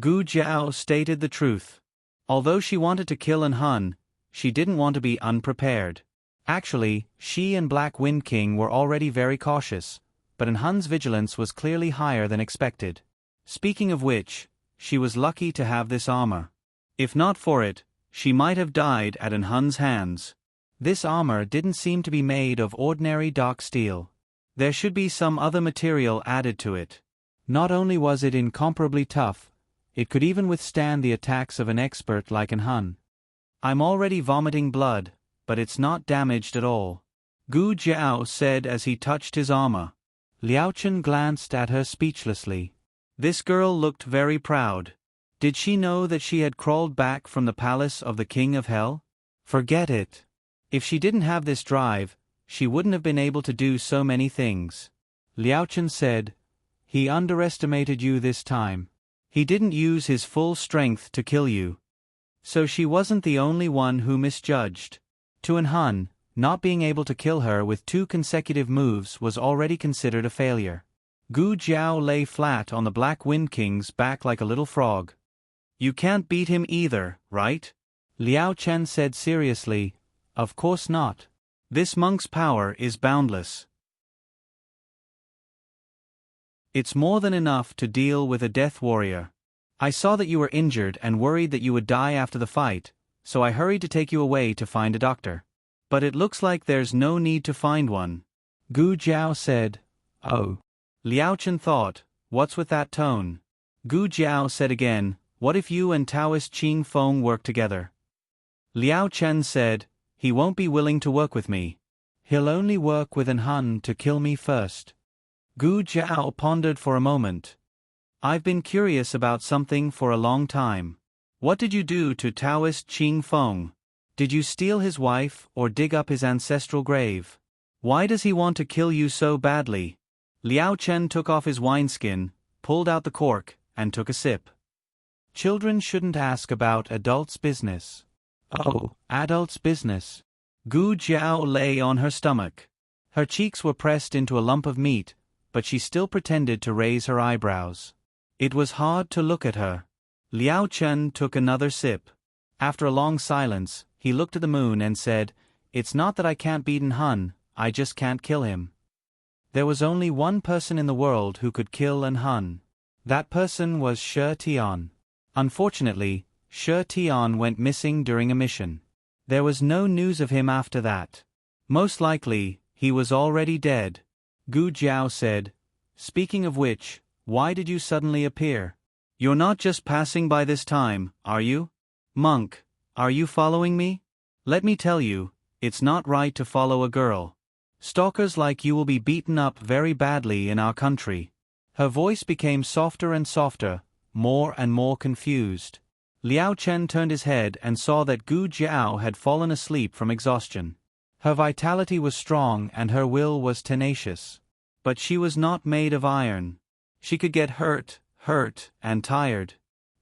Gu Jiao stated the truth. Although she wanted to kill an Hun, she didn't want to be unprepared. Actually, she and Black Wind King were already very cautious, but Hun's vigilance was clearly higher than expected. Speaking of which, she was lucky to have this armor. If not for it, she might have died at Hun's hands. This armor didn't seem to be made of ordinary dark steel. There should be some other material added to it. Not only was it incomparably tough, it could even withstand the attacks of an expert like Hun. I'm already vomiting blood, but it's not damaged at all, Gu Jiao said as he touched his armor. Liao Chen glanced at her speechlessly. This girl looked very proud. Did she know that she had crawled back from the palace of the King of Hell? Forget it. If she didn't have this drive, she wouldn't have been able to do so many things. Liao Chen said, "He underestimated you this time. He didn't use his full strength to kill you." So she wasn't the only one who misjudged. To Hun, not being able to kill her with 2 consecutive moves was already considered a failure. Gu Jiao lay flat on the Black Wind King's back like a little frog. "You can't beat him either, right?" Liao Chen said seriously, "Of course not. This monk's power is boundless. It's more than enough to deal with a death warrior. I saw that you were injured and worried that you would die after the fight, so I hurried to take you away to find a doctor. But it looks like there's no need to find one." Gu Jiao said, "Oh." Liao Chen thought, "What's with that tone?" Gu Jiao said again, "What if you and Taoist Qing Feng work together?" Liao Chen said, "He won't be willing to work with me. He'll only work with Hun to kill me first." Gu Jiao pondered for a moment. "I've been curious about something for a long time. What did you do to Taoist Qing Feng? Did you steal his wife or dig up his ancestral grave? Why does he want to kill you so badly?" Liao Chen took off his wineskin, pulled out the cork, and took a sip. "Children shouldn't ask about adults' business." "Oh, adults' business." Gu Jiao lay on her stomach. Her cheeks were pressed into a lump of meat, but she still pretended to raise her eyebrows. It was hard to look at her. Liao Chen took another sip. After a long silence, he looked at the moon and said, "It's not that I can't beat Hun, I just can't kill him." There was only one person in the world who could kill Hun. That person was Shi Tian. Unfortunately, Shi Tian went missing during a mission. There was no news of him after that. Most likely, he was already dead. Gu Jiao said, "Speaking of which, why did you suddenly appear? You're not just passing by this time, are you? Monk, are you following me? Let me tell you, it's not right to follow a girl. Stalkers like you will be beaten up very badly in our country." Her voice became softer and softer, more and more confused. Liao Chen turned his head and saw that Gu Jiao had fallen asleep from exhaustion. Her vitality was strong and her will was tenacious. But she was not made of iron. She could get hurt, and tired.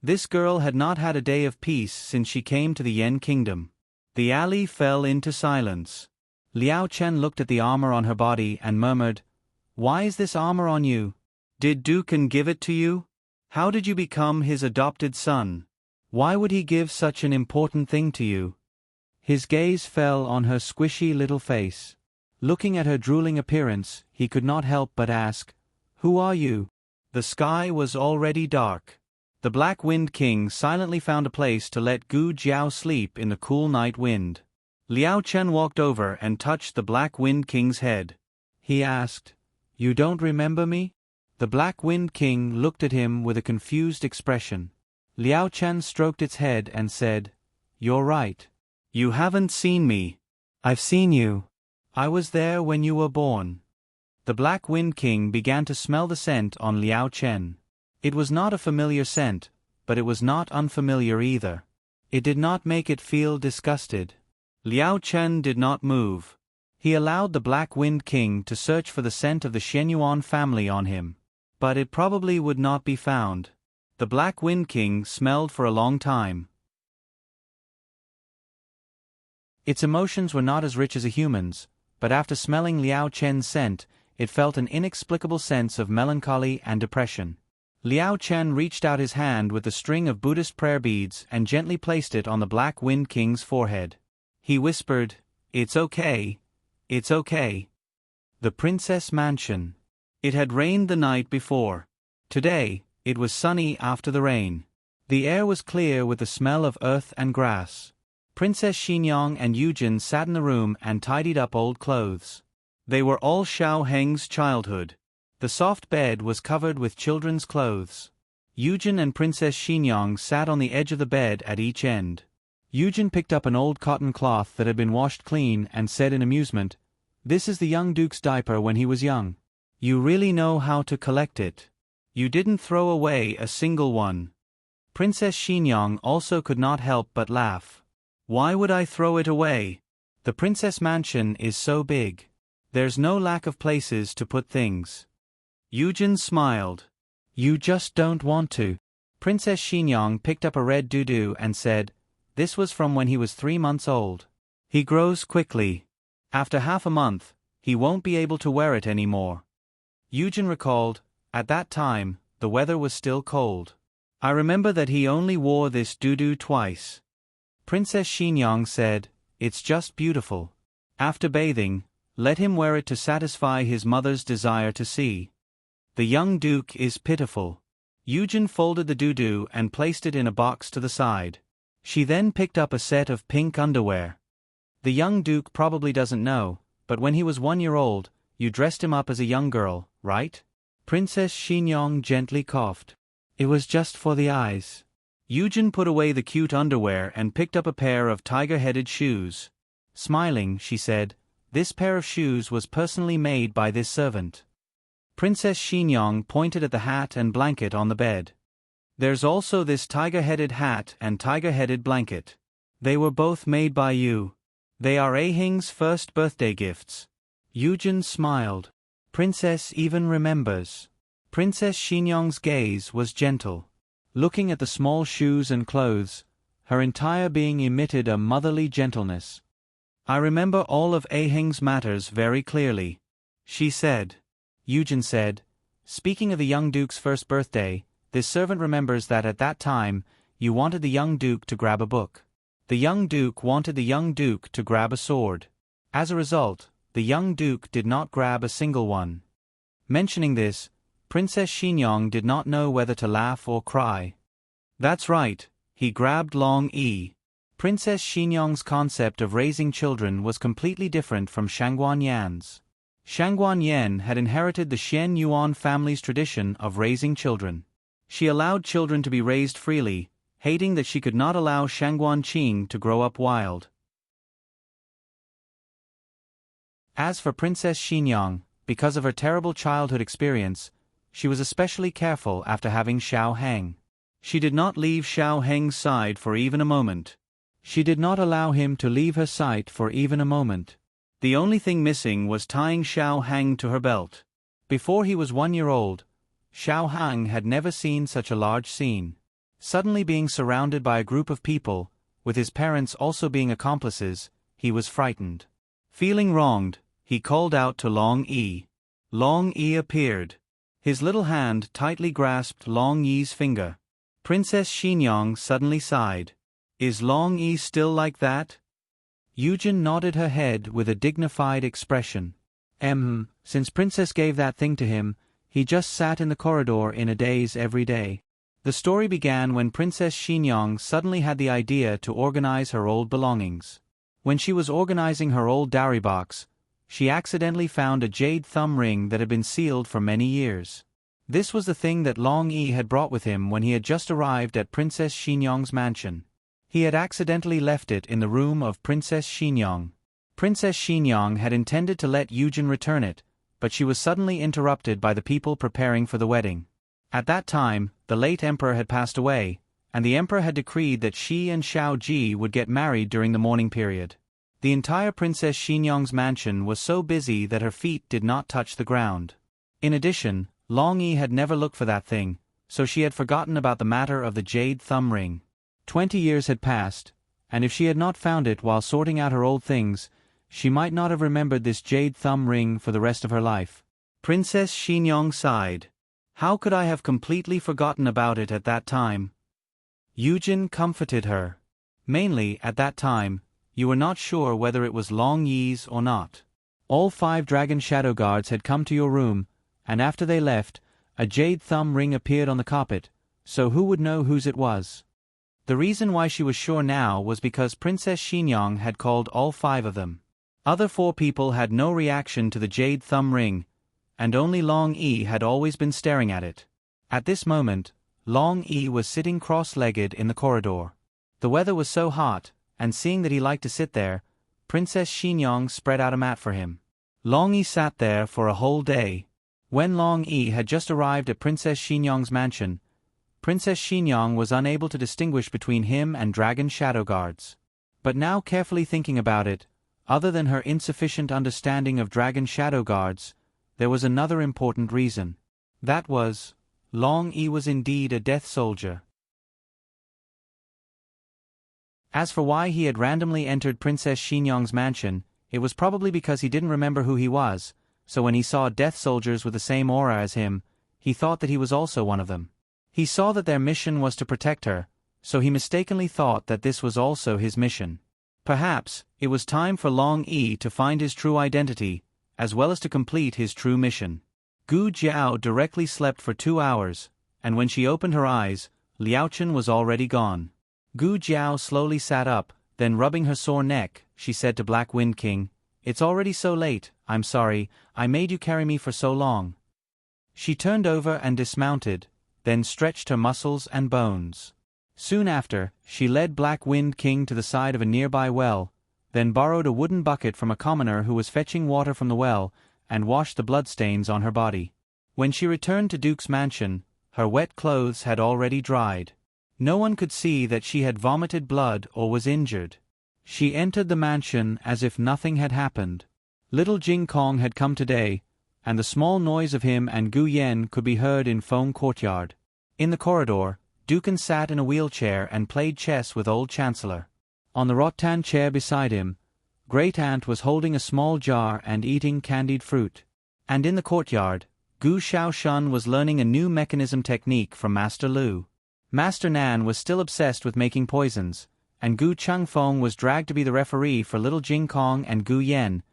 This girl had not had a day of peace since she came to the Yen Kingdom. The alley fell into silence. Liao Chen looked at the armor on her body and murmured, "Why is this armor on you? Did Dukan give it to you? How did you become his adopted son? Why would he give such an important thing to you?" His gaze fell on her squishy little face. Looking at her drooling appearance, he could not help but ask, "Who are you?" The sky was already dark. The Black Wind King silently found a place to let Gu Jiao sleep in the cool night wind. Liao Chen walked over and touched the Black Wind King's head. He asked, "You don't remember me?" The Black Wind King looked at him with a confused expression. Liao Chen stroked its head and said, "You're right. You haven't seen me." "I've seen you. I was there when you were born." The Black Wind King began to smell the scent on Liao Chen. It was not a familiar scent, but it was not unfamiliar either. It did not make it feel disgusted. Liao Chen did not move. He allowed the Black Wind King to search for the scent of the Shenyuan family on him. But it probably would not be found. The Black Wind King smelled for a long time. Its emotions were not as rich as a human's, but after smelling Liao Chen's scent, it felt an inexplicable sense of melancholy and depression. Liao Chen reached out his hand with a string of Buddhist prayer beads and gently placed it on the Black Wind King's forehead. He whispered, It's okay. It's okay. The Princess Mansion. It had rained the night before. Today, it was sunny after the rain. The air was clear with the smell of earth and grass. Princess Xinyang and Yujin sat in the room and tidied up old clothes. They were all Xiao Heng's childhood. The soft bed was covered with children's clothes. Yujin and Princess Xinyang sat on the edge of the bed at each end. Yujin picked up an old cotton cloth that had been washed clean and said in amusement, "This is the young duke's diaper when he was young. You really know how to collect it. You didn't throw away a single one." Princess Xinyang also could not help but laugh. "Why would I throw it away? The Princess Mansion is so big. There's no lack of places to put things." Yujin smiled. "You just don't want to." Princess Xinyang picked up a red doo-doo and said, "This was from when he was 3 months old. He grows quickly. After half a month, he won't be able to wear it anymore." Yujin recalled, "At that time, the weather was still cold. I remember that he only wore this doo-doo twice." Princess Xinyang said, "It's just beautiful. After bathing, let him wear it to satisfy his mother's desire to see. The young duke is pitiful." Yujin folded the doo-doo and placed it in a box to the side. She then picked up a set of pink underwear. "The young duke probably doesn't know, but when he was 1 year old, you dressed him up as a young girl, right?" Princess Xinyang gently coughed. "It was just for the eyes." Yujin put away the cute underwear and picked up a pair of tiger-headed shoes. Smiling, she said, "This pair of shoes was personally made by this servant." Princess Xinyang pointed at the hat and blanket on the bed. "There's also this tiger-headed hat and tiger-headed blanket. They were both made by you. They are Ahing's first birthday gifts." Yujin smiled. "Princess even remembers." Princess Xinyang's gaze was gentle. Looking at the small shoes and clothes, her entire being emitted a motherly gentleness. "I remember all of Ahing's matters very clearly," she said. Yujin said, "Speaking of the young duke's first birthday, this servant remembers that at that time, you wanted the young duke to grab a book. The young duke wanted the young duke to grab a sword. As a result, the young duke did not grab a single one." Mentioning this, Princess Xinyang did not know whether to laugh or cry. "That's right, he grabbed Long Yi." Princess Xinyang's concept of raising children was completely different from Shangguan Yan's. Shangguan Yan had inherited the Xian Yuan family's tradition of raising children. She allowed children to be raised freely, hating that she could not allow Shangguan Qing to grow up wild. As for Princess Xinyang, because of her terrible childhood experience, she was especially careful after having Xiao Heng. She did not leave Xiao Heng's side for even a moment. She did not allow him to leave her sight for even a moment. The only thing missing was tying Xiao Heng to her belt. Before he was 1 year old, Xiao Heng had never seen such a large scene. Suddenly being surrounded by a group of people, with his parents also being accomplices, he was frightened. Feeling wronged, he called out to Long Yi. Long Yi appeared. His little hand tightly grasped Long Yi's finger. Princess Xinyang suddenly sighed. "Is Long Yi still like that?" Yujin nodded her head with a dignified expression. Since Princess gave that thing to him, he just sat in the corridor in a daze every day." The story began when Princess Xinyang suddenly had the idea to organize her old belongings. When she was organizing her old dowry box, she accidentally found a jade thumb ring that had been sealed for many years. This was the thing that Long Yi had brought with him when he had just arrived at Princess Xinyang's mansion. He had accidentally left it in the room of Princess Xinyang. Princess Xinyang had intended to let Yujin return it, but she was suddenly interrupted by the people preparing for the wedding. At that time, the late emperor had passed away, and the emperor had decreed that she and Xiao Ji would get married during the mourning period. The entire Princess Xinyang's mansion was so busy that her feet did not touch the ground. In addition, Long Yi had never looked for that thing, so she had forgotten about the matter of the jade thumb ring. 20 years had passed, and if she had not found it while sorting out her old things, she might not have remembered this jade thumb ring for the rest of her life. Princess Xinyang sighed. "How could I have completely forgotten about it at that time?" Yujin comforted her. Mainly, at that time, You were not sure whether it was Long Yi's or not. All 5 dragon shadow guards had come to your room, and after they left, a jade thumb ring appeared on the carpet, so who would know whose it was? The reason why she was sure now was because Princess Xinyang had called all 5 of them. Other 4 people had no reaction to the jade thumb ring, and only Long Yi had always been staring at it. At this moment, Long Yi was sitting cross-legged in the corridor. The weather was so hot, and seeing that he liked to sit there, Princess Xinyang spread out a mat for him. Long Yi sat there for a whole day. When Long Yi had just arrived at Princess Xinyang's mansion, Princess Xinyang was unable to distinguish between him and dragon shadow guards. But now, carefully thinking about it, other than her insufficient understanding of dragon shadow guards, there was another important reason. That was, Long Yi was indeed a death soldier. As for why he had randomly entered Princess Xinyang's mansion, it was probably because he didn't remember who he was, so when he saw death soldiers with the same aura as him, he thought that he was also one of them. He saw that their mission was to protect her, so he mistakenly thought that this was also his mission. Perhaps, it was time for Long Yi to find his true identity, as well as to complete his true mission. Gu Jiao directly slept for 2 hours, and when she opened her eyes, Liaochen was already gone. Gu Jiao slowly sat up, then rubbing her sore neck, she said to Black Wind King, "It's already so late, I'm sorry, I made you carry me for so long." She turned over and dismounted, then stretched her muscles and bones. Soon after, she led Black Wind King to the side of a nearby well, then borrowed a wooden bucket from a commoner who was fetching water from the well, and washed the bloodstains on her body. When she returned to Duke's mansion, her wet clothes had already dried. No one could see that she had vomited blood or was injured. She entered the mansion as if nothing had happened. Little Jing Kong had come today, and the small noise of him and Gu Yen could be heard in Feng Courtyard. In the corridor, Dukan sat in a wheelchair and played chess with old Chancellor. On the rattan chair beside him, Great Aunt was holding a small jar and eating candied fruit. And in the courtyard, Gu Shaoshun was learning a new mechanism technique from Master Lu. Master Nan was still obsessed with making poisons, and Gu Changfeng was dragged to be the referee for little Jing Kong and Gu Yen,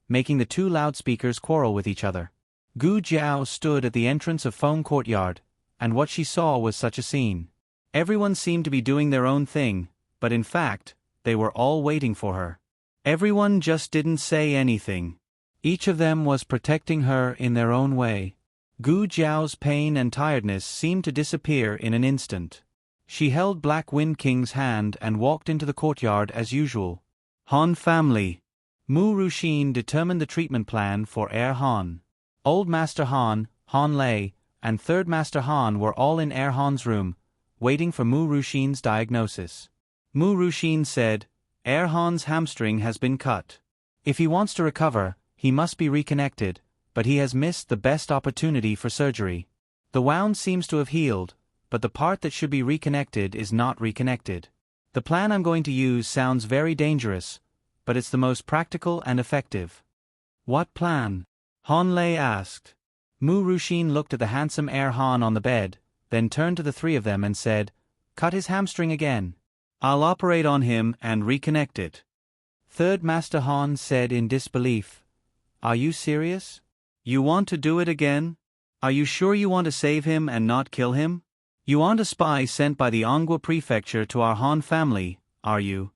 making the 2 loudspeakers quarrel with each other. Gu Jiao stood at the entrance of Feng Courtyard, and what she saw was such a scene. Everyone seemed to be doing their own thing, but in fact, they were all waiting for her. Everyone just didn't say anything. Each of them was protecting her in their own way. Gu Jiao's pain and tiredness seemed to disappear in an instant. She held Black Wind King's hand and walked into the courtyard as usual. Han family. Mu Ruxin determined the treatment plan for Heir Han. Old Master Han, Han Lei, and Third Master Han were all in Heir Han's room, waiting for Mu Ruxin's diagnosis. Mu Ruxin said, "Heir Han's hamstring has been cut. If he wants to recover, he must be reconnected, but he has missed the best opportunity for surgery. The wound seems to have healed, but the part that should be reconnected is not reconnected. The plan I'm going to use sounds very dangerous, but it's the most practical and effective." "What plan?" Han Lei asked. Mu Ruxin looked at the handsome Heir Han on the bed, then turned to the 3 of them and said, "Cut his hamstring again. I'll operate on him and reconnect it." Third Master Han said in disbelief, "Are you serious? You want to do it again? Are you sure you want to save him and not kill him? You aren't a spy sent by the Anghua Prefecture to our Han family, are you?"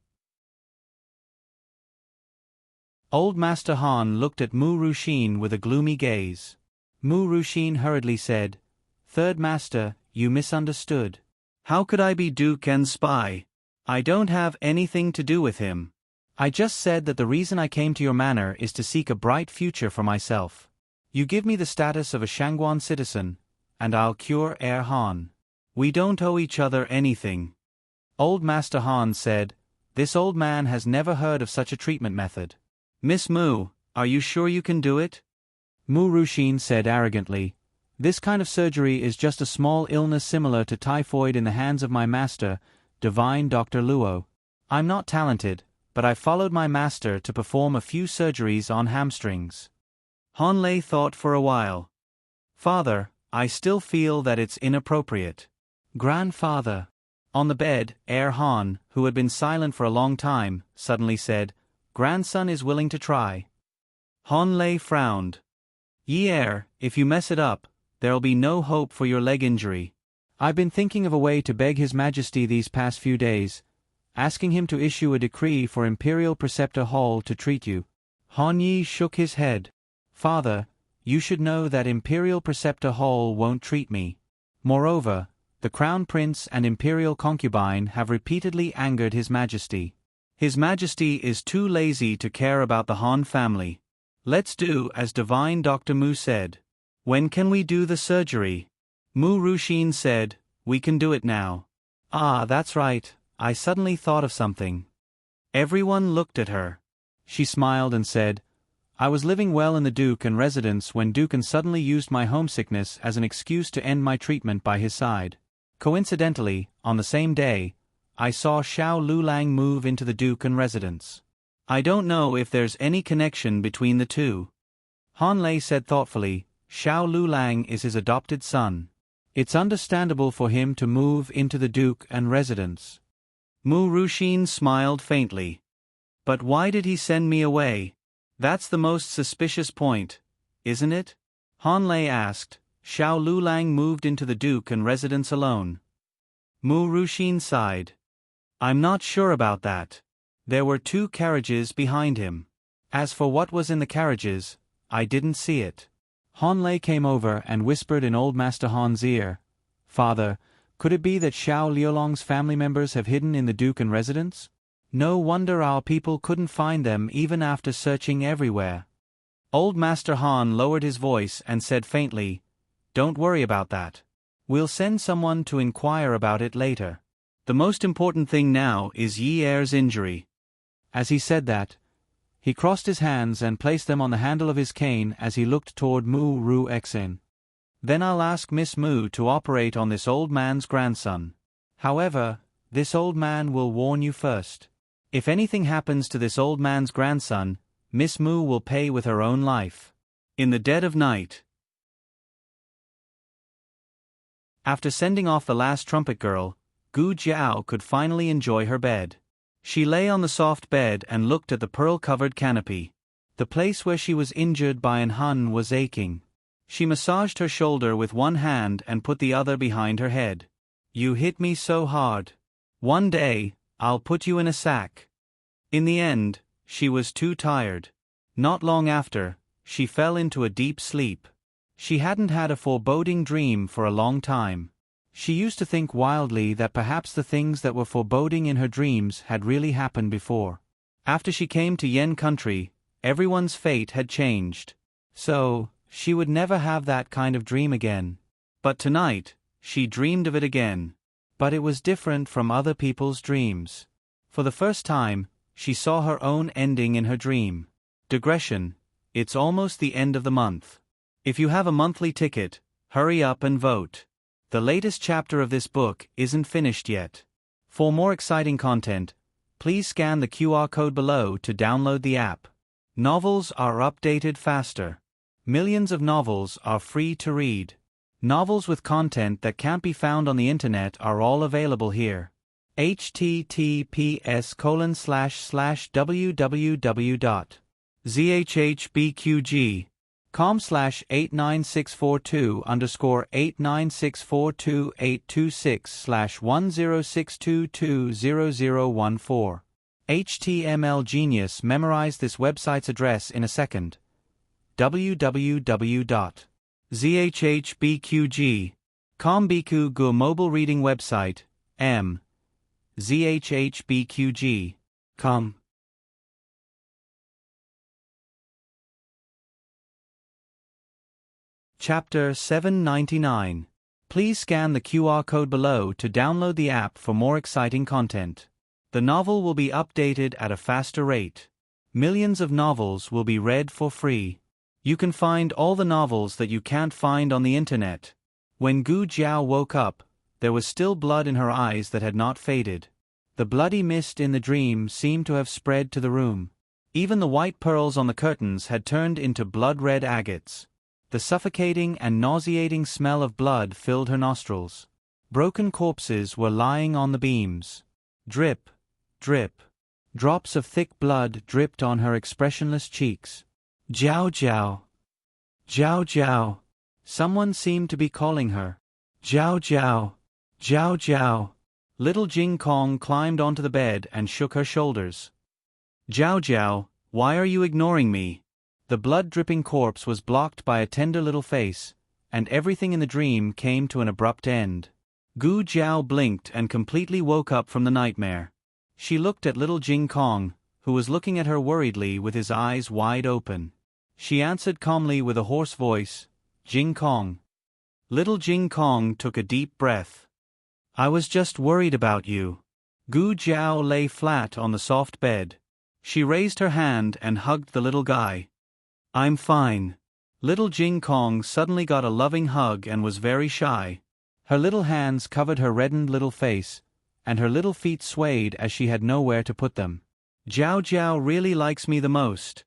Old Master Han looked at Mu Ruxin with a gloomy gaze. Mu Ruxin hurriedly said, "Third Master, you misunderstood. How could I be Duke and spy? I don't have anything to do with him. I just said that the reason I came to your manor is to seek a bright future for myself. You give me the status of a Shangguan citizen, and I'll cure Heir Han. We don't owe each other anything." Old Master Han said, "This old man has never heard of such a treatment method. Miss Mu, are you sure you can do it?" Mu Ruxin said arrogantly, "This kind of surgery is just a small illness similar to typhoid in the hands of my master, Divine Dr. Luo. I'm not talented, but I followed my master to perform a few surgeries on hamstrings." Han Lei thought for a while. "Father, I still feel that it's inappropriate." "Grandfather." On the bed, Heir Han, who had been silent for a long time, suddenly said, "Grandson is willing to try." Han Lei frowned. "Yi heir, if you mess it up, there'll be no hope for your leg injury. I've been thinking of a way to beg His Majesty these past few days, asking him to issue a decree for Imperial Preceptor Hall to treat you." Han Yi shook his head. "Father, you should know that Imperial Preceptor Hall won't treat me. Moreover, the Crown Prince and Imperial Concubine have repeatedly angered His Majesty. His Majesty is too lazy to care about the Han family. Let's do as Divine Dr. Mu said." "When can we do the surgery?" Mu Ruxin said, "We can do it now." "Ah, that's right, I suddenly thought of something." Everyone looked at her. She smiled and said, "I was living well in the Duke residence when Duke suddenly used my homesickness as an excuse to end my treatment by his side. Coincidentally, on the same day, I saw Xiao Lulang move into the Duke residence. I don't know if there's any connection between the two." Han Lei said thoughtfully, "Xiao Lulang is his adopted son. It's understandable for him to move into the Duke residence." Mu Ruxin smiled faintly. "But why did he send me away? That's the most suspicious point, isn't it?" Han Lei asked. "Xiao Lulang moved into the Duke residence alone." Mu Ruxin sighed. "I'm not sure about that. There were 2 carriages behind him. As for what was in the carriages, I didn't see it." Han Lei came over and whispered in old Master Han's ear, "Father, could it be that Xiao Liulong's family members have hidden in the Duke residence? No wonder our people couldn't find them even after searching everywhere." Old Master Han lowered his voice and said faintly, "Don't worry about that. We'll send someone to inquire about it later. The most important thing now is Yi Heir's injury." As he said that, he crossed his hands and placed them on the handle of his cane as he looked toward Mu Ruxin. "Then I'll ask Miss Mu to operate on this old man's grandson. However, this old man will warn you first. If anything happens to this old man's grandson, Miss Mu will pay with her own life." In the dead of night. After sending off the last trumpet girl, Gu Jiao could finally enjoy her bed. She lay on the soft bed and looked at the pearl-covered canopy. The place where she was injured by an Hun was aching. She massaged her shoulder with one hand and put the other behind her head. "You hit me so hard. One day, I'll put you in a sack." In the end, she was too tired. Not long after, she fell into a deep sleep. She hadn't had a foreboding dream for a long time. She used to think wildly that perhaps the things that were foreboding in her dreams had really happened before. After she came to Yen country, everyone's fate had changed. So, she would never have that kind of dream again. But tonight, she dreamed of it again. But it was different from other people's dreams. For the first time, she saw her own ending in her dream. Digression: it's almost the end of the month. If you have a monthly ticket, hurry up and vote. The latest chapter of this book isn't finished yet. For more exciting content, please scan the QR code below to download the app. Novels are updated faster. Millions of novels are free to read. Novels with content that can't be found on the internet are all available here. https://www.zhhbqg.com/89642 com/896428226/1062200014. HTML Genius memorized this website's address in a second. www.zhhbqg.com Biku Gu mobile reading website, zhhbqg.com. Chapter 799. Please scan the QR code below to download the app for more exciting content. The novel will be updated at a faster rate. Millions of novels will be read for free. You can find all the novels that you can't find on the internet. When Gu Jiao woke up, there was still blood in her eyes that had not faded. The bloody mist in the dream seemed to have spread to the room. Even the white pearls on the curtains had turned into blood-red agates. The suffocating and nauseating smell of blood filled her nostrils. Broken corpses were lying on the beams. Drip, drip. Drops of thick blood dripped on her expressionless cheeks. Jiao Jiao. Jiao Jiao. Someone seemed to be calling her. Jiao Jiao. Jiao Jiao. Little Jing Kong climbed onto the bed and shook her shoulders. Jiao Jiao, why are you ignoring me? The blood-dripping corpse was blocked by a tender little face, and everything in the dream came to an abrupt end. Gu Jiao blinked and completely woke up from the nightmare. She looked at little Jing Kong, who was looking at her worriedly with his eyes wide open. She answered calmly with a hoarse voice, Jing Kong. Little Jing Kong took a deep breath. I was just worried about you. Gu Jiao lay flat on the soft bed. She raised her hand and hugged the little guy. I'm fine. Little Jing Kong suddenly got a loving hug and was very shy. Her little hands covered her reddened little face, and her little feet swayed as she had nowhere to put them. Jiao Jiao really likes me the most.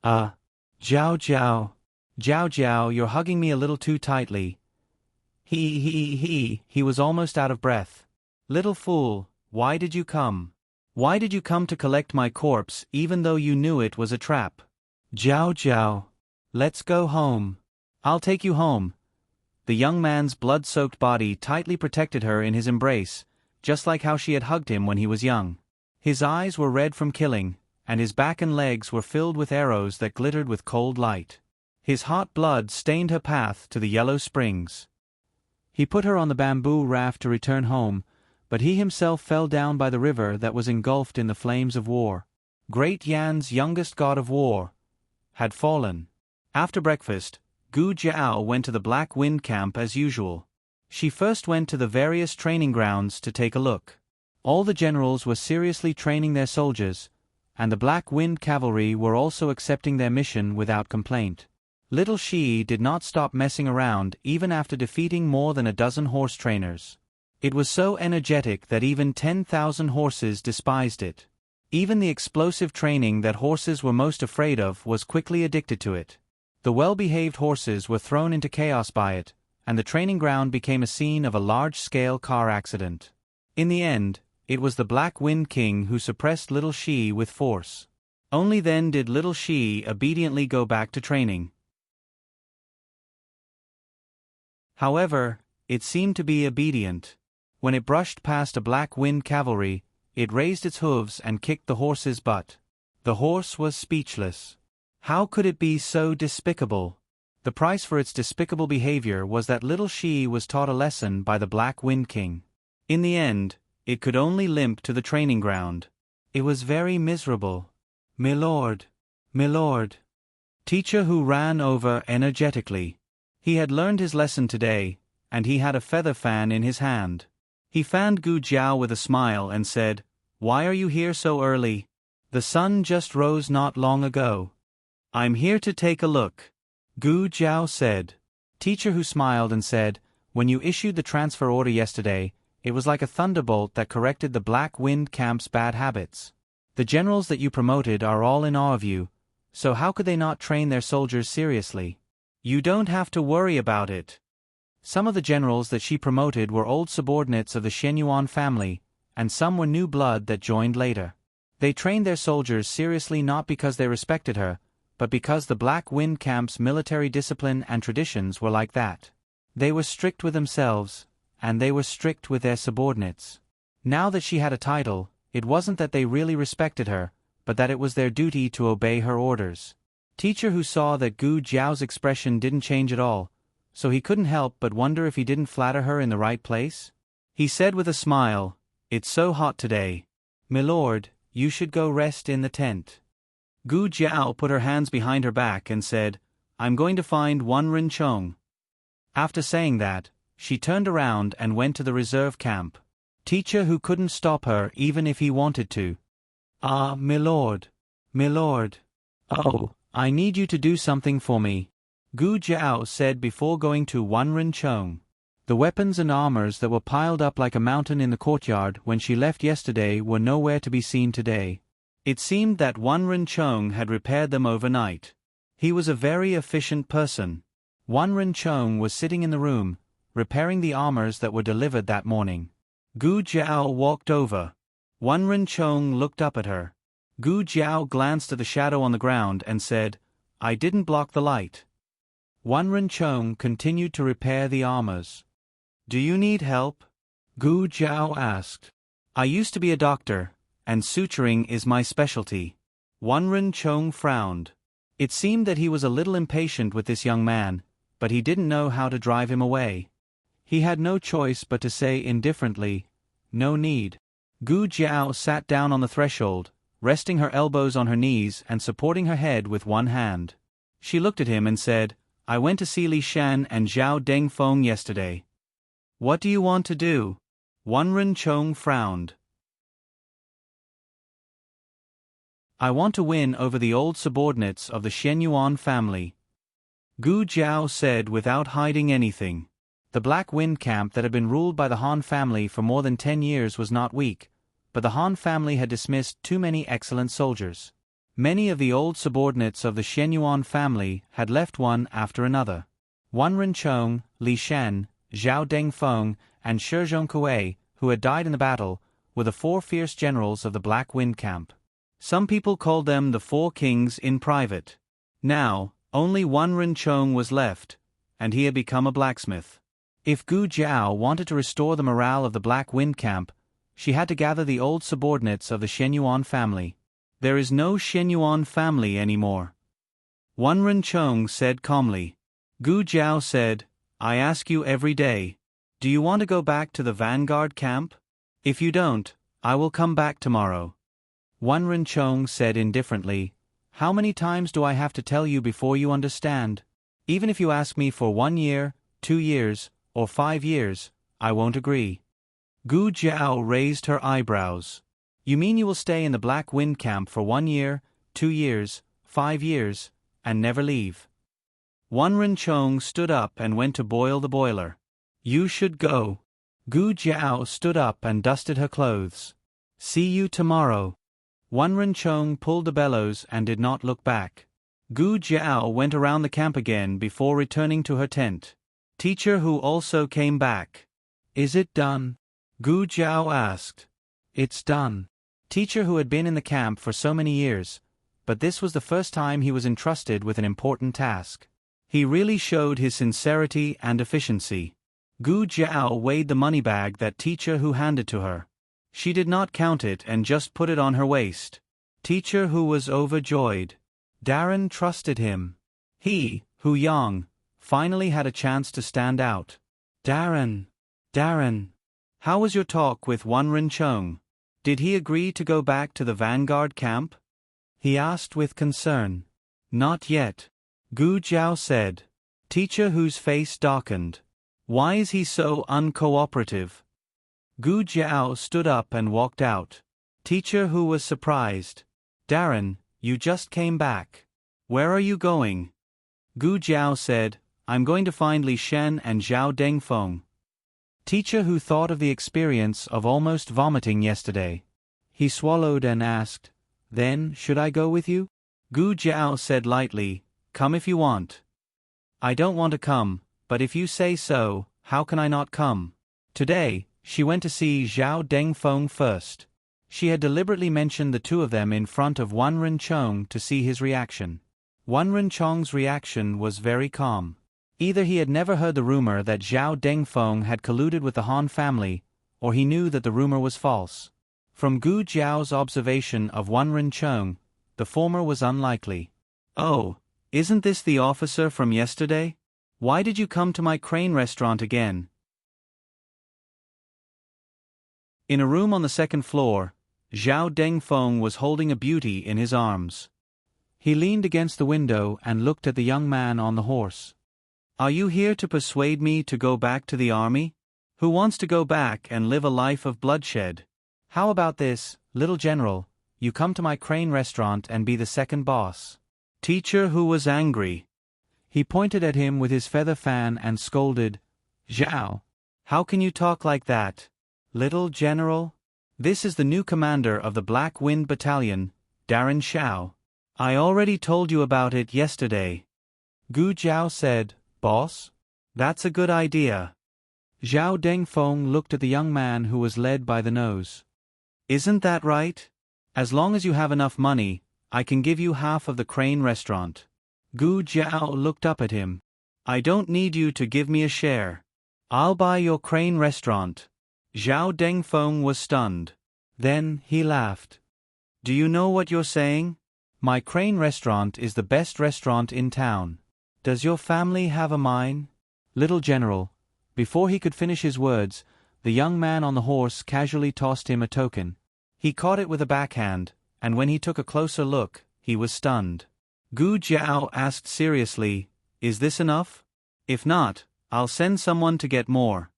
Jiao Jiao. Jiao Jiao, you're hugging me a little too tightly. He was almost out of breath. Little fool, why did you come? Why did you come to collect my corpse even though you knew it was a trap? Jiao Jiao. Let's go home. I'll take you home. The young man's blood-soaked body tightly protected her in his embrace, just like how she had hugged him when he was young. His eyes were red from killing, and his back and legs were filled with arrows that glittered with cold light. His hot blood stained her path to the yellow springs. He put her on the bamboo raft to return home, but he himself fell down by the river that was engulfed in the flames of war. Great Yan's youngest god of war had fallen. After breakfast, Gu Jiao went to the Black Wind camp as usual. She first went to the various training grounds to take a look. All the generals were seriously training their soldiers, and the Black Wind cavalry were also accepting their mission without complaint. Little Shi did not stop messing around even after defeating more than a dozen horse trainers. It was so energetic that even 10,000 horses despised it. Even the explosive training that horses were most afraid of was quickly addicted to it. The well-behaved horses were thrown into chaos by it, and the training ground became a scene of a large-scale car accident. In the end, it was the Black Wind King who suppressed Little Shi with force. Only then did Little Shi obediently go back to training. However, it seemed to be obedient. When it brushed past a Black Wind cavalry, it raised its hooves and kicked the horse's butt. The horse was speechless. How could it be so despicable? The price for its despicable behavior was that Little Shi was taught a lesson by the Black Wind King. In the end, it could only limp to the training ground. It was very miserable. Milord. Milord. Teacher Hu ran over energetically. He had learned his lesson today, and he had a feather fan in his hand. He fanned Gu Jiao with a smile and said, Why are you here so early? The sun just rose not long ago. I'm here to take a look. Gu Jiao said. Teacher Hu smiled and said, When you issued the transfer order yesterday, it was like a thunderbolt that corrected the Black Wind camp's bad habits. The generals that you promoted are all in awe of you, so how could they not train their soldiers seriously? You don't have to worry about it. Some of the generals that she promoted were old subordinates of the Shenyuan family, and some were new blood that joined later. They trained their soldiers seriously not because they respected her, but because the Black Wind camp's military discipline and traditions were like that. They were strict with themselves, and they were strict with their subordinates. Now that she had a title, it wasn't that they really respected her, but that it was their duty to obey her orders. Teacher Hu saw that Gu Jiao's expression didn't change at all, so he couldn't help but wonder if he didn't flatter her in the right place. He said with a smile, It's so hot today. Milord, you should go rest in the tent. Gu Jiao put her hands behind her back and said, I'm going to find Wan Rinchong. After saying that, she turned around and went to the reserve camp. Teacher Hu couldn't stop her even if he wanted to. Ah, milord. Milord. Oh, I need you to do something for me, Gu Jiao said before going to Wan Rinchong. The weapons and armors that were piled up like a mountain in the courtyard when she left yesterday were nowhere to be seen today. It seemed that Wan Rinchong had repaired them overnight. He was a very efficient person. Wan Rinchong was sitting in the room, repairing the armors that were delivered that morning. Gu Jiao walked over. Wan Renchong looked up at her. Gu Jiao glanced at the shadow on the ground and said, "I didn't block the light." Wan Renchong continued to repair the armors. "Do you need help?" Gu Jiao asked. "I used to be a doctor, and suturing is my specialty." Wan Renchong frowned. It seemed that he was a little impatient with this young man, but he didn't know how to drive him away. He had no choice but to say indifferently, "No need." Gu Jiao sat down on the threshold, resting her elbows on her knees and supporting her head with one hand. She looked at him and said, "I went to see Li Shan and Zhao Dengfeng yesterday." "What do you want to do?" Wan Renchong frowned. "I want to win over the old subordinates of the Shenyuan family," Gu Jiao said without hiding anything. The Black Wind camp that had been ruled by the Han family for more than 10 years was not weak, but the Han family had dismissed too many excellent soldiers. Many of the old subordinates of the Shenyuan family had left one after another. Wan Renchong, Li Shan, Zhao Dengfeng, and Shi Zhongkue, who had died in the battle, were the 4 fierce generals of the Black Wind camp. Some people called them the 4 kings in private. Now, only Wan Renchong was left, and he had become a blacksmith. If Gu Jiao wanted to restore the morale of the Black Wind camp, she had to gather the old subordinates of the Shenyuan family. "There is no Shenyuan family anymore," Wan Renchong said calmly. Gu Jiao said, "I ask you every day, do you want to go back to the vanguard camp? If you don't, I will come back tomorrow." Wan Renchong said indifferently, "How many times do I have to tell you before you understand? Even if you ask me for 1 year, 2 years, or 5 years, I won't agree." Gu Jiao raised her eyebrows. "You mean you will stay in the Black Wind camp for 1 year, 2 years, 5 years, and never leave?" Wan Renchong stood up and went to boil the boiler. "You should go." Gu Jiao stood up and dusted her clothes. "See you tomorrow." Wan Renchong pulled the bellows and did not look back. Gu Jiao went around the camp again before returning to her tent. Teacher Hu also came back. "Is it done?" Gu Jiao asked. "It's done." Teacher Hu had been in the camp for so many years, but this was the first time he was entrusted with an important task. He really showed his sincerity and efficiency. Gu Jiao weighed the money bag that Teacher Hu handed to her. She did not count it and just put it on her waist. Teacher Hu was overjoyed. Darren trusted him. He, Hu Yang, finally had a chance to stand out. Darren, how was your talk with Wan Renchong? Did he agree to go back to the vanguard camp?" he asked with concern. "Not yet," Gu Jiao said. Teacher Hu's face darkened. "Why is he so uncooperative?" Gu Jiao stood up and walked out. Teacher Hu was surprised. "Darren, you just came back. Where are you going?" Gu Jiao said, "I'm going to find Li Shan and Zhao Dengfeng." Teacher Hu thought of the experience of almost vomiting yesterday. He swallowed and asked, "Then, should I go with you?" Gu Jiao said lightly, "Come if you want." "I don't want to come, but if you say so, how can I not come?" Today, she went to see Zhao Dengfeng first. She had deliberately mentioned the 2 of them in front of Wan Renchong to see his reaction. Wan Renchong's reaction was very calm. Either he had never heard the rumor that Zhao Dengfeng had colluded with the Han family, or he knew that the rumor was false. From Gu Jiao's observation of Wan Renchong, the former was unlikely. "Oh, isn't this the officer from yesterday? Why did you come to my crane restaurant again?" In a room on the 2nd floor, Zhao Dengfeng was holding a beauty in his arms. He leaned against the window and looked at the young man on the horse. "Are you here to persuade me to go back to the army? Who wants to go back and live a life of bloodshed? How about this, little general, you come to my crane restaurant and be the second boss?" Teacher Hu was angry. He pointed at him with his feather fan and scolded, "Zhao, how can you talk like that? Little general? This is the new commander of the Black Wind Battalion, Darren Shao. I already told you about it yesterday." Gu Jiao said, "Boss? That's a good idea. Zhao Dengfeng looked at the young man who was led by the nose. Isn't that right? As long as you have enough money, I can give you half of the Crane restaurant. Gu Jiao looked up at him. I don't need you to give me a share. I'll buy your Crane restaurant. Zhao Dengfeng was stunned. Then, he laughed. Do you know what you're saying? My Crane restaurant is the best restaurant in town. Does your family have a mine? Little General. Before he could finish his words, the young man on the horse casually tossed him a token. He caught it with a backhand, and when he took a closer look, he was stunned. Gu Jiao asked seriously, Is this enough? If not, I'll send someone to get more.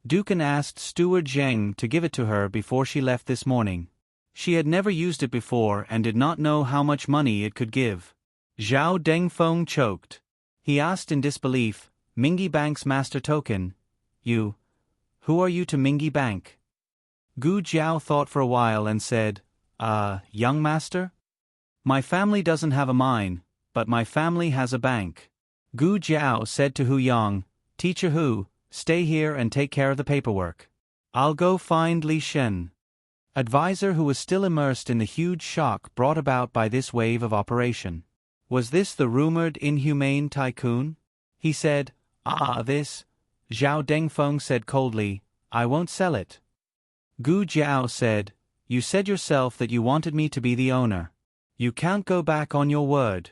Dukan asked Steward Zheng to give it to her before she left this morning. She had never used it before and did not know how much money it could give. Zhao Dengfeng choked. He asked in disbelief, Mingyi Bank's master token. You. Who are you to Mingyi Bank? Gu Jiao thought for a while and said, young master? My family doesn't have a mine, but my family has a bank. Gu Jiao said to Hu Yang, Teacher Hu, stay here and take care of the paperwork. I'll go find Li Shen. Advisor who was still immersed in the huge shock brought about by this wave of operation. Was this the rumored inhumane tycoon? He said, this. Zhao Dengfeng said coldly, I won't sell it. Gu Jiao said, You said yourself that you wanted me to be the owner. You can't go back on your word.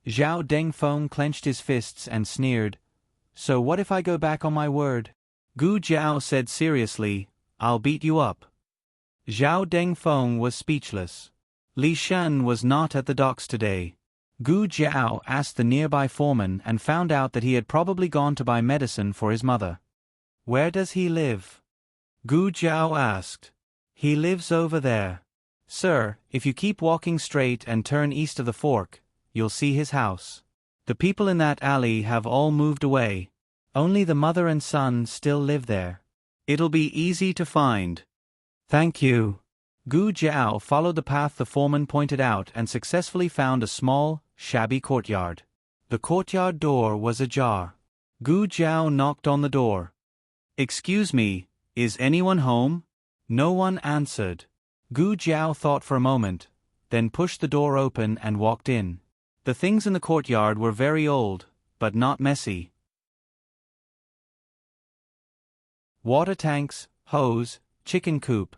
Zhao Dengfeng clenched his fists and sneered, So what if I go back on my word? Gu Jiao said seriously, I'll beat you up. Zhao Dengfeng was speechless. Li Shen was not at the docks today. Gu Jiao asked the nearby foreman and found out that he had probably gone to buy medicine for his mother. Where does he live? Gu Jiao asked. He lives over there. Sir, if you keep walking straight and turn east of the fork, you'll see his house. The people in that alley have all moved away. Only the mother and son still live there. It'll be easy to find. Thank you. Gu Jiao followed the path the foreman pointed out and successfully found a small, shabby courtyard. The courtyard door was ajar. Gu Jiao knocked on the door. Excuse me, is anyone home? No one answered. Gu Jiao thought for a moment, then pushed the door open and walked in. The things in the courtyard were very old, but not messy. Water tanks, hose, chicken coop.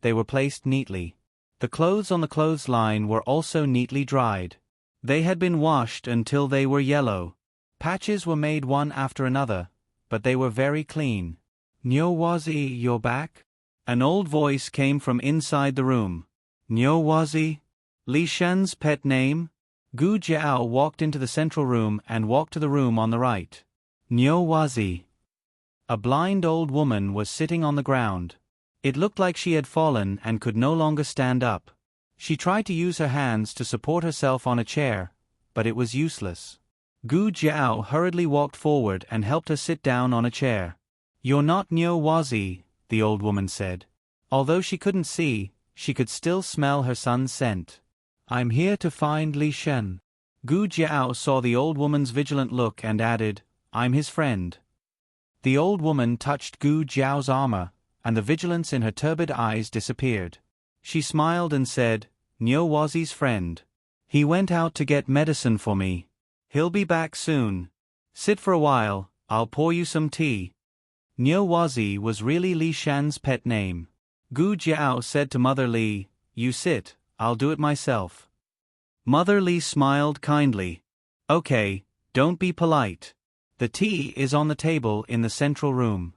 They were placed neatly. The clothes on the clothesline were also neatly dried. They had been washed until they were yellow. Patches were made one after another, but they were very clean. Nyowazi, you're back? An old voice came from inside the room. Nyowazi? Li Shen's pet name? Gu Jiao walked into the central room and walked to the room on the right. Nyowazi. A blind old woman was sitting on the ground. It looked like she had fallen and could no longer stand up. She tried to use her hands to support herself on a chair, but it was useless. Gu Jiao hurriedly walked forward and helped her sit down on a chair. You're not Nyowazi, the old woman said. Although she couldn't see, she could still smell her son's scent. I'm here to find Li Shen. Gu Jiao saw the old woman's vigilant look and added, I'm his friend. The old woman touched Gu Jiao's armor, and the vigilance in her turbid eyes disappeared. She smiled and said, Nyowazi's friend. He went out to get medicine for me. He'll be back soon. Sit for a while, I'll pour you some tea. Nyowazi was really Li Shan's pet name. Gu Jiao said to Mother Li, You sit, I'll do it myself. Mother Li smiled kindly. Okay, don't be polite. The tea is on the table in the central room.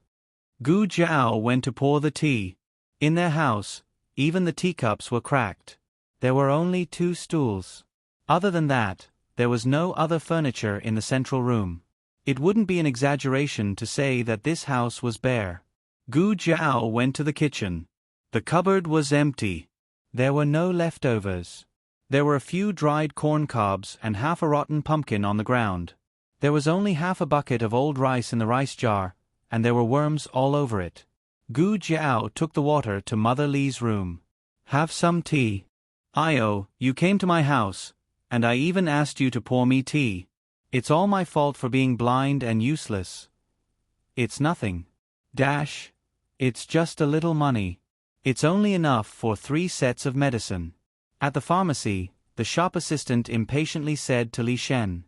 Gu Jiao went to pour the tea. In their house, even the teacups were cracked. There were only 2 stools. Other than that, there was no other furniture in the central room. It wouldn't be an exaggeration to say that this house was bare. Gu Jiao went to the kitchen. The cupboard was empty. There were no leftovers. There were a few dried corn cobs and half a rotten pumpkin on the ground. There was only half a bucket of old rice in the rice jar, and there were worms all over it. Gu Jiao took the water to Mother Li's room. Have some tea. You came to my house, and I even asked you to pour me tea. It's all my fault for being blind and useless. It's nothing. Dash. It's just a little money. It's only enough for 3 sets of medicine. At the pharmacy, the shop assistant impatiently said to Li Shen.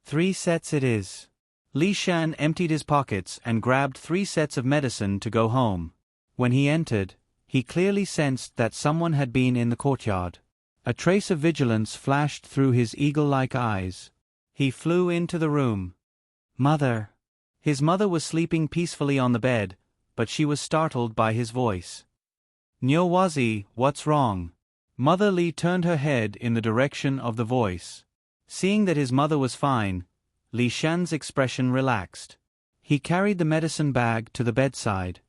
3 sets it is. Li Shen emptied his pockets and grabbed 3 sets of medicine to go home. When he entered, he clearly sensed that someone had been in the courtyard. A trace of vigilance flashed through his eagle-like eyes. He flew into the room. Mother. His mother was sleeping peacefully on the bed, but she was startled by his voice. Nyowazi, what's wrong? Mother Li turned her head in the direction of the voice. Seeing that his mother was fine, Li Shen's expression relaxed. He carried the medicine bag to the bedside.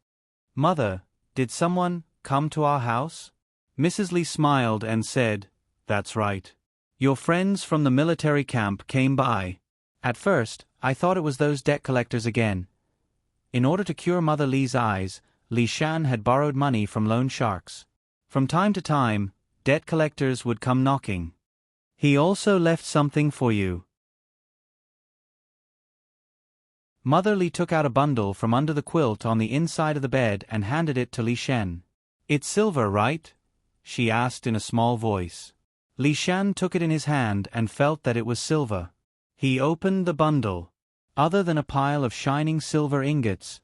Mother, did someone come to our house? Mrs. Li smiled and said, That's right. Your friends from the military camp came by. At first, I thought it was those debt collectors again. In order to cure Mother Li's eyes, Li Shan had borrowed money from loan sharks. From time to time, debt collectors would come knocking. He also left something for you. Mother Li took out a bundle from under the quilt on the inside of the bed and handed it to Li Shen. It's silver, right? She asked in a small voice. Li Shan took it in his hand and felt that it was silver. He opened the bundle. Other than a pile of shining silver ingots,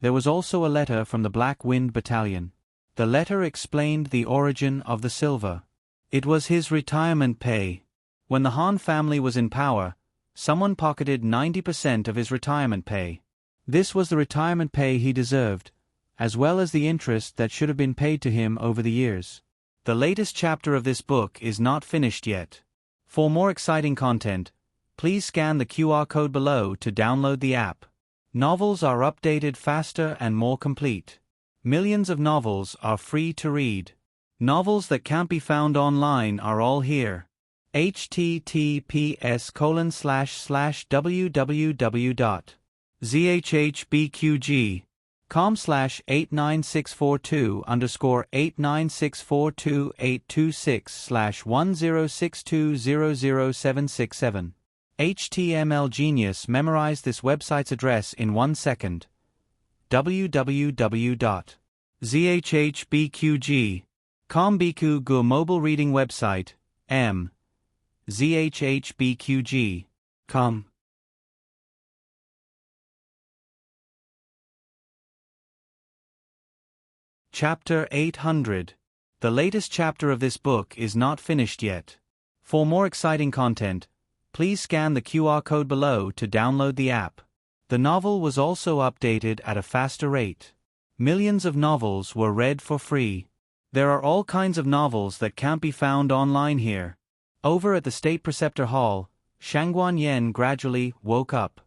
there was also a letter from the Black Wind Battalion. The letter explained the origin of the silver. It was his retirement pay. When the Han family was in power, someone pocketed 90% of his retirement pay. This was the retirement pay he deserved, as well as the interest that should have been paid to him over the years. The latest chapter of this book is not finished yet. For more exciting content, please scan the QR code below to download the app. Novels are updated faster and more complete. Millions of novels are free to read. Novels that can't be found online are all here. https://www.zhbqg.com/89642_826/1062007767. HTML Genius memorized this website's address in 1 second. www.zhbqg.com Biku Gu mobile reading website, m. zhbqg.com. Chapter 800. The latest chapter of this book is not finished yet. For more exciting content, please scan the QR code below to download the app. The novel was also updated at a faster rate. Millions of novels were read for free. There are all kinds of novels that can't be found online here. Over at the State Preceptor Hall, Shangguan Yen gradually woke up.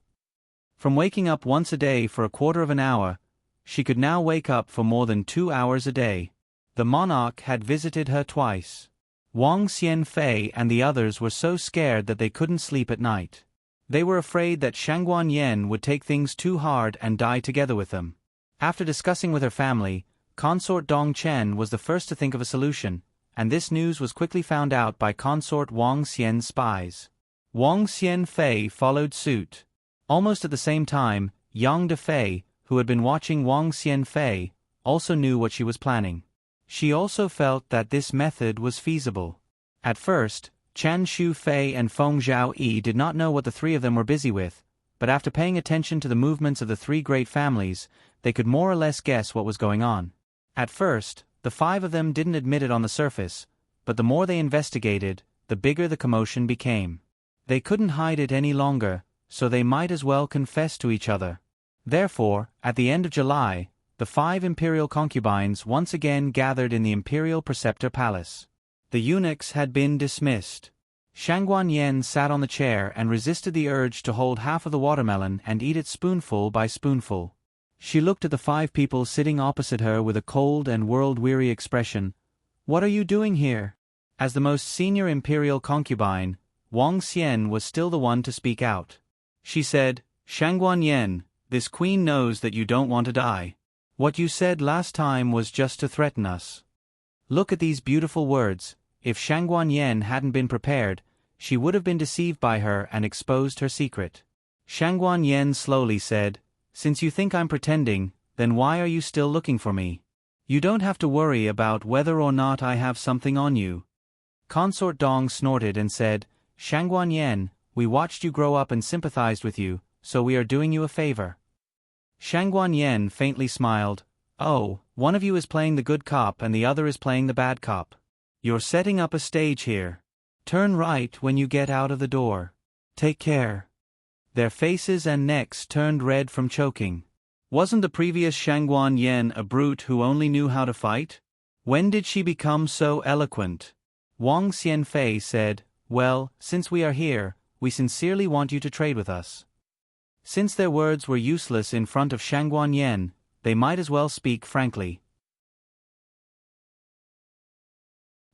From waking up once a day for a quarter of an hour, she could now wake up for more than 2 hours a day. The monarch had visited her twice. Wang Xianfei and the others were so scared that they couldn't sleep at night. They were afraid that Shangguan Yen would take things too hard and die together with them. After discussing with her family, Consort Dong Chen was the first to think of a solution, and this news was quickly found out by Consort Wang Xian's spies. Wang Xianfei followed suit. Almost at the same time, Yang Defei, who had been watching Wang Xianfei, also knew what she was planning. She also felt that this method was feasible. At first, Chan Shu Fei and Feng Zhao Yi did not know what the 3 of them were busy with, but after paying attention to the movements of the 3 great families, they could more or less guess what was going on. At first, the 5 of them didn't admit it on the surface, but the more they investigated, the bigger the commotion became. They couldn't hide it any longer, so they might as well confess to each other. Therefore, at the end of July, the 5 imperial concubines once again gathered in the imperial preceptor palace. The eunuchs had been dismissed. Shangguan Yen sat on the chair and resisted the urge to hold half of the watermelon and eat it spoonful by spoonful. She looked at the 5 people sitting opposite her with a cold and world-weary expression. What are you doing here? As the most senior imperial concubine, Wang Xian was still the one to speak out. She said, Shangguan Yen, this queen knows that you don't want to die. What you said last time was just to threaten us. Look at these beautiful words. If Shangguan Yen hadn't been prepared, she would have been deceived by her and exposed her secret. Shangguan Yen slowly said, Since you think I'm pretending, then why are you still looking for me? You don't have to worry about whether or not I have something on you. Consort Dong snorted and said, Shangguan Yen, we watched you grow up and sympathized with you, so we are doing you a favor. Shangguan Yen faintly smiled. Oh, one of you is playing the good cop and the other is playing the bad cop. You're setting up a stage here. Turn right when you get out of the door. Take care. Their faces and necks turned red from choking. Wasn't the previous Shangguan Yen a brute who only knew how to fight? When did she become so eloquent? Wang Xianfei said, Well, since we are here, we sincerely want you to trade with us. Since their words were useless in front of Shangguan Yen, they might as well speak frankly.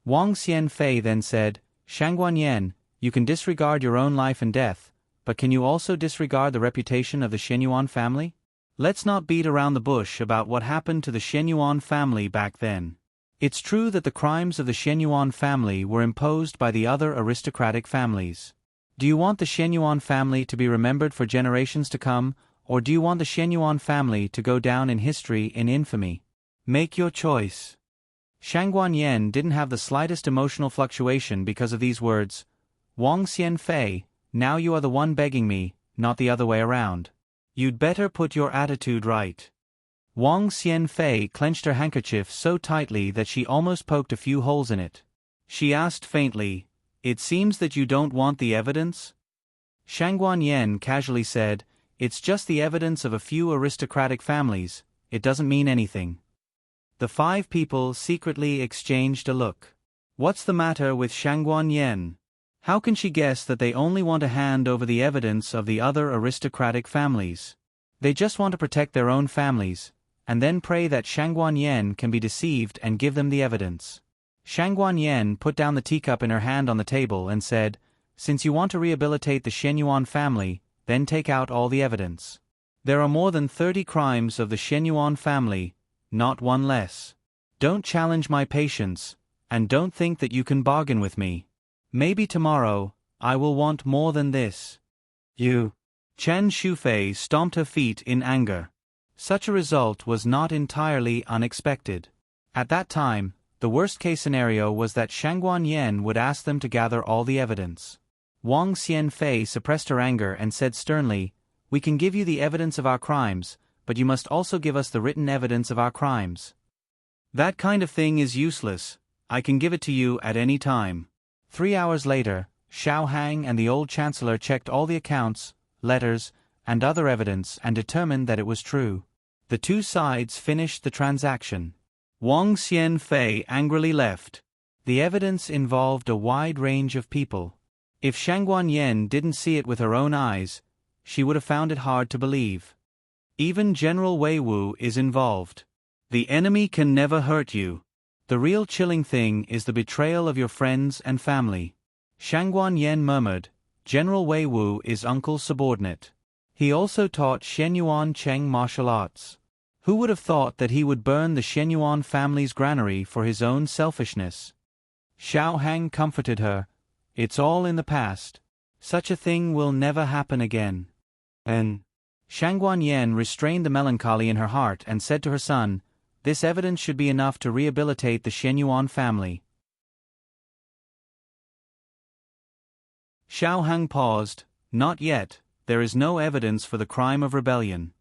Wang Xianfei then said, Shangguan Yen, you can disregard your own life and death, but can you also disregard the reputation of the Shenyuan family? Let's not beat around the bush about what happened to the Shenyuan family back then. It's true that the crimes of the Shenyuan family were imposed by the other aristocratic families. Do you want the Shenyuan family to be remembered for generations to come, or do you want the Shenyuan family to go down in history in infamy? Make your choice. Shangguan Yen didn't have the slightest emotional fluctuation because of these words. Wang Xianfei, now you are the one begging me, not the other way around. You'd better put your attitude right. Wang Xianfei clenched her handkerchief so tightly that she almost poked a few holes in it. She asked faintly, It seems that you don't want the evidence? Shangguan Yen casually said, It's just the evidence of a few aristocratic families, it doesn't mean anything. The five people secretly exchanged a look. What's the matter with Shangguan Yen? How can she guess that they only want to hand over the evidence of the other aristocratic families? They just want to protect their own families, and then pray that Shangguan Yen can be deceived and give them the evidence. Shangguan Yen put down the teacup in her hand on the table and said, Since you want to rehabilitate the Shenyuan family, then take out all the evidence. There are more than 30 crimes of the Shenyuan family, not one less. Don't challenge my patience, and don't think that you can bargain with me. Maybe tomorrow, I will want more than this. You. Chen Shufei stomped her feet in anger. Such a result was not entirely unexpected. At that time, the worst-case scenario was that Shangguan Yen would ask them to gather all the evidence. Wang Xianfei suppressed her anger and said sternly, We can give you the evidence of our crimes, but you must also give us the written evidence of our crimes. That kind of thing is useless. I can give it to you at any time. 3 hours later, Xiao Hang and the old chancellor checked all the accounts, letters, and other evidence and determined that it was true. The two sides finished the transaction. Wang Xianfei angrily left. The evidence involved a wide range of people. If Shangguan Yen didn't see it with her own eyes, she would have found it hard to believe. Even General Wei Wu is involved. The enemy can never hurt you. The real chilling thing is the betrayal of your friends and family. Shangguan Yen murmured, General Wei Wu is uncle's subordinate. He also taught Shenyuan Cheng martial arts. Who would have thought that he would burn the Shenyuan family's granary for his own selfishness? Xiao Hang comforted her. It's all in the past. Such a thing will never happen again. And Shangguan Yen restrained the melancholy in her heart and said to her son, This evidence should be enough to rehabilitate the Shenyuan family. Xiao Hang paused. Not yet, there is no evidence for the crime of rebellion.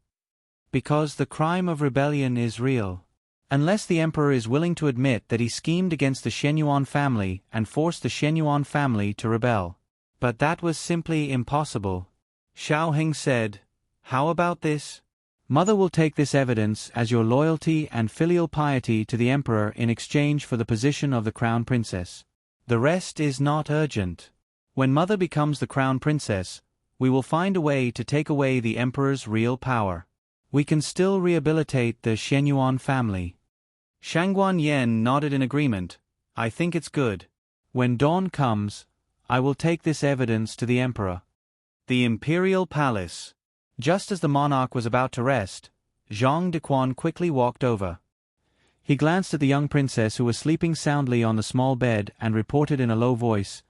Because the crime of rebellion is real. Unless the emperor is willing to admit that he schemed against the Shenyuan family and forced the Shenyuan family to rebel. But that was simply impossible. Xiao Heng said, How about this? Mother will take this evidence as your loyalty and filial piety to the emperor in exchange for the position of the crown princess. The rest is not urgent. When mother becomes the crown princess, we will find a way to take away the emperor's real power. We can still rehabilitate the Shenyuan family. Shangguan Yen nodded in agreement. I think it's good. When dawn comes, I will take this evidence to the emperor. The imperial palace. Just as the monarch was about to rest, Zhang Dequan quickly walked over. He glanced at the young princess who was sleeping soundly on the small bed and reported in a low voice,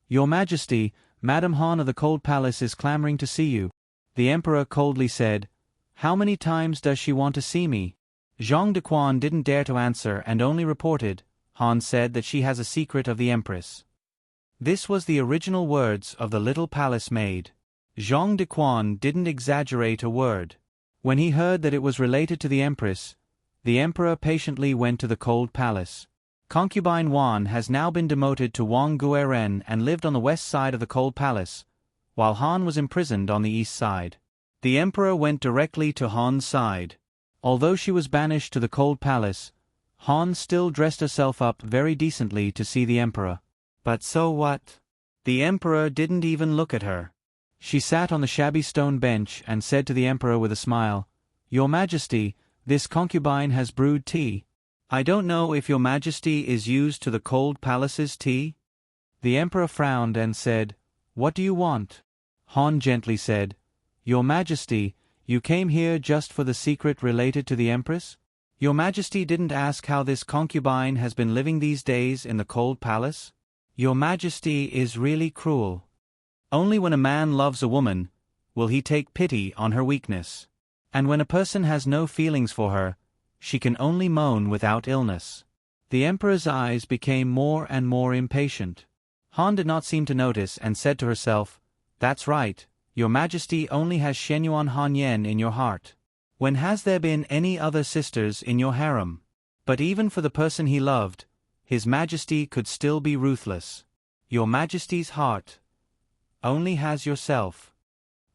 Your Majesty, Madame Han of the Cold Palace is clamoring to see you. The emperor coldly said, How many times does she want to see me? Zhang Dequan didn't dare to answer and only reported, Han said that she has a secret of the Empress. This was the original words of the little palace maid. Zhang Dequan didn't exaggerate a word. When he heard that it was related to the Empress, the Emperor patiently went to the cold palace. Concubine Wan has now been demoted to Wang Gueren and lived on the west side of the cold palace, while Han was imprisoned on the east side. The Emperor went directly to Han's side. Although she was banished to the cold palace, Han still dressed herself up very decently to see the Emperor. But so what? The Emperor didn't even look at her. She sat on the shabby stone bench and said to the Emperor with a smile, "Your Majesty, this concubine has brewed tea. I don't know if your Majesty is used to the cold palace's tea?" The Emperor frowned and said, "What do you want?" Han gently said, "Your Majesty, you came here just for the secret related to the Empress? Your Majesty didn't ask how this concubine has been living these days in the cold palace? Your Majesty is really cruel. Only when a man loves a woman will he take pity on her weakness. And when a person has no feelings for her, she can only moan without illness." The Emperor's eyes became more and more impatient. Han did not seem to notice and said to herself, "That's right, Your Majesty only has Shenyuan Hanyen in your heart. When has there been any other sisters in your harem?" But even for the person he loved, His Majesty could still be ruthless. "Your Majesty's heart only has yourself."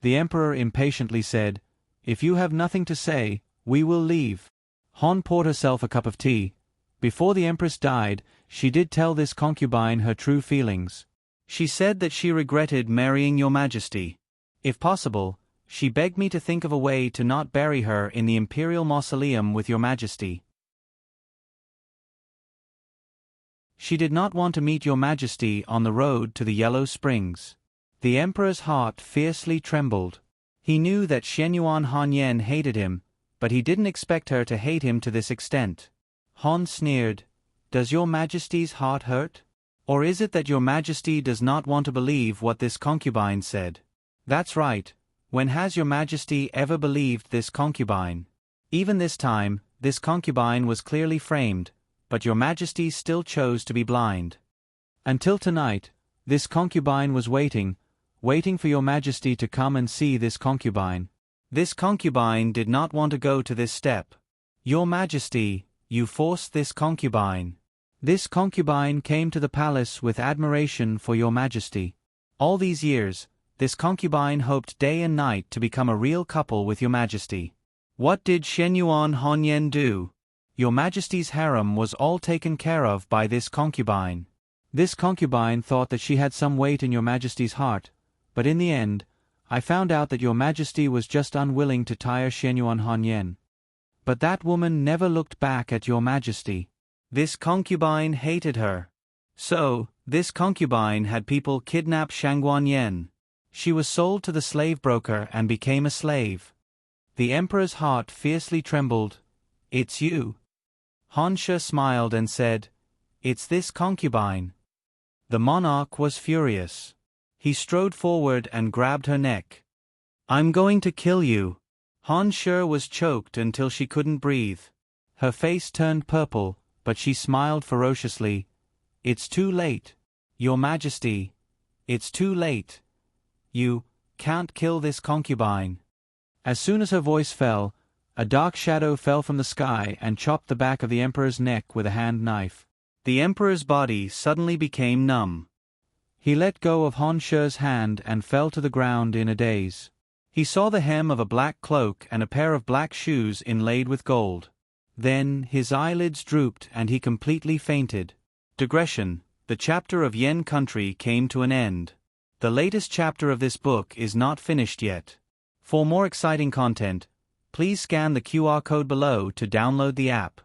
The Emperor impatiently said, "If you have nothing to say, we will leave." Han poured herself a cup of tea. Before the Empress died, she did tell this concubine her true feelings. She said that she regretted marrying Your Majesty. If possible, she begged me to think of a way to not bury her in the imperial mausoleum with Your Majesty. She did not want to meet Your Majesty on the road to the Yellow Springs. The Emperor's heart fiercely trembled. He knew that Shenyuan Hanyen hated him, but he didn't expect her to hate him to this extent. Han sneered, "Does Your Majesty's heart hurt? Or is it that Your Majesty does not want to believe what this concubine said?" "That's right. When has Your Majesty ever believed this concubine?" Even this time, this concubine was clearly framed, but Your Majesty still chose to be blind. Until tonight, this concubine was waiting for Your Majesty to come and see this concubine. This concubine did not want to go to this step. "Your Majesty, you forced this concubine." This concubine came to the palace with admiration for Your Majesty. All these years, this concubine hoped day and night to become a real couple with Your Majesty. What did Shenyuan Hanyen do? Your Majesty's harem was all taken care of by this concubine. This concubine thought that she had some weight in Your Majesty's heart, but in the end, I found out that Your Majesty was just unwilling to tire Shenyuan Hanyen. But that woman never looked back at Your Majesty. This concubine hated her. So, this concubine had people kidnap Shangguan Yen. She was sold to the slave broker and became a slave. The Emperor's heart fiercely trembled. "It's you." Han Shi smiled and said, "It's this concubine." The monarch was furious. He strode forward and grabbed her neck. "I'm going to kill you." Han Shi was choked until she couldn't breathe. Her face turned purple, but she smiled ferociously. "It's too late. Your Majesty. It's too late. You can't kill this concubine." As soon as her voice fell, a dark shadow fell from the sky and chopped the back of the Emperor's neck with a hand knife. The Emperor's body suddenly became numb. He let go of Han Shi's hand and fell to the ground in a daze. He saw the hem of a black cloak and a pair of black shoes inlaid with gold. Then his eyelids drooped and he completely fainted. Digression: the chapter of Yen country came to an end. The latest chapter of this book is not finished yet. For more exciting content, please scan the QR code below to download the app.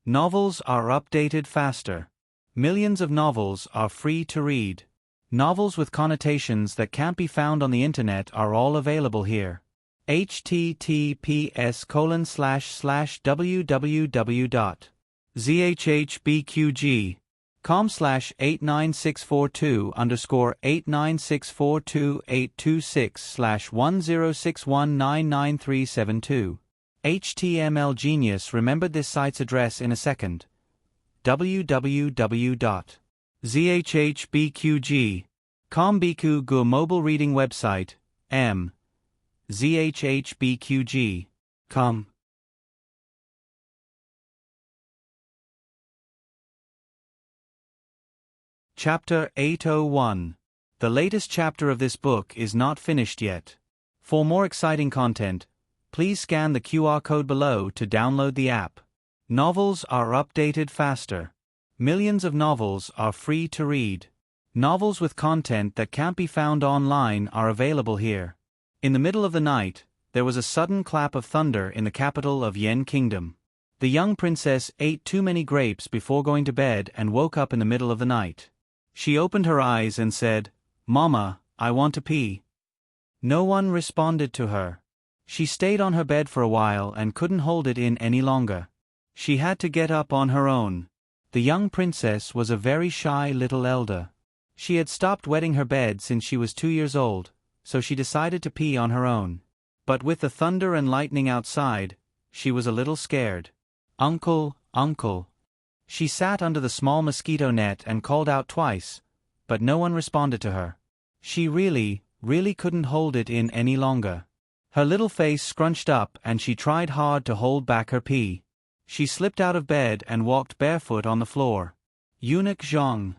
Novels are updated faster. Millions of novels are free to read. Novels with connotations that can't be found on the internet are all available here. https://www.zhhbqg.com/89642_896428226/1061999372 HTML genius remembered this site's address in a second. www.zhhbqg.com Biku Gu mobile reading website, zhhbqg.com. Chapter 801. The latest chapter of this book is not finished yet. For more exciting content, please scan the QR code below to download the app. Novels are updated faster. Millions of novels are free to read. Novels with content that can't be found online are available here. In the middle of the night, there was a sudden clap of thunder in the capital of Yen Kingdom. The young princess ate too many grapes before going to bed and woke up in the middle of the night. She opened her eyes and said, "Mama, I want to pee." No one responded to her. She stayed on her bed for a while and couldn't hold it in any longer. She had to get up on her own. The young princess was a very shy little elder. She had stopped wetting her bed since she was 2 years old, so she decided to pee on her own. But with the thunder and lightning outside, she was a little scared. "Uncle, uncle." She sat under the small mosquito net and called out twice, but no one responded to her. She really couldn't hold it in any longer. Her little face scrunched up and she tried hard to hold back her pee. She slipped out of bed and walked barefoot on the floor. Eunuch Zhang.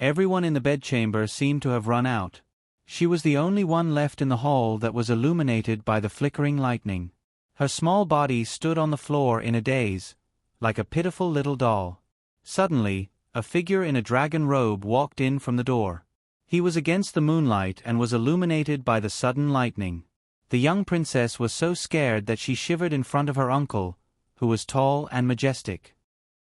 Everyone in the bedchamber seemed to have run out. She was the only one left in the hall that was illuminated by the flickering lightning. Her small body stood on the floor in a daze, like a pitiful little doll. Suddenly, a figure in a dragon robe walked in from the door. He was against the moonlight and was illuminated by the sudden lightning. The young princess was so scared that she shivered in front of her uncle, who was tall and majestic.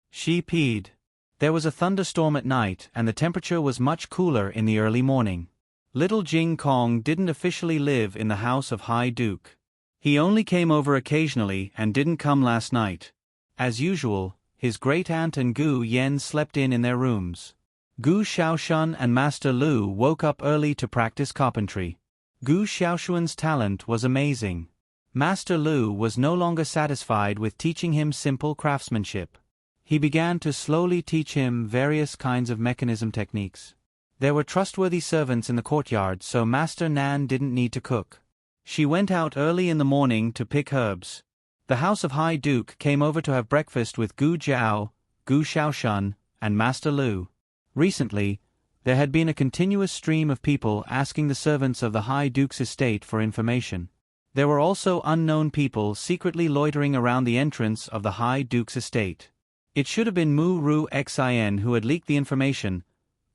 She peed. There was a thunderstorm at night and the temperature was much cooler in the early morning. Little Jing Kong didn't officially live in the house of High Duke. He only came over occasionally and didn't come last night. As usual, his great-aunt and Gu Yen slept in their rooms. Gu Xiaoshun and Master Lu woke up early to practice carpentry. Gu Xiaoshun's talent was amazing. Master Lu was no longer satisfied with teaching him simple craftsmanship. He began to slowly teach him various kinds of mechanism techniques. There were trustworthy servants in the courtyard, so Master Nan didn't need to cook. She went out early in the morning to pick herbs. The House of High Duke came over to have breakfast with Gu Jiao, Gu Xiaoshun, and Master Lu. Recently, there had been a continuous stream of people asking the servants of the High Duke's estate for information. There were also unknown people secretly loitering around the entrance of the High Duke's estate. It should have been Mu Ru Xin who had leaked the information,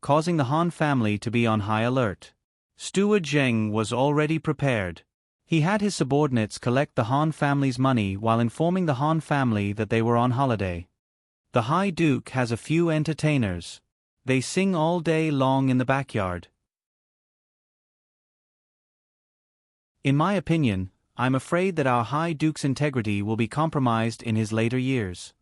causing the Han family to be on high alert. Steward Zheng was already prepared. He had his subordinates collect the Han family's money while informing the Han family that they were on holiday. The High Duke has a few entertainers. They sing all day long in the backyard. In my opinion, I'm afraid that our High Duke's integrity will be compromised in his later years.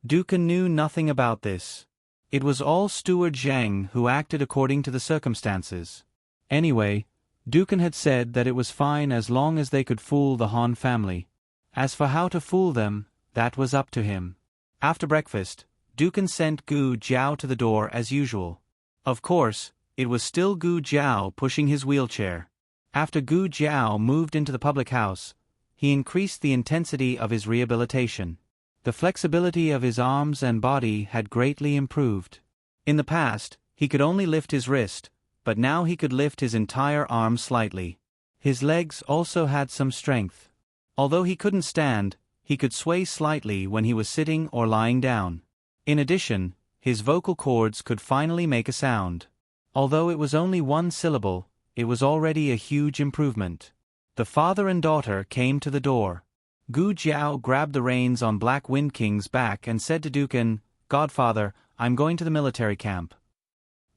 Dukan knew nothing about this. It was all Steward Zhang who acted according to the circumstances. Anyway, Dukan had said that it was fine as long as they could fool the Han family. As for how to fool them, that was up to him. After breakfast, Dukan sent Gu Jiao to the door as usual. Of course, it was still Gu Jiao pushing his wheelchair. After Gu Jiao moved into the public house, he increased the intensity of his rehabilitation. The flexibility of his arms and body had greatly improved. In the past, he could only lift his wrist, but now he could lift his entire arm slightly. His legs also had some strength. Although he couldn't stand, he could sway slightly when he was sitting or lying down. In addition, his vocal cords could finally make a sound. Although it was only one syllable, it was already a huge improvement. The father and daughter came to the door. Gu Jiao grabbed the reins on Black Wind King's back and said to Dukan, "Godfather, I'm going to the military camp."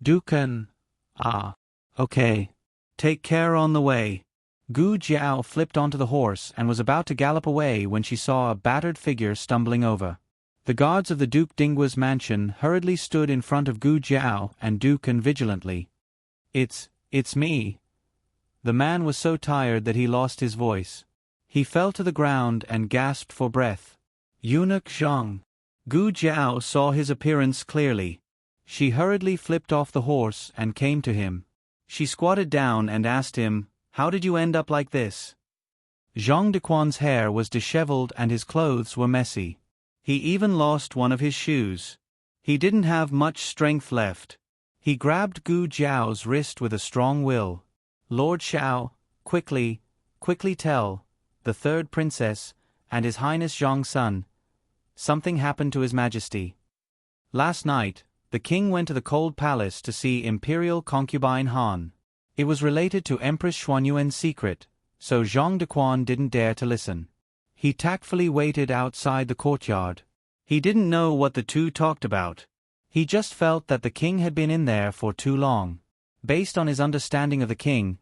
Dukan, "Ah, okay. Take care on the way." Gu Jiao flipped onto the horse and was about to gallop away when she saw a battered figure stumbling over. The guards of the Duke Dinggua's mansion hurriedly stood in front of Gu Jiao and Dukan vigilantly. It's me." The man was so tired that he lost his voice. He fell to the ground and gasped for breath. Eunuch Zhang. Gu Jiao saw his appearance clearly. She hurriedly flipped off the horse and came to him. She squatted down and asked him, "How did you end up like this?" Zhang Dequan's hair was disheveled and his clothes were messy. He even lost one of his shoes. He didn't have much strength left. He grabbed Gu Jiao's wrist with a strong will. "Lord Xiao, quickly tell the third princess and His Highness Zhang's son. Something happened to His Majesty. Last night, the king went to the cold palace to see imperial concubine Han. It was related to Empress Xuanyuan's secret, so Zhang Dequan didn't dare to listen. He tactfully waited outside the courtyard. He didn't know what the two talked about. He just felt that the king had been in there for too long. Based on his understanding of the king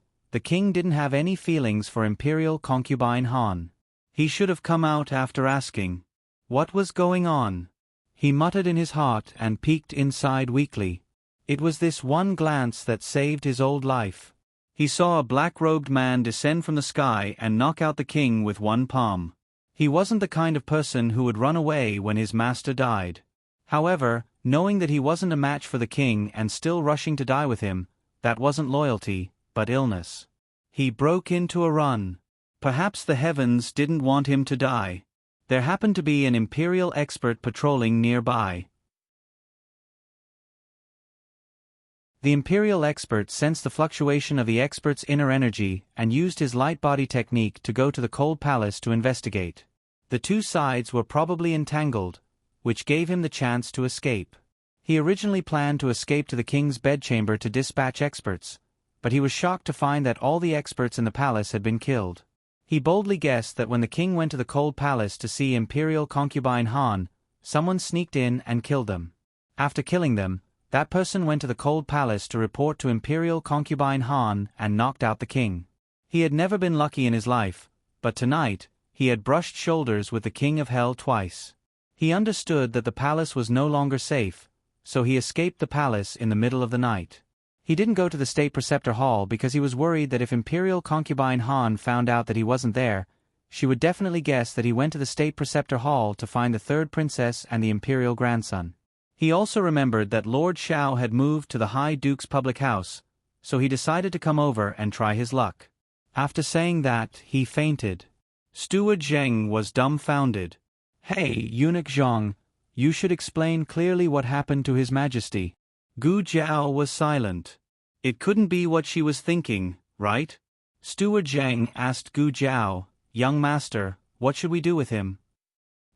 didn't have any feelings for imperial concubine Han. He should have come out after asking what was going on. He muttered in his heart and peeked inside weakly. It was this one glance that saved his old life. He saw a black-robed man descend from the sky and knock out the king with one palm. He wasn't the kind of person who would run away when his master died. However, knowing that he wasn't a match for the king and still rushing to die with him, that wasn't loyalty, but illness. He broke into a run. Perhaps the heavens didn't want him to die. There happened to be an imperial expert patrolling nearby. The imperial expert sensed the fluctuation of the expert's inner energy and used his light body technique to go to the cold palace to investigate. The two sides were probably entangled, which gave him the chance to escape. He originally planned to escape to the king's bedchamber to dispatch experts, but he was shocked to find that all the experts in the palace had been killed. He boldly guessed that when the king went to the cold palace to see imperial concubine Han, someone sneaked in and killed them. After killing them, that person went to the cold palace to report to imperial concubine Han and knocked out the king. He had never been lucky in his life, but tonight, he had brushed shoulders with the king of hell twice. He understood that the palace was no longer safe, so he escaped the palace in the middle of the night. He didn't go to the state preceptor hall because he was worried that if imperial concubine Han found out that he wasn't there, she would definitely guess that he went to the state preceptor hall to find the third princess and the imperial grandson. He also remembered that Lord Xiao had moved to the High Duke's public house, so he decided to come over and try his luck. After saying that, he fainted. Steward Zheng was dumbfounded. "Hey, Eunuch Zhang, you should explain clearly what happened to His Majesty." Gu Jiao was silent. It couldn't be what she was thinking, right? Steward Zheng asked Gu Jiao, "Young master, what should we do with him?"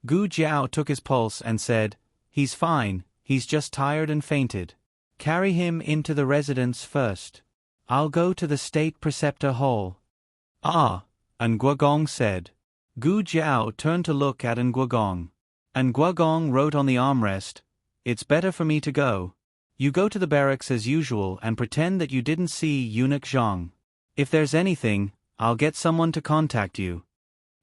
Gu Jiao took his pulse and said, "He's fine, he's just tired and fainted. Carry him into the residence first. I'll go to the state preceptor hall." "Ah," Nguagong said. Gu Jiao turned to look at Nguagong. Nguagong wrote on the armrest, "It's better for me to go. You go to the barracks as usual and pretend that you didn't see Eunuch Zhang. If there's anything, I'll get someone to contact you."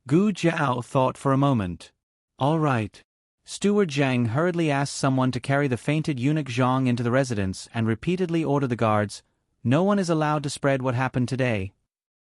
Gu Jiao thought for a moment. "All right." Steward Zhang hurriedly asked someone to carry the fainted Eunuch Zhang into the residence and repeatedly ordered the guards, "No one is allowed to spread what happened today."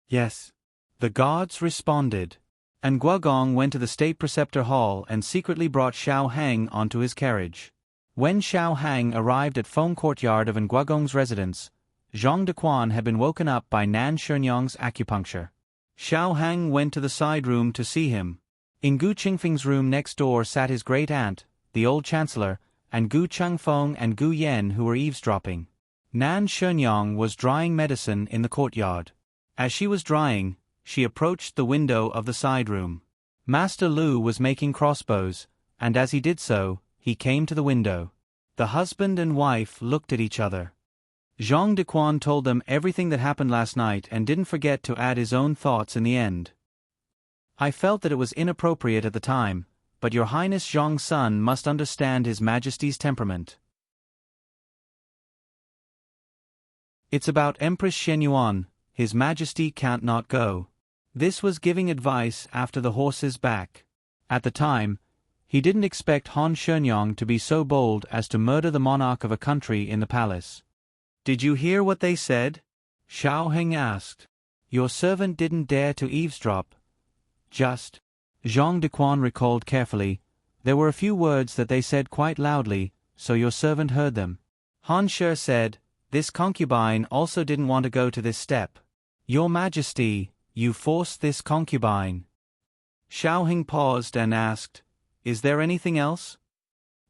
"Yes." The guards responded. Nguagong went to the state preceptor hall and secretly brought Xiao Hang onto his carriage. When Xiao Hang arrived at Feng courtyard of Nguagong's residence, Zhang Dequan had been woken up by Nan Shenyang's acupuncture. Xiao Hang went to the side room to see him. In Gu Qingfeng's room next door sat his great-aunt, the old chancellor, and Gu Changfeng and Gu Yen who were eavesdropping. Nan Shenyang was drying medicine in the courtyard. As she was drying, she approached the window of the side room. Master Lu was making crossbows, and as he did so, he came to the window. The husband and wife looked at each other. Zhang Dequan told them everything that happened last night and didn't forget to add his own thoughts in the end. "I felt that it was inappropriate at the time, but Your Highness Zhang's son must understand His Majesty's temperament. It's about Empress Shenyuan, His Majesty can't not go." This was giving advice after the horse's back. At the time, he didn't expect Han Shenyang to be so bold as to murder the monarch of a country in the palace. "Did you hear what they said?" Xiao Heng asked. "Your servant didn't dare to eavesdrop. Just. Zhang Dequan recalled carefully. There were a few words that they said quite loudly, so your servant heard them. Han Shi said, this concubine also didn't want to go to this step. Your Majesty, you forced this concubine. Xiaoheng paused and asked, is there anything else?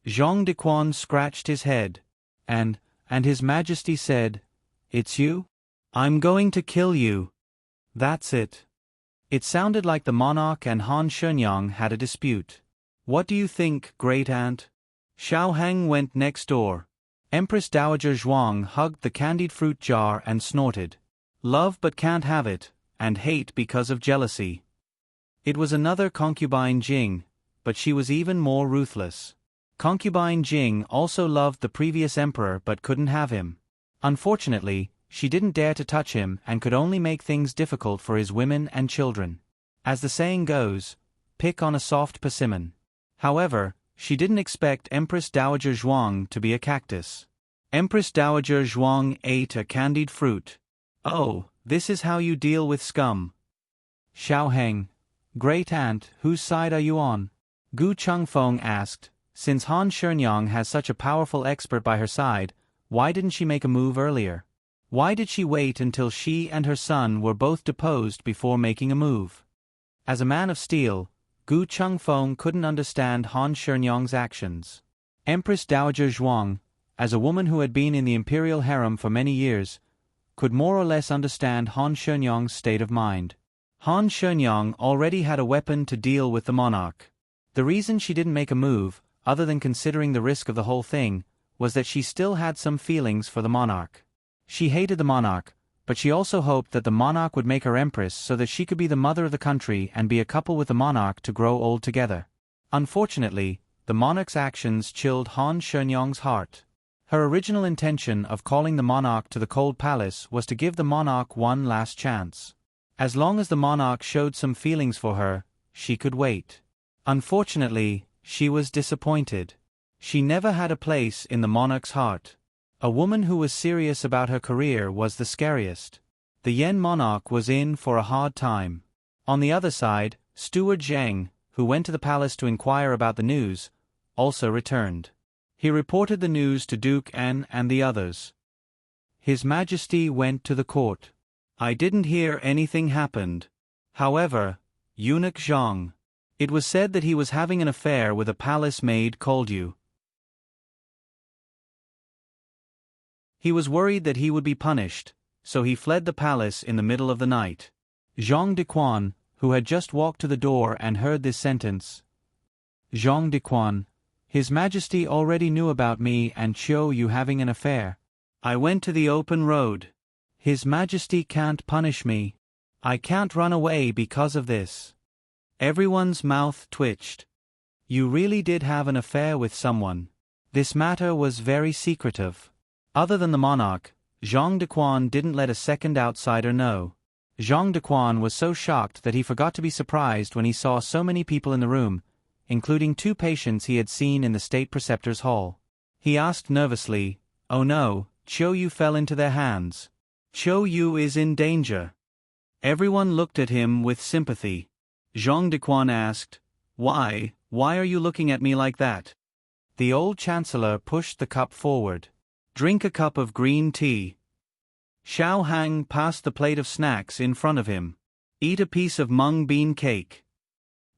Zhang Dequan scratched his head. And His Majesty said, it's you? I'm going to kill you. That's it. It sounded like the monarch and Han Shenyang had a dispute. What do you think, Great Aunt? Xiaoheng went next door. Empress Dowager Zhuang hugged the candied fruit jar and snorted. Love but can't have it, and hate because of jealousy. It was another concubine Jing, but she was even more ruthless. Concubine Jing also loved the previous emperor but couldn't have him. Unfortunately, she didn't dare to touch him and could only make things difficult for his women and children. As the saying goes, pick on a soft persimmon. However, she didn't expect Empress Dowager Zhuang to be a cactus. Empress Dowager Zhuang ate a candied fruit. Oh, this is how you deal with scum. Xiaoheng, Great Aunt, whose side are you on? Gu Chengfeng asked. Since Han Shenyang has such a powerful expert by her side, why didn't she make a move earlier? Why did she wait until she and her son were both deposed before making a move? As a man of steel, Gu Chengfeng couldn't understand Han Shenyang's actions. Empress Dowager Zhuang, as a woman who had been in the imperial harem for many years, could more or less understand Han Shenyang's state of mind. Han Shenyang already had a weapon to deal with the monarch. The reason she didn't make a move, other than considering the risk of the whole thing, was that she still had some feelings for the monarch. She hated the monarch, but she also hoped that the monarch would make her empress so that she could be the mother of the country and be a couple with the monarch to grow old together. Unfortunately, the monarch's actions chilled Han Shenyang's heart. Her original intention of calling the monarch to the cold palace was to give the monarch one last chance. As long as the monarch showed some feelings for her, she could wait. Unfortunately, she was disappointed. She never had a place in the monarch's heart. A woman who was serious about her career was the scariest. The Yen monarch was in for a hard time. On the other side, Steward Zheng, who went to the palace to inquire about the news, also returned. He reported the news to Duke An and the others. His Majesty went to the court. I didn't hear anything happened. However, Eunuch Zhang. It was said that he was having an affair with a palace maid called you. He was worried that he would be punished, so he fled the palace in the middle of the night. Zhang Dequan, who had just walked to the door and heard this sentence. Zhang Dequan, His Majesty already knew about me and Chiu you having an affair. I went to the open road. His Majesty can't punish me. I can't run away because of this. Everyone's mouth twitched. You really did have an affair with someone. This matter was very secretive. Other than the monarch, Zhang Dequan didn't let a second outsider know. Zhang Dequan was so shocked that he forgot to be surprised when he saw so many people in the room, including 2 patients he had seen in the state preceptor's hall. He asked nervously, oh no, Chiu Yu fell into their hands. Chiu Yu is in danger. Everyone looked at him with sympathy. Zhang Dequan asked, why are you looking at me like that? The old chancellor pushed the cup forward. Drink a cup of green tea. Xiaoheng passed the plate of snacks in front of him. Eat a piece of mung bean cake.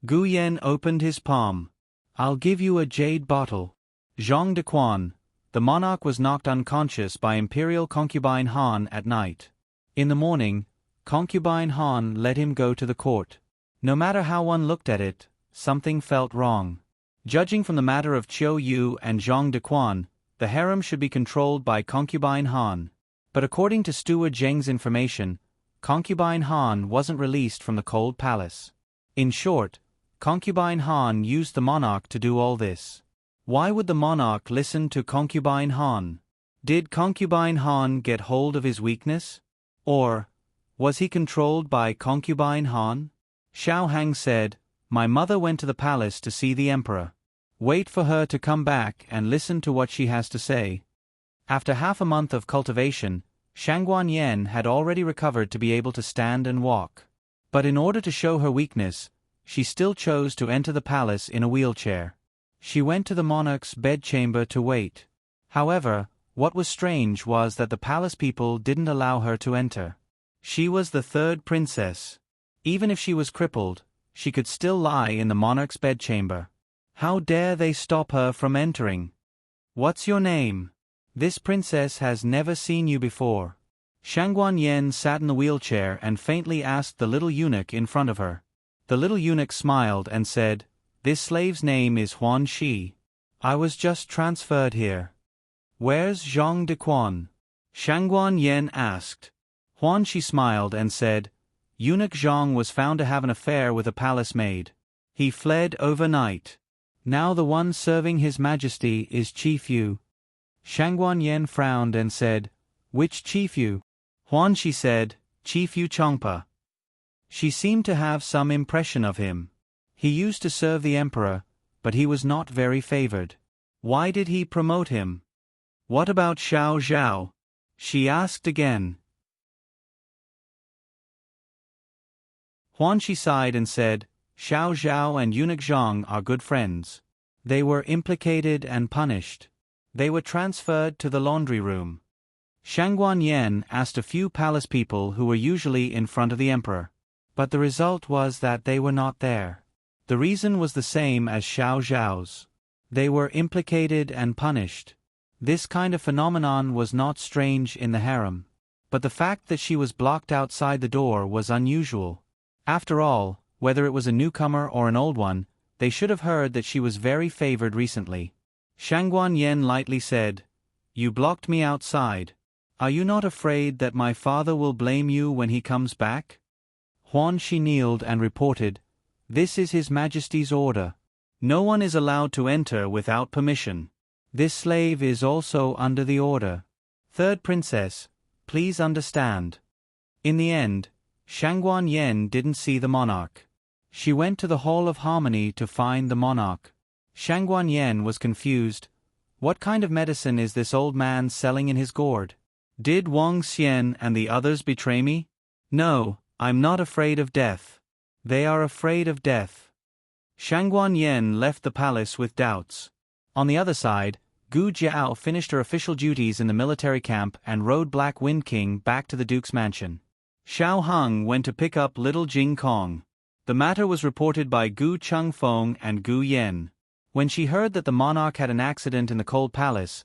Gu Yan opened his palm. I'll give you a jade bottle. Zhang Dequan, the monarch was knocked unconscious by imperial concubine Han at night. In the morning, concubine Han let him go to the court. No matter how one looked at it, something felt wrong. Judging from the matter of Chiu Yu and Zhang Dequan, the harem should be controlled by concubine Han. But according to Steward Zheng's information, concubine Han wasn't released from the cold palace. In short, concubine Han used the monarch to do all this. Why would the monarch listen to concubine Han? Did concubine Han get hold of his weakness? Or was he controlled by concubine Han? Xiaoheng said, my mother went to the palace to see the emperor. Wait for her to come back and listen to what she has to say. After half a month of cultivation, Shangguan Yen had already recovered to be able to stand and walk. But in order to show her weakness, she still chose to enter the palace in a wheelchair. She went to the monarch's bedchamber to wait. However, what was strange was that the palace people didn't allow her to enter. She was the third princess. Even if she was crippled, she could still lie in the monarch's bedchamber. How dare they stop her from entering? What's your name? This princess has never seen you before. Shangguan Yen sat in the wheelchair and faintly asked the little eunuch in front of her. The little eunuch smiled and said, "This slave's name is Huan Shi. I was just transferred here." "Where's Zhang Dequan?" Shangguan Yen asked. Huan Shi smiled and said, "Eunuch Zhang was found to have an affair with a palace maid. He fled overnight. Now the one serving His Majesty is Chief Yu." Shangguan Yen frowned and said, "Which Chief Yu?" Huan Shi said, "Chief Yu Chongpa." She seemed to have some impression of him. He used to serve the emperor, but he was not very favored. Why did he promote him? "What about Xiao Zhao?" she asked again. Huan Shi sighed and said, "Xiao Zhao and Eunuch Zhang are good friends. They were implicated and punished. They were transferred to the laundry room." Shangguan Yen asked a few palace people who were usually in front of the emperor. But the result was that they were not there. The reason was the same as Xiao Zhao's. They were implicated and punished. This kind of phenomenon was not strange in the harem. But the fact that she was blocked outside the door was unusual. After all, whether it was a newcomer or an old one, they should have heard that she was very favored recently. Shangguan Yen lightly said, "You blocked me outside. Are you not afraid that my father will blame you when he comes back?" Huan Shi kneeled and reported, "This is His Majesty's order. No one is allowed to enter without permission. This slave is also under the order. Third princess, please understand." In the end, Shangguan Yen didn't see the monarch. She went to the Hall of Harmony to find the monarch. Shangguan Yen was confused. What kind of medicine is this old man selling in his gourd? Did Wang Xian and the others betray me? No, I'm not afraid of death. They are afraid of death. Shangguan Yen left the palace with doubts. On the other side, Gu Jiao finished her official duties in the military camp and rode Black Wind King back to the Duke's mansion. Xiao Heng went to pick up little Jing Kong. The matter was reported by Gu Chengfeng and Gu Yen. When she heard that the monarch had an accident in the cold palace,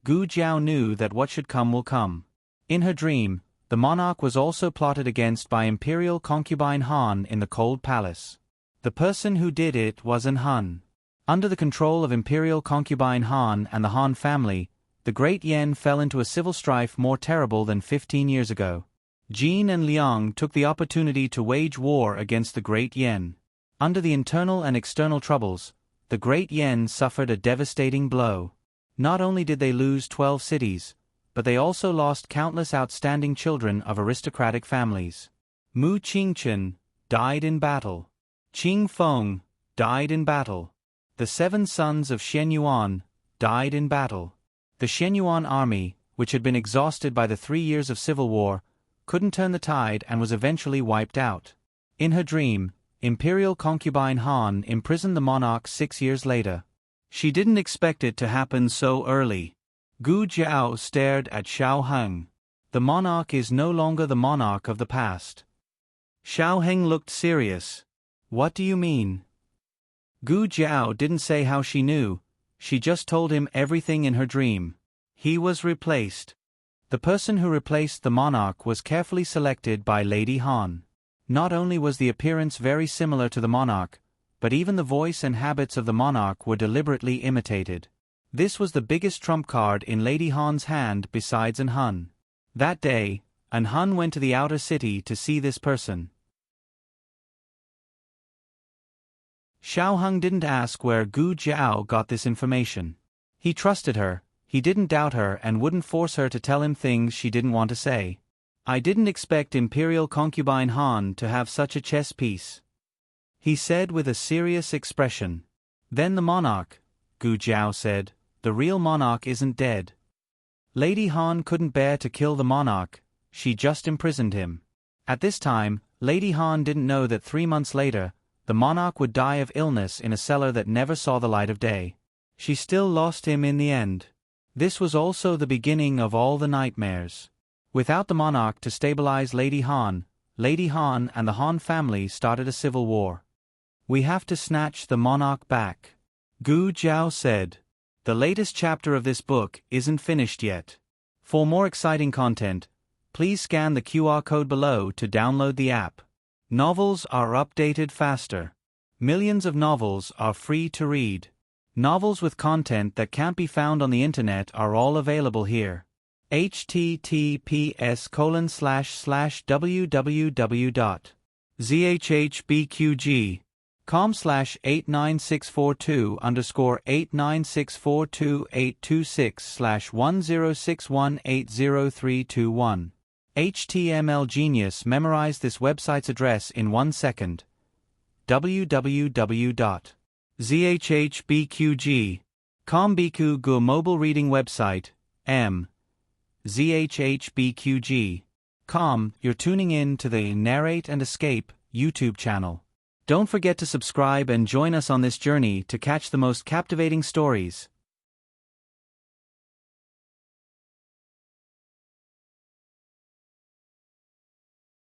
Gu Jiao knew that what should come will come. In her dream, the monarch was also plotted against by imperial concubine Han in the cold palace. The person who did it was an Han. Under the control of imperial concubine Han and the Han family, the Great Yen fell into a civil strife more terrible than 15 years ago. Jin and Liang took the opportunity to wage war against the Great Yen. Under the internal and external troubles, the Great Yen suffered a devastating blow. Not only did they lose 12 cities, but they also lost countless outstanding children of aristocratic families. Mu Qingchen died in battle. Qing Feng died in battle. The 7 sons of Shen Yuan died in battle. The Shen Yuan army, which had been exhausted by the 3 years of civil war, couldn't turn the tide and was eventually wiped out. In her dream, imperial concubine Han imprisoned the monarch 6 years later. She didn't expect it to happen so early. Gu Jiao stared at Xiao Heng. The monarch is no longer the monarch of the past. Xiao Heng looked serious. What do you mean? Gu Jiao didn't say how she knew, she just told him everything in her dream. He was replaced. The person who replaced the monarch was carefully selected by Lady Han. Not only was the appearance very similar to the monarch, but even the voice and habits of the monarch were deliberately imitated. This was the biggest trump card in Lady Han's hand besides An Hun. That day, An Hun went to the outer city to see this person. Xiao Heng didn't ask where Gu Jiao got this information. He trusted her, he didn't doubt her and wouldn't force her to tell him things she didn't want to say. I didn't expect imperial concubine Han to have such a chess piece, he said with a serious expression. Then the monarch, Gu Jiao said, the real monarch isn't dead. Lady Han couldn't bear to kill the monarch, she just imprisoned him. At this time, Lady Han didn't know that 3 months later, the monarch would die of illness in a cellar that never saw the light of day. She still lost him in the end. This was also the beginning of all the nightmares. Without the monarch to stabilize Lady Han and the Han family started a civil war. We have to snatch the monarch back. Gu Zhao said. The latest chapter of this book isn't finished yet. For more exciting content, please scan the QR code below to download the app. Novels are updated faster. Millions of novels are free to read. Novels with content that can't be found on the internet are all available here. https://www.zhbqg.com/896428826/10618031. HTML Genius memorized this website's address in 1 second. www.zhbqg.com Biku Gu mobile reading website, zhbqg.com. You're tuning in to the Narrate and Escape YouTube channel. Don't forget to subscribe and join us on this journey to catch the most captivating stories.